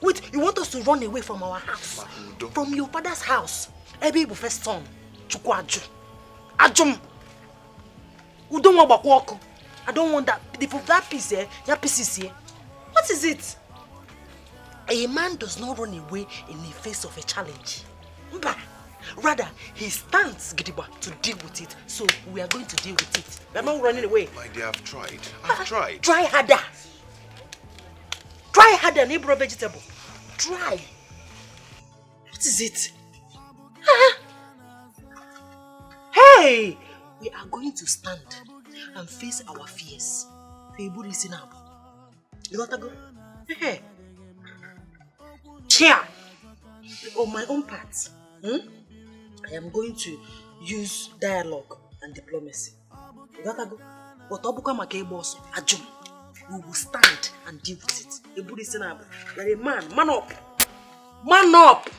Wait, you want us to run away from our house? From your father's house? Every first son. Chukwaju. Ajum. We don't want to walk. I don't want that. That piece here, that piece is here. What is it? A man does not run away in the face of a challenge. Mbah. Rather, he stands gidigba to deal with it. So we are going to deal with it. We are not running away.
My dear, I've tried. I've tried.
Try harder. Try harder, neighbor vegetable. Try. What is it? Hey! We are going to stand and face our fears. You got to go? Hey. Cheer. On my own part, I am going to use dialogue and diplomacy. You got to go? But we will stand and deal with it. Like a man up. Man up.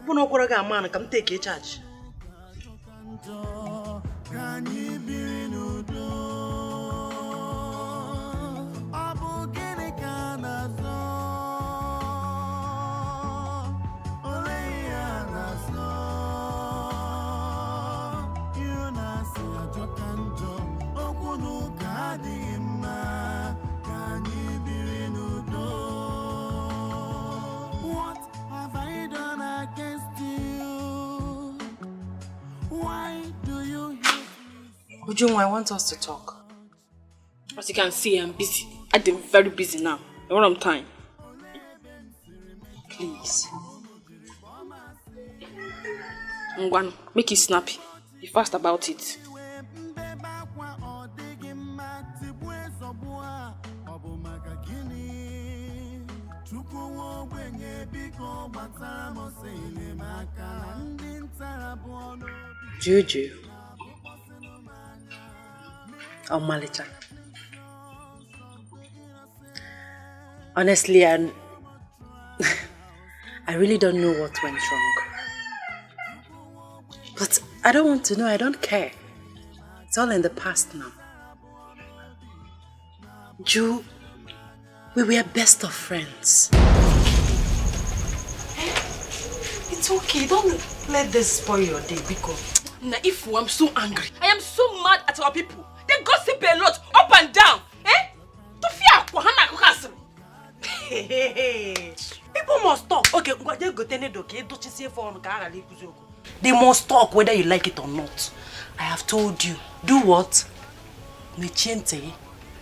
Man, come take a charge.
What have I done against you? Why do you hate me?
Ujunwa, I want us to talk.
As you can see, I'm busy. I'm very busy now. I don't have time.
Please.
Ngwan, make it snappy. Be fast about it.
Juju. Omalicha. Honestly, I really don't know what went wrong. But I don't want to know, I don't care. It's all in the past now. Ju, we were best of friends. It's okay. Don't let this spoil your day, because
now if I'm so angry, I am so mad at our people. They gossip a lot, up and down. Eh? To fear, Kohana Kokasri.
People must talk. Okay, they must talk whether you like it or not. I have told you. Do what?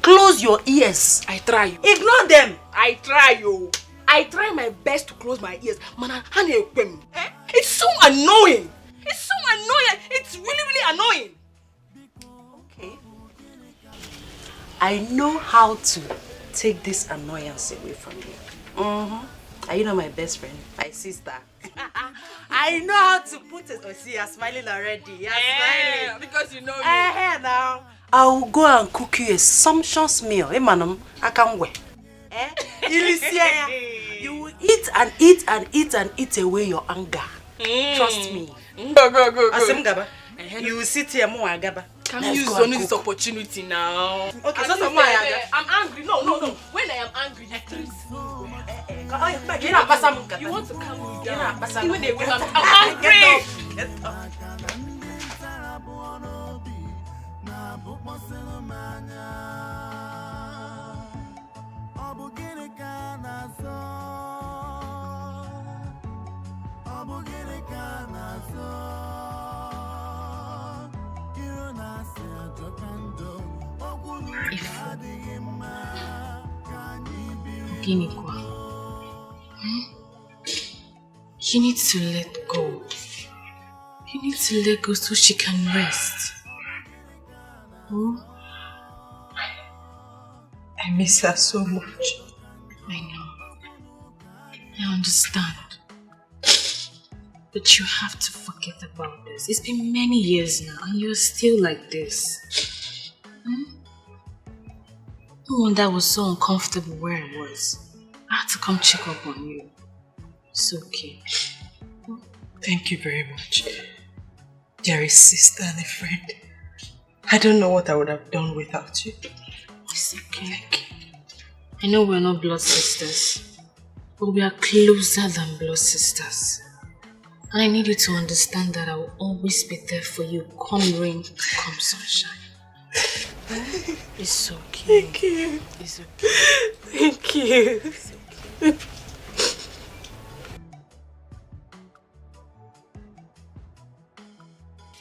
Close your ears.
I try you.
Ignore them.
I try you. I try my best to close my ears. It's so annoying. It's so annoying. It's really annoying.
Okay. I know how to take this annoyance away from you. Are you not my best friend? My sister. I know how to put it. Oh, see, you're smiling already. You're smiling.
Because you know me.
Now. I will go and cook you a sumptuous meal. Hey, madam, I can't wait. You will eat and eat and eat and eat away your anger. Trust me.
Go.
Gaba. You will sit here more, Gaba.
Can you use only this opportunity now?
Okay,
so I'm angry. No. When I am angry, you think you want to calm me down. Even when I'm angry.
Get up.
You need to let go. You need to let go so she can rest.
I miss her so much.
I know. I understand. But you have to forget about this. It's been many years now and you're still like this. When that was so uncomfortable where I was, I had to come check up on you. It's okay.
Thank you very much. Dearest sister and a friend. I don't know what I would have done without you.
It's okay. Thank you. I know we're not blood sisters, but we are closer than blood sisters. And I need you to understand that I will always be there for you, come rain, come sunshine. It's okay.
Thank you.
It's okay.
Thank you.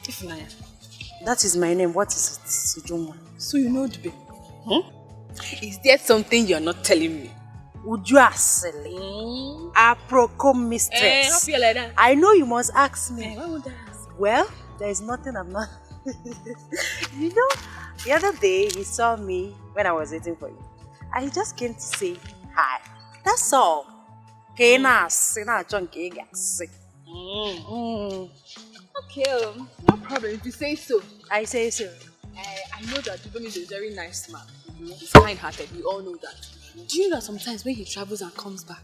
It's okay.
That is my name. What is it, Sujuma?
So you know the babe. Is there something you're not telling me?
Uju Asili. Aproko mistress.
How feel like that?
I know you must ask me.
Why would I ask?
Well, there is nothing I'm not. You know, the other day he saw me when I was waiting for you. And he just came to say hi. That's all. Okay, no
problem. If you say so.
I say so.
I know that Dubem is a very nice man. He's kind-hearted. We all know that. Do you know that sometimes when he travels and comes back,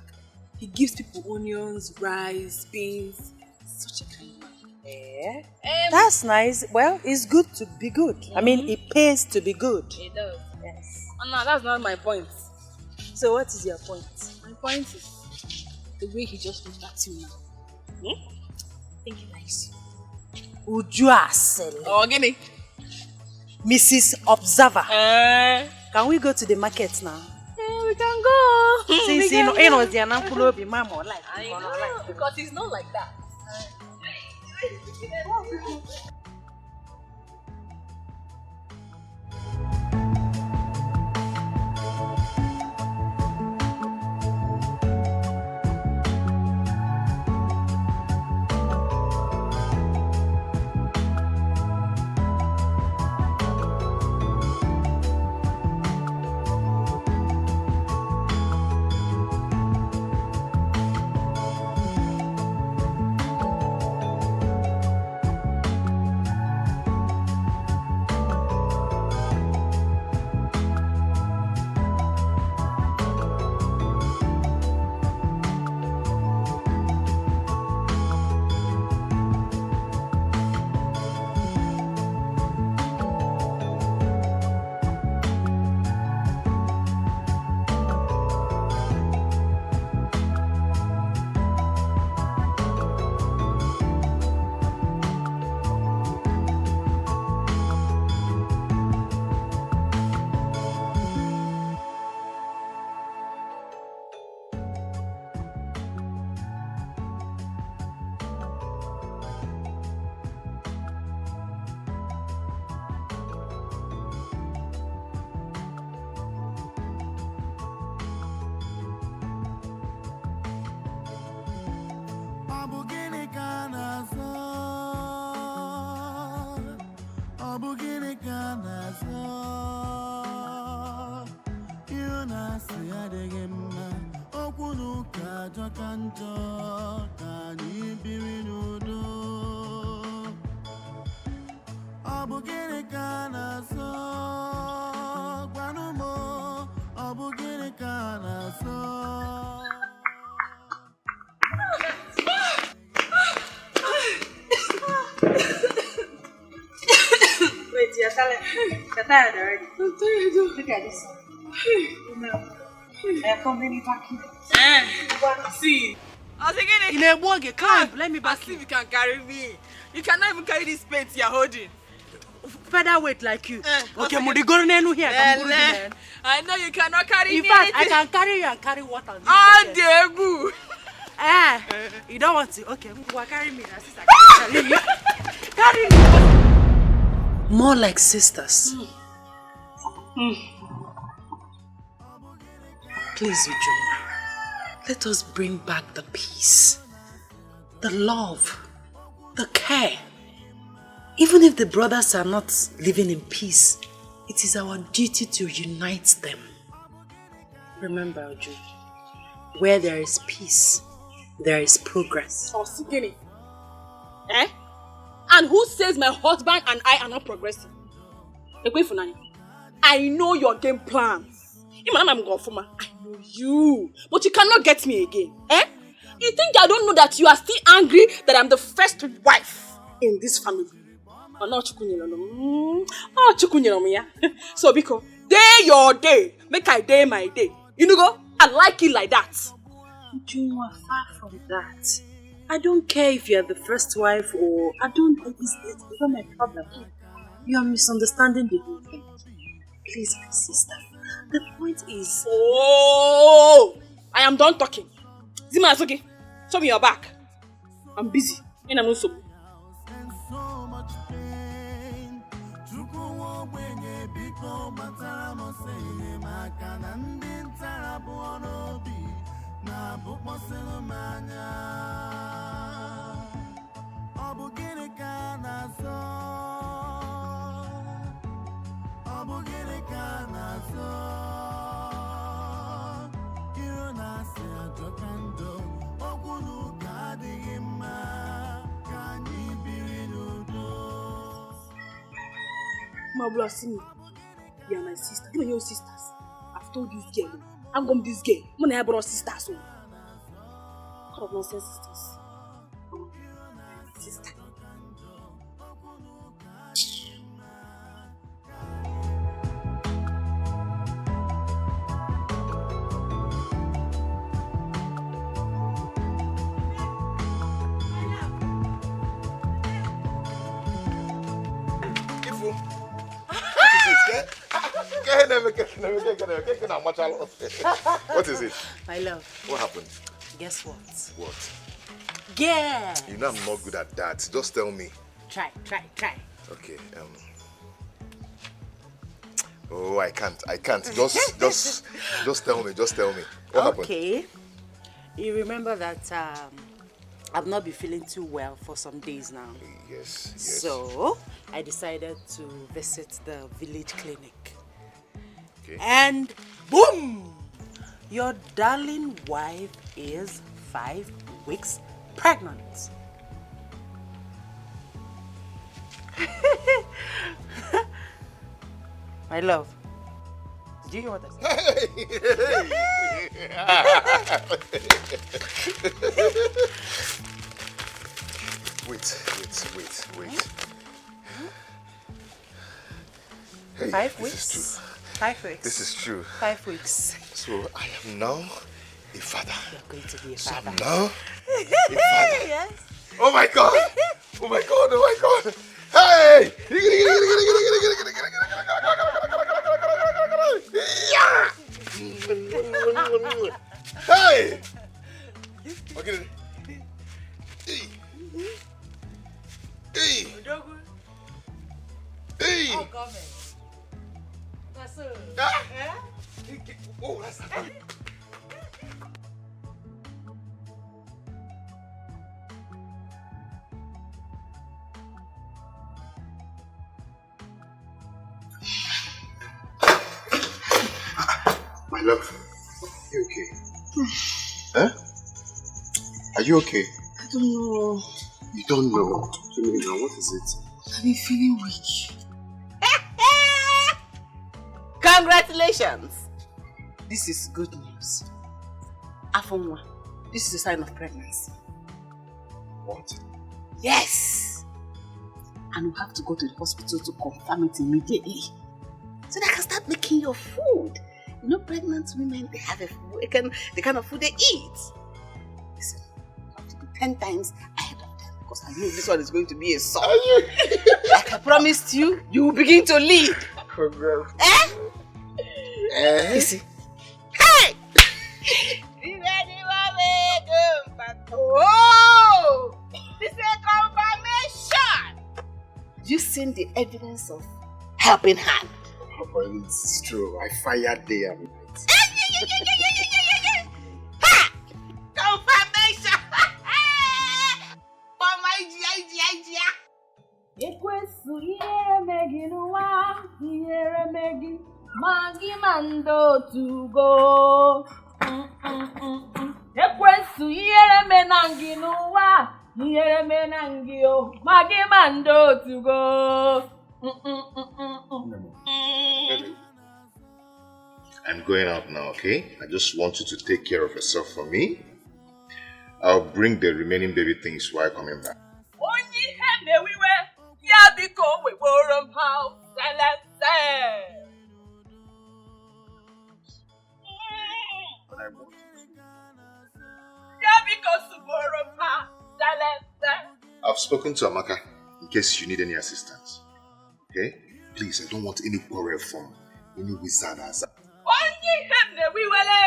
he gives people onions, rice, beans? Such a kind man.
Yeah. That's nice. Well, it's good to be good. I mean, it pays to be good.
It does.
Yes.
Oh, no, that's not my point.
So what is your point?
My point is the way he just looked at you now. I think he likes you.
Uju Asili.
Oh, give me.
Mrs. Observer. Can we go to the market now?
We can go.
Since you know,
I know, because it's not like that.
Wait, you're tired already? I'm tired. Look at this. They're coming back here.
See. I was thinking,
in a buggy, climb. Let me back
see if you can carry me. You cannot even carry this plate you're holding.
Featherweight like you. Okay, Mudi, go here.
I know you cannot carry me.
In fact, I can carry you and carry water.
Ah, Degu.
You don't want to? Okay, carry me. Sister, carry me. Carry me. More like sisters. Please, Uju, let us bring back the peace, the love, the care. Even if the brothers are not living in peace, it is our duty to unite them. Remember, Uju, where there is peace, there is progress.
Oh, Sigini. And who says my husband and I are not progressing? I know your game plans. I know you. But you cannot get me again. You think I don't know that you are still angry that I'm the first wife in this family? So, because day your day, make I day my day. You know, I like it like that.
You are far from that. I don't care if you are the first wife or it's not my problem. You are misunderstanding the whole thing. Please, my sister. The point is...
Oh! I am done talking. Zima, it's okay. Show me your back. I'm busy. And I'm also... Mabula, see me. You are my sister. You are your sisters. I've told this girl. I'm going this girl. I'm going to have our sisters. What of nonsense sisters? Sister.
What is it?
My love.
What happened?
Guess what?
What?
Guess.
You know I'm not good at that. Just tell me.
Try.
Okay. Oh, I can't. Just tell me. What happened?
Okay. You remember that I've not been feeling too well for some days now.
Yes.
So I decided to visit the village clinic.
Okay.
And boom! Your darling wife is 5 weeks pregnant. My love, do you hear what I said?
Wait. Hey,
5 weeks? 5 weeks.
This is true.
5 weeks.
So I am now a father.
You're going to be a
so
father.
I'm now a father.
Yes.
Oh my God! Hey! Hey! Okay. Hey!
Oh, government. That's it.
Oh, that's My love, you okay? Huh?
Are you okay?
I don't know.
You don't know. Talk to me now. What is it?
I've been feeling weak. Congratulations! This is good news. Afonwa, this is a sign of pregnancy.
What?
Yes! And we have to go to the hospital to confirm it immediately. So that I can start making your food. You know, pregnant women, they have the kind of food they eat. Listen, you have to be 10 times ahead of them because I know this one is going to be a son. Like I promised you, you will begin to lead.
Congrats.
You see? Hey! Oh! This is a confirmation! You seen the evidence of helping hand?
It's true. I fired day and night.
Ha! Confirmation! For my Naija.
Ekwesu ihere megi n'ụwa, ihere megi, ma gị ma ndị otu go. Ekwesu ihere me na gị n'ụwa, ihere me na gị o, ma gị ma ndị otu go.
I'm going out now, okay? I just want you to take care of yourself for me. I'll bring the remaining baby things while coming back.
Onye ihe na-ewiwe, ya biko weboro m ha selese. Ya biko suboro m ha selese.
I've spoken to Amaka in case you need any assistance. Okay? Please, I don't want any quarrel from any wizard.
Onye ihe na-ewiwele,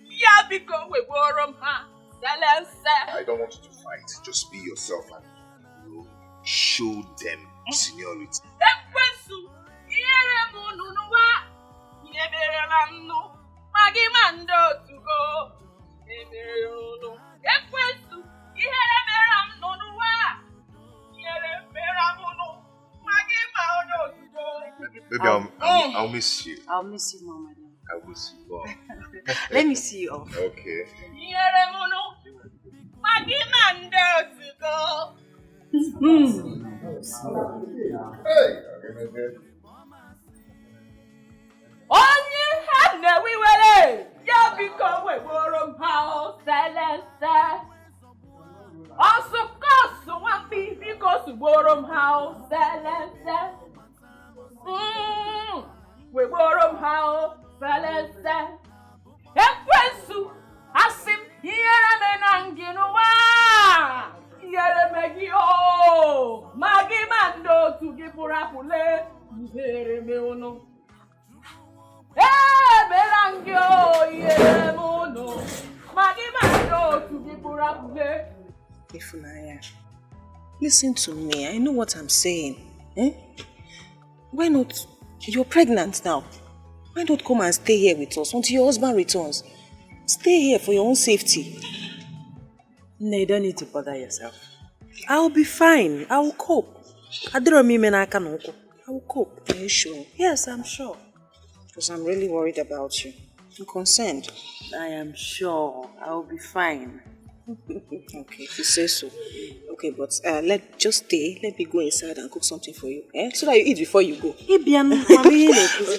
ya biko weboro m ha selese.
I don't want you to fight. Just be yourself and show them seniority.
Ekwesu, ihere m n'ụwa, ihere m nnu, ma gị ma ndị otu go. Ekwesu, ihere mere m n'ụwa, ihere mere m nnu, ma gị ma ndị otu go.
Baby, I'll miss you.
I'll miss you, Mama.
I'll miss you. Wow.
Let me see you off.
Okay.
Ihere m nnu, ma gị ma ndị otu go. Onye ha na-ewiwere, ya biko weboro m ha selese. Ọsụkọsụ nwampi biko sugboro m ha selese. Weboro m ha selese. Ekwesu, asị m ihere me na gị n'ụwa. Ihere megi o, magi mando tu gi purapule, ihere me ono. Belangio, ihere me ono, magi mando tu gi purapule.
Ifunaya, listen to me. I know what I'm saying. Why not? You're pregnant now. Why not come and stay here with us until your husband returns? Stay here for your own safety.
No, you don't need to bother yourself. I'll be fine. I will cope. I will cope.
Are you sure?
Yes, I'm sure.
Because I'm really worried about you. I'm concerned.
I am sure. I will be fine.
Okay, if you say so. Okay, but just stay. Let me go inside and cook something for you. So that you eat before you go.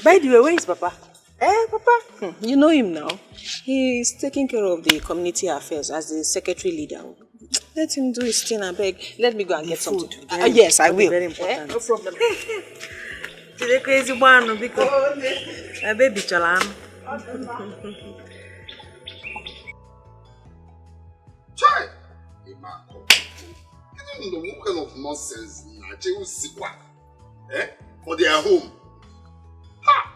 By the way, where is Papa?
Papa? You know him now. He's taking care of the community affairs as the secretary leader. Let him do his thing, I beg. Let me go and get something to do. Yes, I will.
Very important.
No problem.
Today crazy one because a baby chalam.
Chai! What kind of nonsense Naija will see what? For their home. Ha!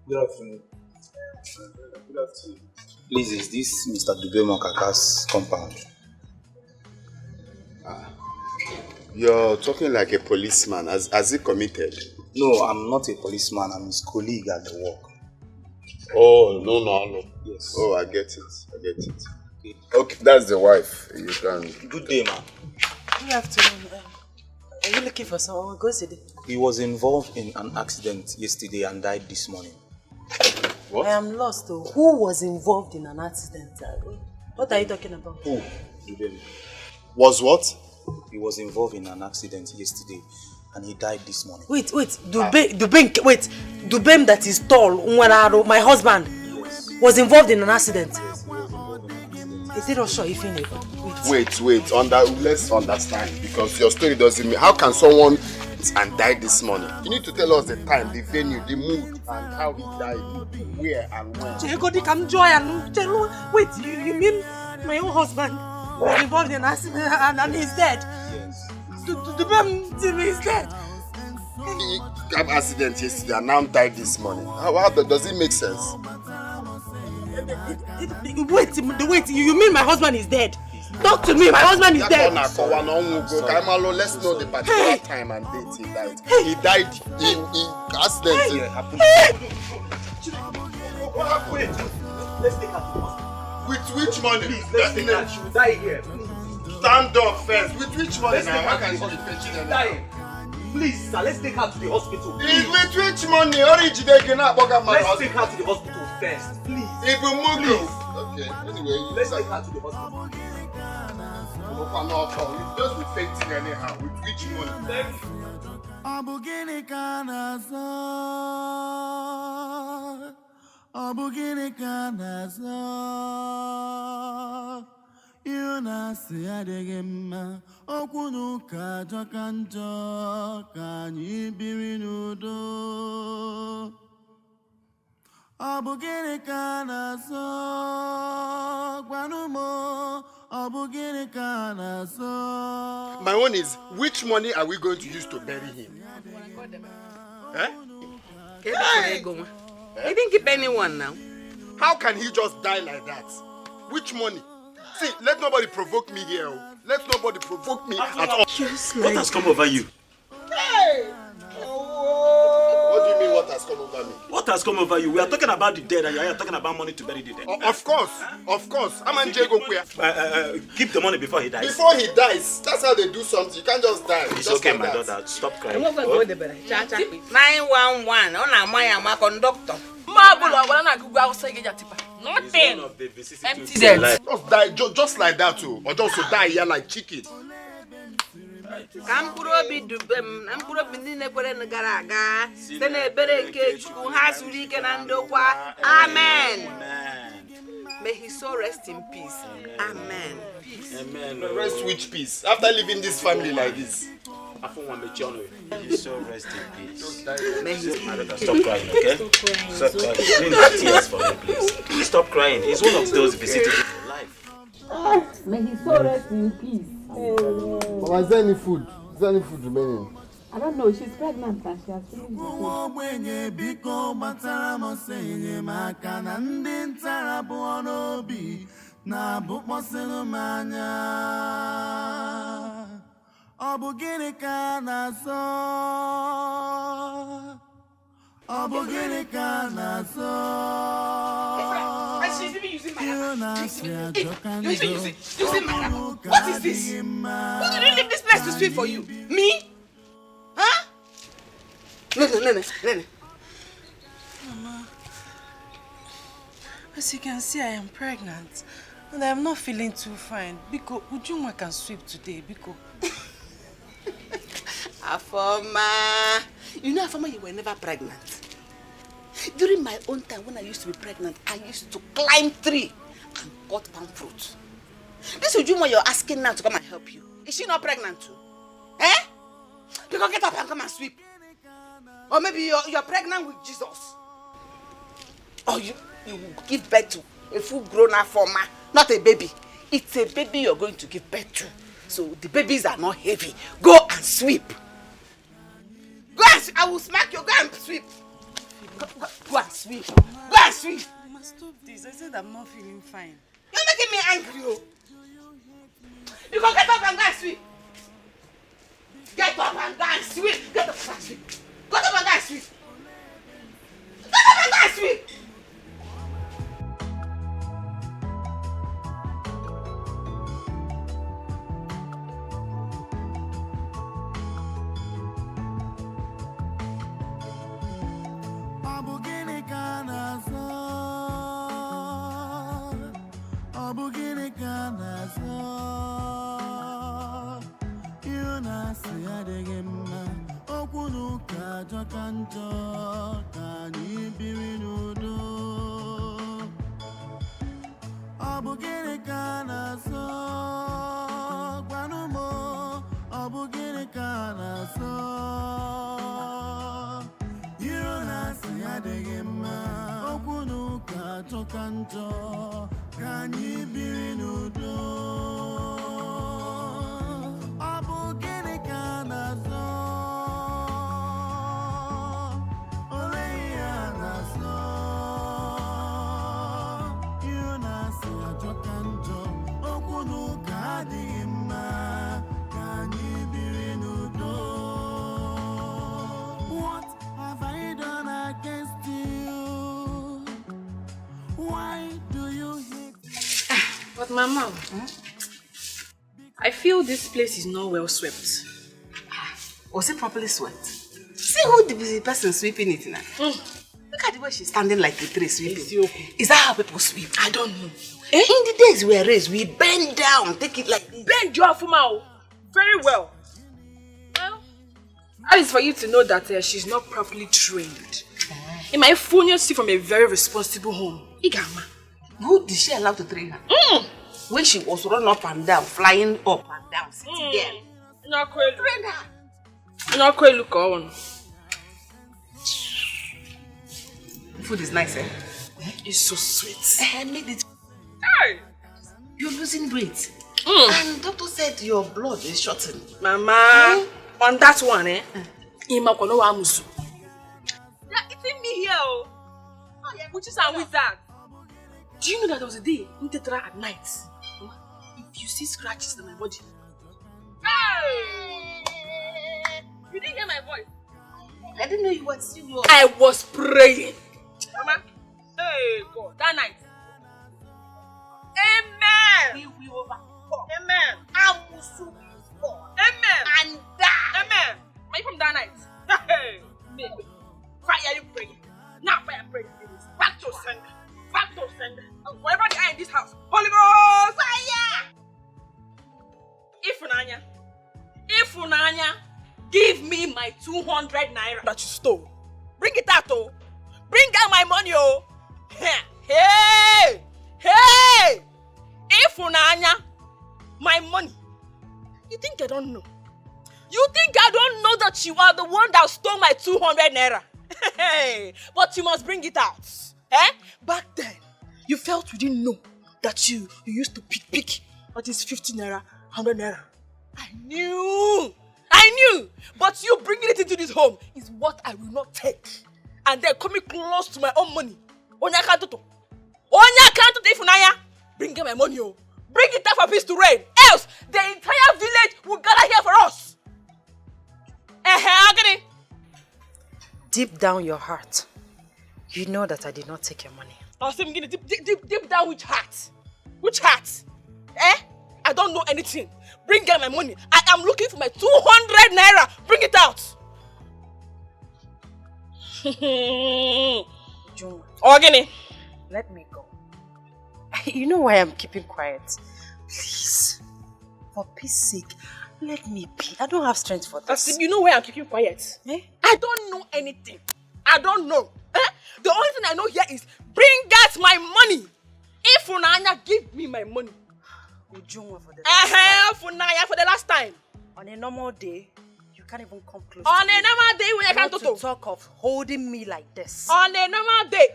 Good afternoon. Good afternoon. Please, is this Mr. Dube Mokaka's compound?
You're talking like a policeman. Has he committed?
No, I'm not a policeman. I'm his colleague at the work.
Oh, no.
Yes.
Oh, I get it. Okay, that's the wife. You can...
Good day, ma'am.
Good afternoon. Are you looking for someone? Ngozi?
He was involved in an accident yesterday and died this morning.
What? I am lost though. Who was involved in an accident? What are you talking about?
Who?
Was what?
He was involved in an accident yesterday and he died this morning.
Wait. Dubem that is tall, my husband, was involved in an accident. Is it also if you
Wait. Let's understand, because your story doesn't mean. How can someone and died this morning? You need to tell us the time, the venue, the mood, and how he died, where and when.
Wait, you mean my own husband was involved in an accident and he's dead?
Yes.
Dubem is dead.
He had an accident yesterday and now died this morning. How does it make sense?
Wait, you mean my husband is dead? Talk to me, my husband is dead.
Let's know the particular time and date he died. He died in accident.
Wait, let's take her to the hospital.
With which money?
Please, let's take her. She will die here.
Stand up first. With which money now? How can you be fetching her now?
Please, sir, let's take her to the hospital.
With which money? Let's take her to
the hospital first, please.
Okay, anyway,
let's take her to the hospital.
Just be fainting anyhow. With which money?
Yunasi adegema okunu kajo kanjo kanyi birinudo Abugini kanaso gwanumo Abugini kanaso.
My own is, which money are we going to use to bury him?
He didn't keep anyone now.
How can he just die like that? Which money? See, let nobody provoke me here. Let nobody provoke me at all.
What has come over you?
Hey! What do you mean, what has come over me?
What has come over you? We are talking about the dead and you are talking about money to bury the dead.
Of course.
Keep the money before he dies.
Before he dies. That's how they do something. You can't just die.
It's okay, my daughter. Stop crying.
911. My conductor.
Nothing.
Empty dead. Just die, just like that too. Or just to die here like chicken.
Amen. May his soul rest in peace. Amen. Peace.
Amen. Rest with peace. After living this family like this.
May his soul rest in peace.
Stop crying, okay?
Stop crying. Bring tears for me, please. Stop crying. He's one of those visiting your life.
May his soul rest in peace.
Mama, is there any food? Is there any food remaining?
I don't know. She's pregnant and she has finished the
She's even using my What is this? Who did you leave this place to sweep for you? Me? Huh? Nene.
Mama, as you can see, I am pregnant. And I am not feeling too fine. Biko, Ujunwa can sweep today, Biko.
Afoma. You know, Afoma, you were never pregnant. During my own time, when I used to be pregnant, I used to climb tree and cut palm fruit. This Ujunwa you're asking now to come and help you. Is she not pregnant too? Eh? You can get up and come and sweep. Or maybe you're pregnant with Jesus. Or you give birth to a full-grown Afoma, not a baby. It's a baby you're going to give birth to. So the babies are not heavy. Go and sweep. Go and sweep. I will smack you. Go and sweep. Go and sweep. Go and sweep.
Mama, stop this. I said I'm not feeling fine.
You're making me angry, oh. You can get up and go and sweep. Get up and go and sweep. Get up and go and sweep. Get up and go and sweep. Get up and go and sweep.
But Mama, I feel this place is not well swept.
Was it properly swept? See who the person sweeping it now. Look at the way she's standing like a tree sweeping. Is that how people sweep?
I don't know.
In the days we were raised, we bend down, take it like this.
Bend your Fumao. Very well.
Well, that is for you to know that she's not properly trained. In my phone, see from a very responsible home. Igama.
Who did she allow to train her? When she was running up and down, flying up and down, sitting there. Train her.
Look on.
Food is nice, eh?
It's so sweet.
I made it.
Hey!
You're losing weight. And doctor said your blood is shortening.
Mama, on that one, eh? Ima kono wa musu.
They're eating me here, oh. Witches and wizards.
Do you know that there was a day in Tetra at night? If you see scratches on my body.
Hey! You didn't hear my voice.
I didn't know you were serious.
I was praying.
Mama, hey God, that night. Amen.
We overcome.
Amen.
Amusu is God.
Amen.
And die.
Amen. Are you from that night? Hey, me. Fire you praying. Now fire praying. Back to sender. Back to sender. Wherever they are in this house, Holy Ghost fire. Ifunanya, give me my 200 naira that you stole. Bring it out, oh. Bring out my money, oh. Hey! Hey! Ifunanya, my money. You think I don't know? You think I don't know that you are the one that stole my 200 naira? Hey! But you must bring it out. Eh? Back then, you felt you didn't know that you used to pick at least 50 naira, 100 naira. I knew! But you bringing it into this home is what I will not take. And then coming close to my own money. Onya kanto Ifunanya. Bring my money, oh. Bring it out for peace to reign. Else, the entire village will gather here for us.
Deep down your heart, you know that I did not take your money.
Deep down which heart? Which heart? I don't know anything. Bring out my money. I am looking for my 200 naira. Bring it out.
June,
Ogini.
Let me go. You know why I'm keeping quiet? Please, for peace sake, let me be. I don't have strength for this.
You know why I'm keeping quiet? I don't know anything. I don't know. The only thing I know here is bring out my money. Ifunanya, give me my money.
Ujungwa for the last time.
Funanya for the last time.
On a normal day, you can't even come close
on
to me.
A normal day, when I can't
to talk of holding me like this.
On a normal day,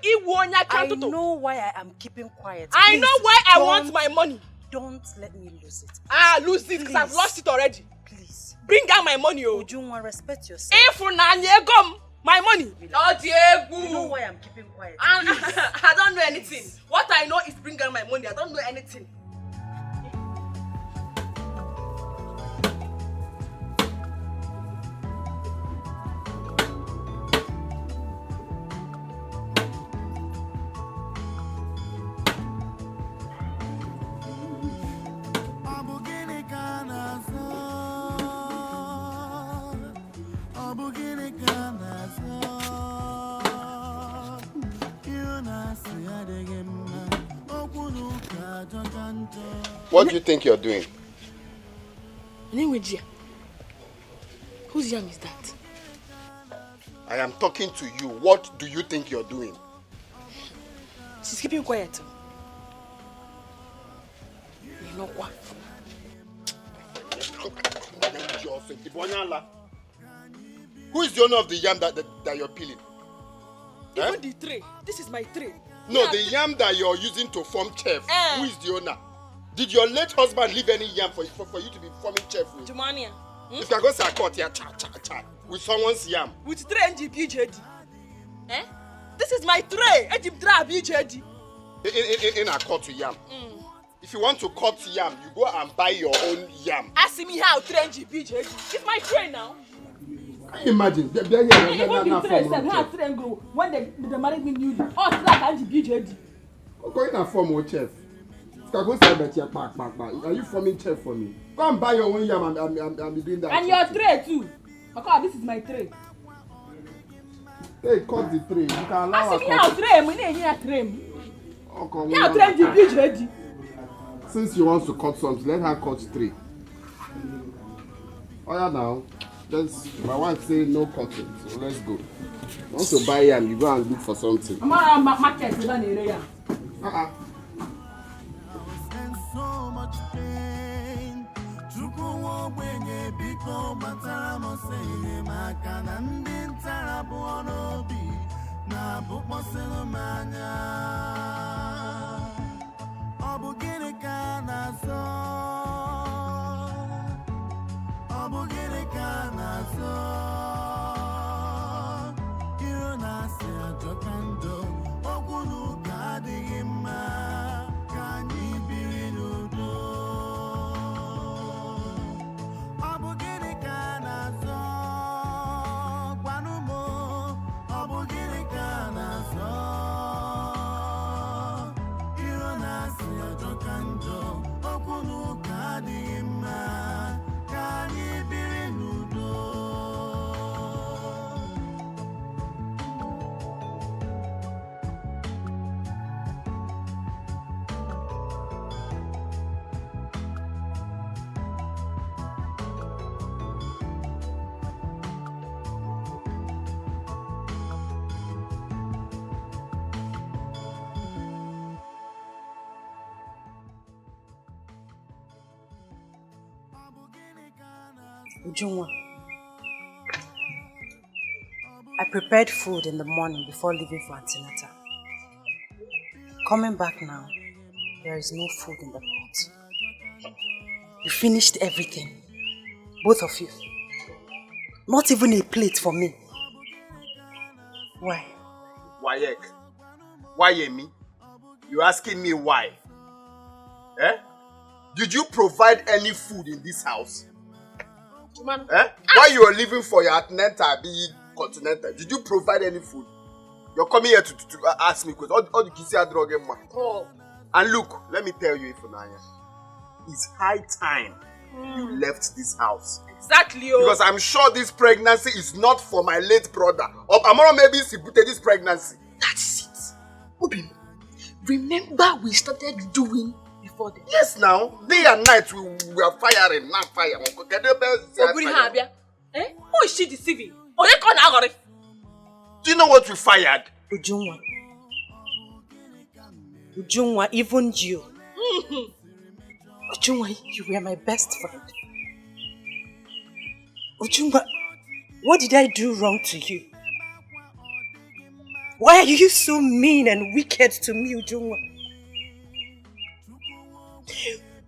I know why I am keeping quiet.
I
Please,
know why I want my money.
Don't let me lose it.
Lose it because I've lost it already.
Please.
Bring out my money, oh.
Ujungwa, respect yourself.
Ifunanya, come. My money.
Oh, Diego. You know why I'm keeping quiet.
I don't know anything. What I know is bring out my money. I don't know anything.
What do you think you're doing?
Whose yam is that?
I am talking to you. What do you think you're doing?
She's keeping quiet.
Who is the owner of the yam that you're peeling?
Even the tray. This is my tray.
No, the yam that you're using to form chef. Who is the owner? Did your late husband leave any yam for you to be forming chef with?
Jumania.
If you go say I caught here, with someone's yam.
With tray and BJD. This is my tray. BJD.
In a cut to yam. If you want to cut yam, you go and buy your own yam.
Ask me how tray and BJD. It's my tray now.
Can you imagine?
When they married me newly, oh, tray and BJD.
Go in a form of chef. Are you forming chef for me? Go and buy your own yam and be doing that.
And your tray too. Okay, this is my tray.
Hey, cut the tray. You can allow
us to cut tray. Okay,
since you want to cut something, let her cut tray. Oh yeah, now. My wife say no cutting, so let's go. Want to buy yam, you go and look for something.
So much pain.
Ujunwa, I prepared food in the morning before leaving for antenatal. Coming back now, there is no food in the pot. You finished everything, both of you. Not even a plate for me. Why?
Why, Why me? You asking me why? Did you provide any food in this house? Why you are leaving for your antenatal, be continental? Did you provide any food? You're coming here to ask me questions. All the kids are drug man. And look, let me tell you, Ifunanya, it's high time you left this house.
Exactly.
Because I'm sure this pregnancy is not for my late brother. Or Amara maybe Sibute this pregnancy.
That's it. Obi, remember we started doing before this?
Yes, now. Day and night we are firing, not fire.
Who is she deceiving?
Do you know what we fired?
Ujunwa, even you. Ujunwa, you were my best friend. Ujunwa, what did I do wrong to you? Why are you so mean and wicked to me, Ujunwa?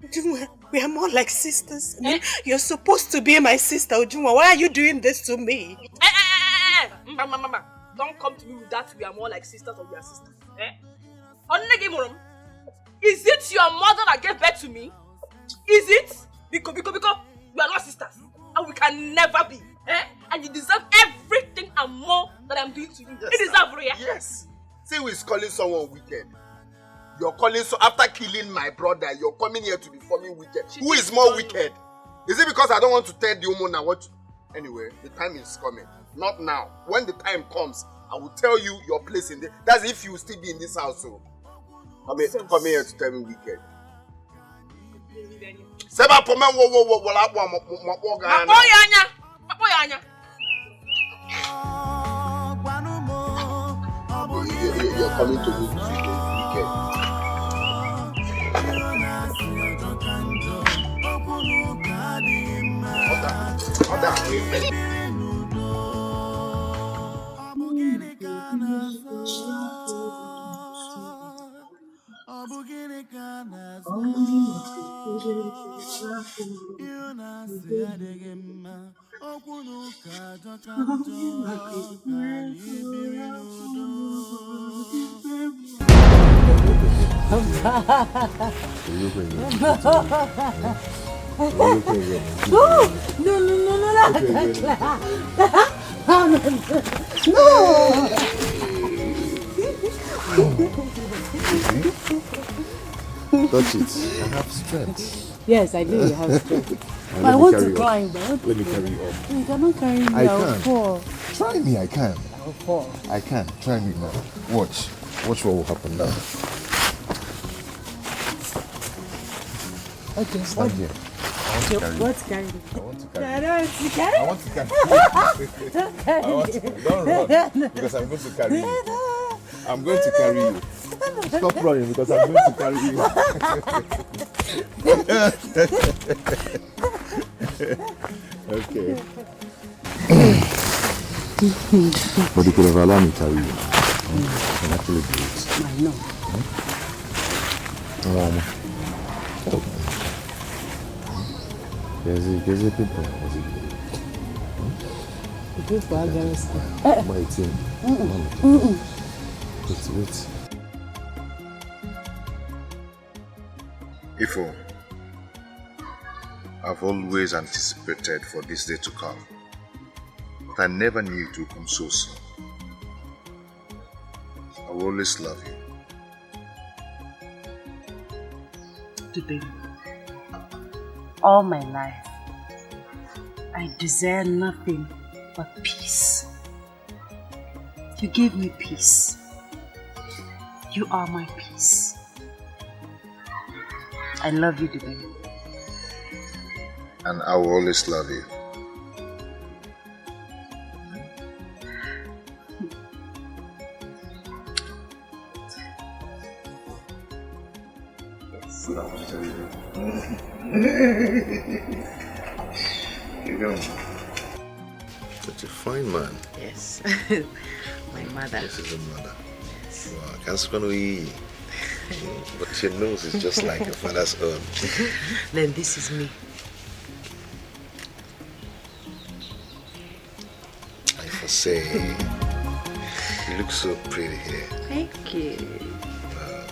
Ujunwa, we are more like sisters. You're supposed to be my sister, Ujunwa. Why are you doing this to me?
Mama, don't come to me with that we are more like sisters or we are sisters. Is it your mother that gave birth to me? Is it? Because we are not sisters. And we can never be. And you deserve everything and more that I'm doing to you.
Yes,
you deserve it.
Yes. See who is calling someone wicked. You're calling after killing my brother, you're coming here to be forming wicked. Who is more wicked? Is it because I don't want to tell the woman what? Anyway, the time is coming. Not now. When the time comes, I will tell you your place in this. That's if you will still be in this house. So come here to tell me wicked. Seba poma wo you're coming to me wicked.
Touch it. I have strength.
Yes, I do. You have strength.
I
want to climb.
Let me carry you up.
You cannot carry me.
I
I'll
can.
fall.
Try me, I can.
I'll fall.
I can. Try me now. Watch. Watch what will happen now.
Okay.
Stand here. I want to carry you.
What to carry?
I want to carry you. I want to carry you. Don't run, because I'm going to carry you. I'm going to carry you. Stop running, because I'm going to carry you. Okay. But you could have allowed me to carry you. I can actually do it.
I know.
There's a people.
The people are very scared.
My team. Wait. Ifo, I've always anticipated for this day to come, but I never knew it would come so soon. I will always love you.
Today, all my life, I desire nothing but peace. You gave me peace. You are my peace. I love you, Dubai.
And I will always love you. You go. Such a fine man.
Yes. My mother.
This is a mother. Yes. Wow, can't eat. But your nose is just like your father's own.
Then this is me.
I foresee. You look so pretty here.
Thank you.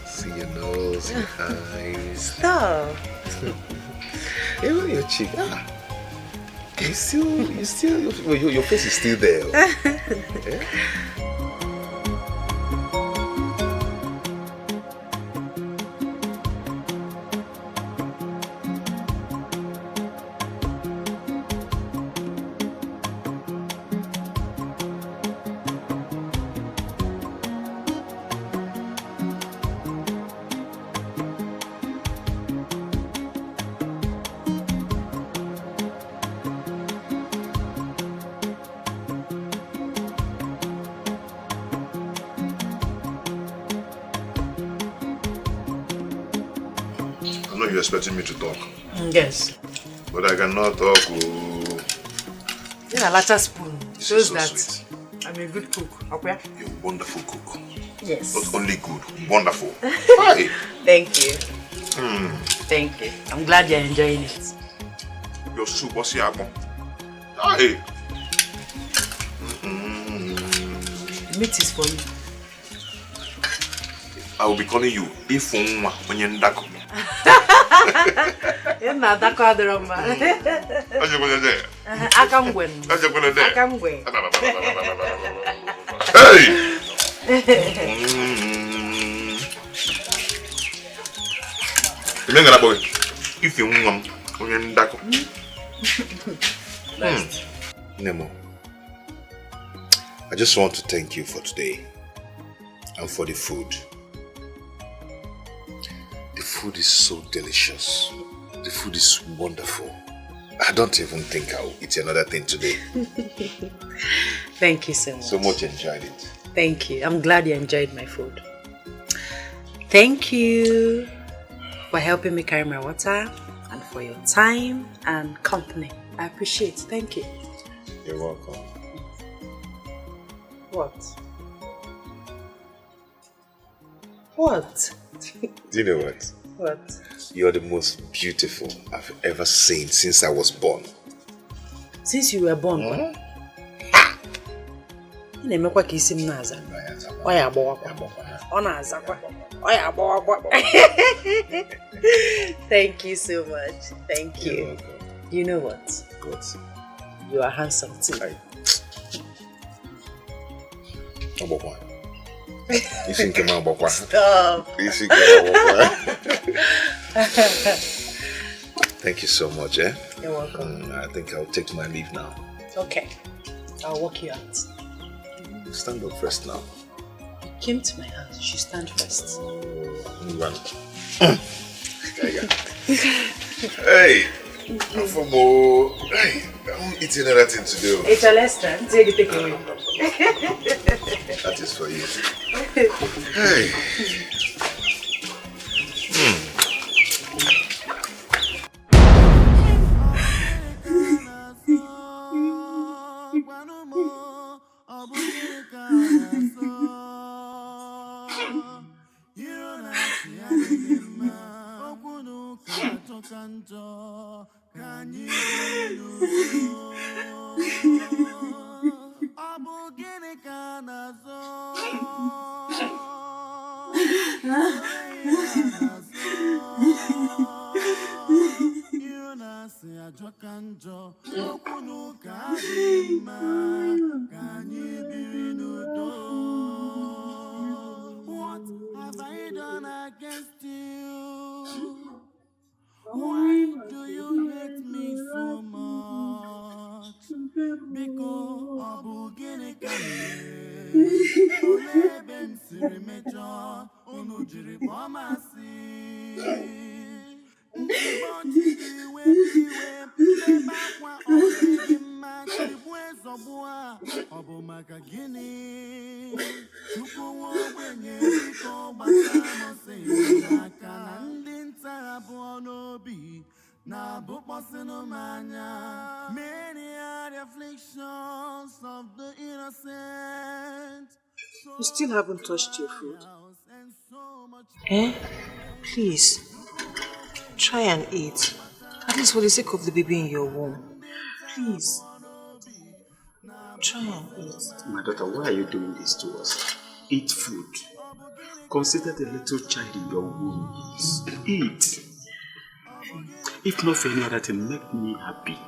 See your nose, your eyes.
Stop.
Even your cheek. Your face is still there. Yeah? You're expecting me to talk.
Yes.
But I cannot talk.
Then a latter spoon shows
so
that
sweet.
I'm a good cook. Okay?
You're a wonderful cook.
Yes.
Not only good, wonderful. Hi.
Thank you. Thank you. I'm glad you're enjoying it.
Your soup, what's your apple? Hi.
The meat is for you.
I will be calling you Ifunwa when you're Ndako.
You're not that kind of man. I can't win. I can't win.
Hey! Remember boy. If you want when you're Ndako. Nemo, I just want to thank you for today and for the food. The food is so delicious. The food is wonderful. I don't even think I'll eat another thing today.
Thank you so much.
So much enjoyed it.
Thank you. I'm glad you enjoyed my food. Thank you for helping me carry my water and for your time and company. I appreciate it. Thank you.
You're welcome.
What? What?
Do you know what?
What?
You're the most beautiful I've ever seen since I was born.
Since you were born? You na-emekwa ka isi m na-aza. Ọ ya agbawakwa. Ọ na-azakwa. Ọ ya agbawakwa. Thank you so much. Thank you. You know what?
What?
You are handsome too.
Agbawakwa. You think I'm agbawakwa?
Stop.
You think I'm agbawakwa? Thank you so much, eh?
You're welcome.
I think I'll take my leave now.
Okay. I'll walk you out.
Stand up first now.
You came to my house. You should stand first.
Run. Hey! Hey! I'm eating anything to do.
It's a restaurant. Take it away.
That is for you. Hey!
You still haven't touched your food. Eh? Please, try and eat. At least for the sake of the baby in your womb. Please. Try and eat.
My daughter, why are you doing this to us? Eat food. Consider the little child in your womb. Eat. If not for any other thing, make me happy.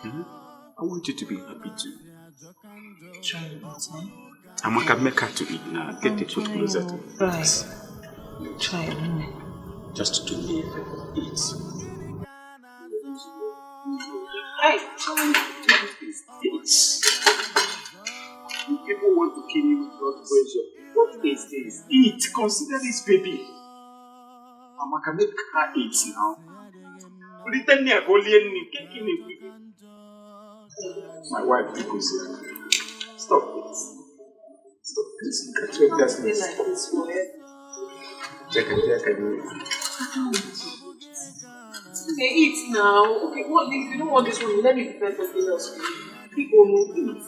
I want you to be happy too.
Try and eat, eh?
Amaka, make her to eat now. Get the food closer to me.
Right. Try it.
Just do me a favor. Eat.
Hey!
Eat. People want to kill you with blood pressure. What is this? Eat. Consider this baby. Amaka, make her eat now. My wife, because stop this. Stop this. Catch your business. Check it.
Okay, eat now. Okay, what if you don't want this one? Let me prepare something else for you. People will eat.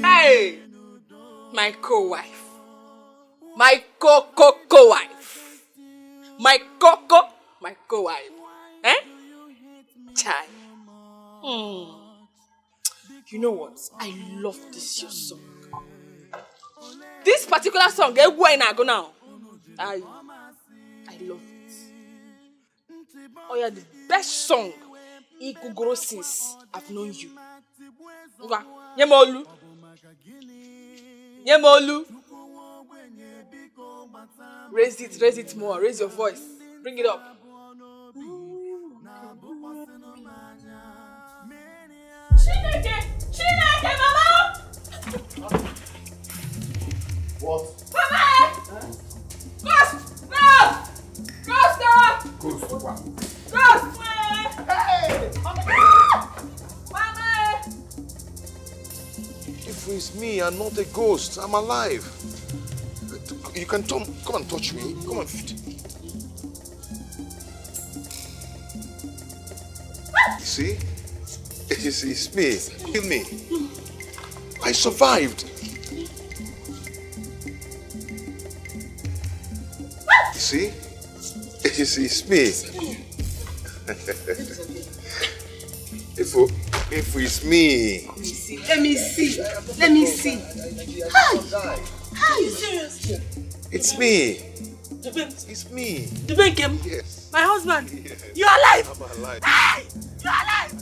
Hey! My co-wife. My co-wife. My co-wife. Eh? Chai. You know what? I love this your song. This particular song, I go now. I love it. Oh yeah, the best song Igugoro since I've known you. Yemolu. Raise it more. Raise your voice. Bring it up. Chineke, Mama!
What?
Mama! Huh? No!
me and not a ghost. I'm alive. You can come and touch me. Come on. See? It's me. Kill me. I survived. See? It's me. If it's me.
Let me see. Hi, seriously?
It's me. It's me.
Yes. My husband. Yes. You're alive.
I'm alive.
Hey, you're alive.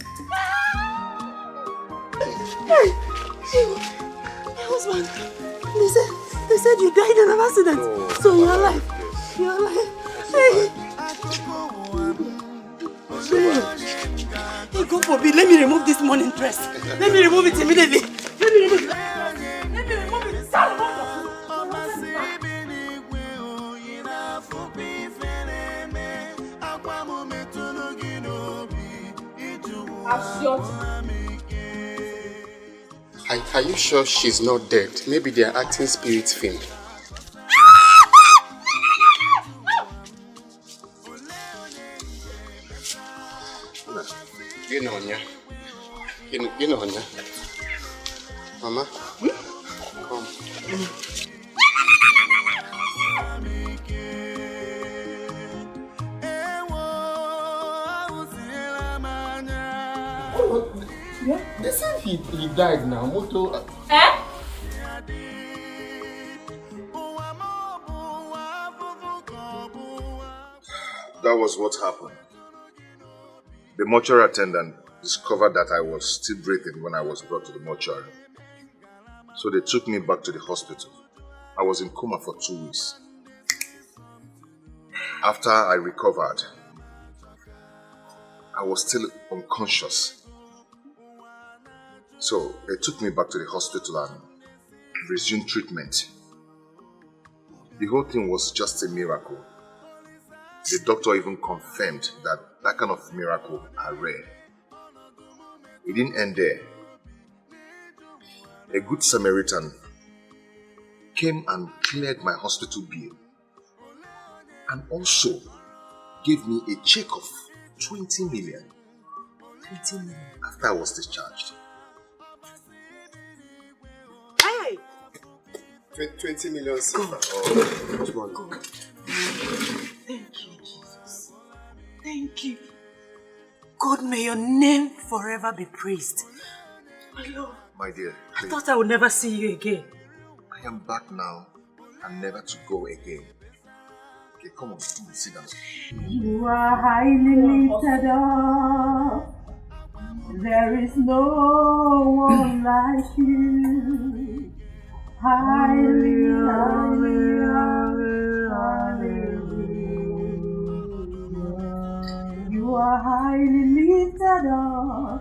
Hey, my husband. They said you died in an accident.
No,
so you're alive. Yes. You're alive. Hey. Hey, God forbid, let me remove this morning dress. Let me remove it immediately. Let me remove it.
Are you sure she's not dead? Maybe they are acting spirit film. You know, Mama, come. They said he died now. Moto.
Eh?
That was what happened. The mortuary attendant discovered that I was still breathing when I was brought to the mortuary. So they took me back to the hospital. I was in coma for 2 weeks. After I recovered, I was still unconscious. So they took me back to the hospital and resumed treatment. The whole thing was just a miracle. The doctor even confirmed that that kind of miracle are rare. It didn't end there. A good Samaritan came and cleared my hospital bill and also gave me a check of 20 million. 20 million after I was discharged.
Hey!
20 million silver.
God. Thank you, Jesus. Thank you. God, may your name forever be praised. My Lord.
My dear,
I thought I would never see you again.
I am back now and never to go again. Okay, come on, sit down.
You are highly lifted up. There is no one like you. Highly, highly, highly, hallelujah. You are highly lifted up.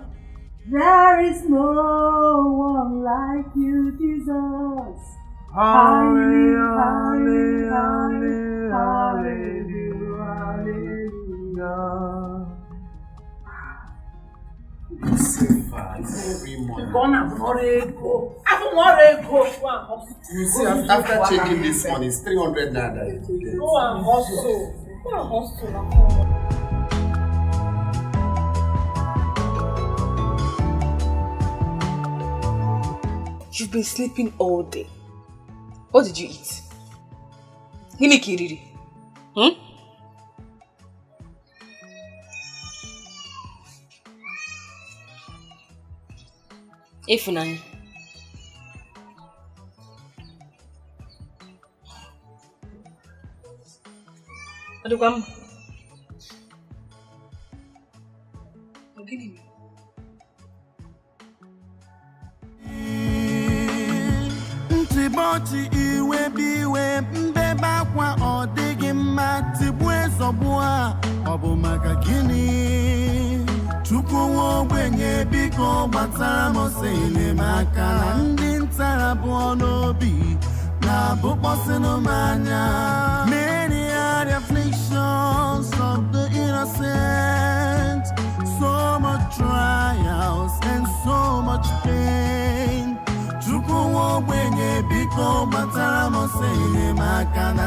There is no one like you, Jesus. Highly, highly, highly, hallelujah.
Every morning.
You
see, after checking this one, it's 300 naira.
Go and hustle.
You've been sleeping all day. What did you eat? Gini kiriri? Ifunanya. Adukam. Gini.
Ntiboti iwe biwe mbeba kwa odigi mati bwezo bua obu maka gini Chukwu ogbenye biko gbatara mosele maka na ndị ntarabu onobi na bukposinu manya. Many are the afflictions of the innocent, so much trials and so much pain. Chukwu biko gbatara m ọsọ enyemaka na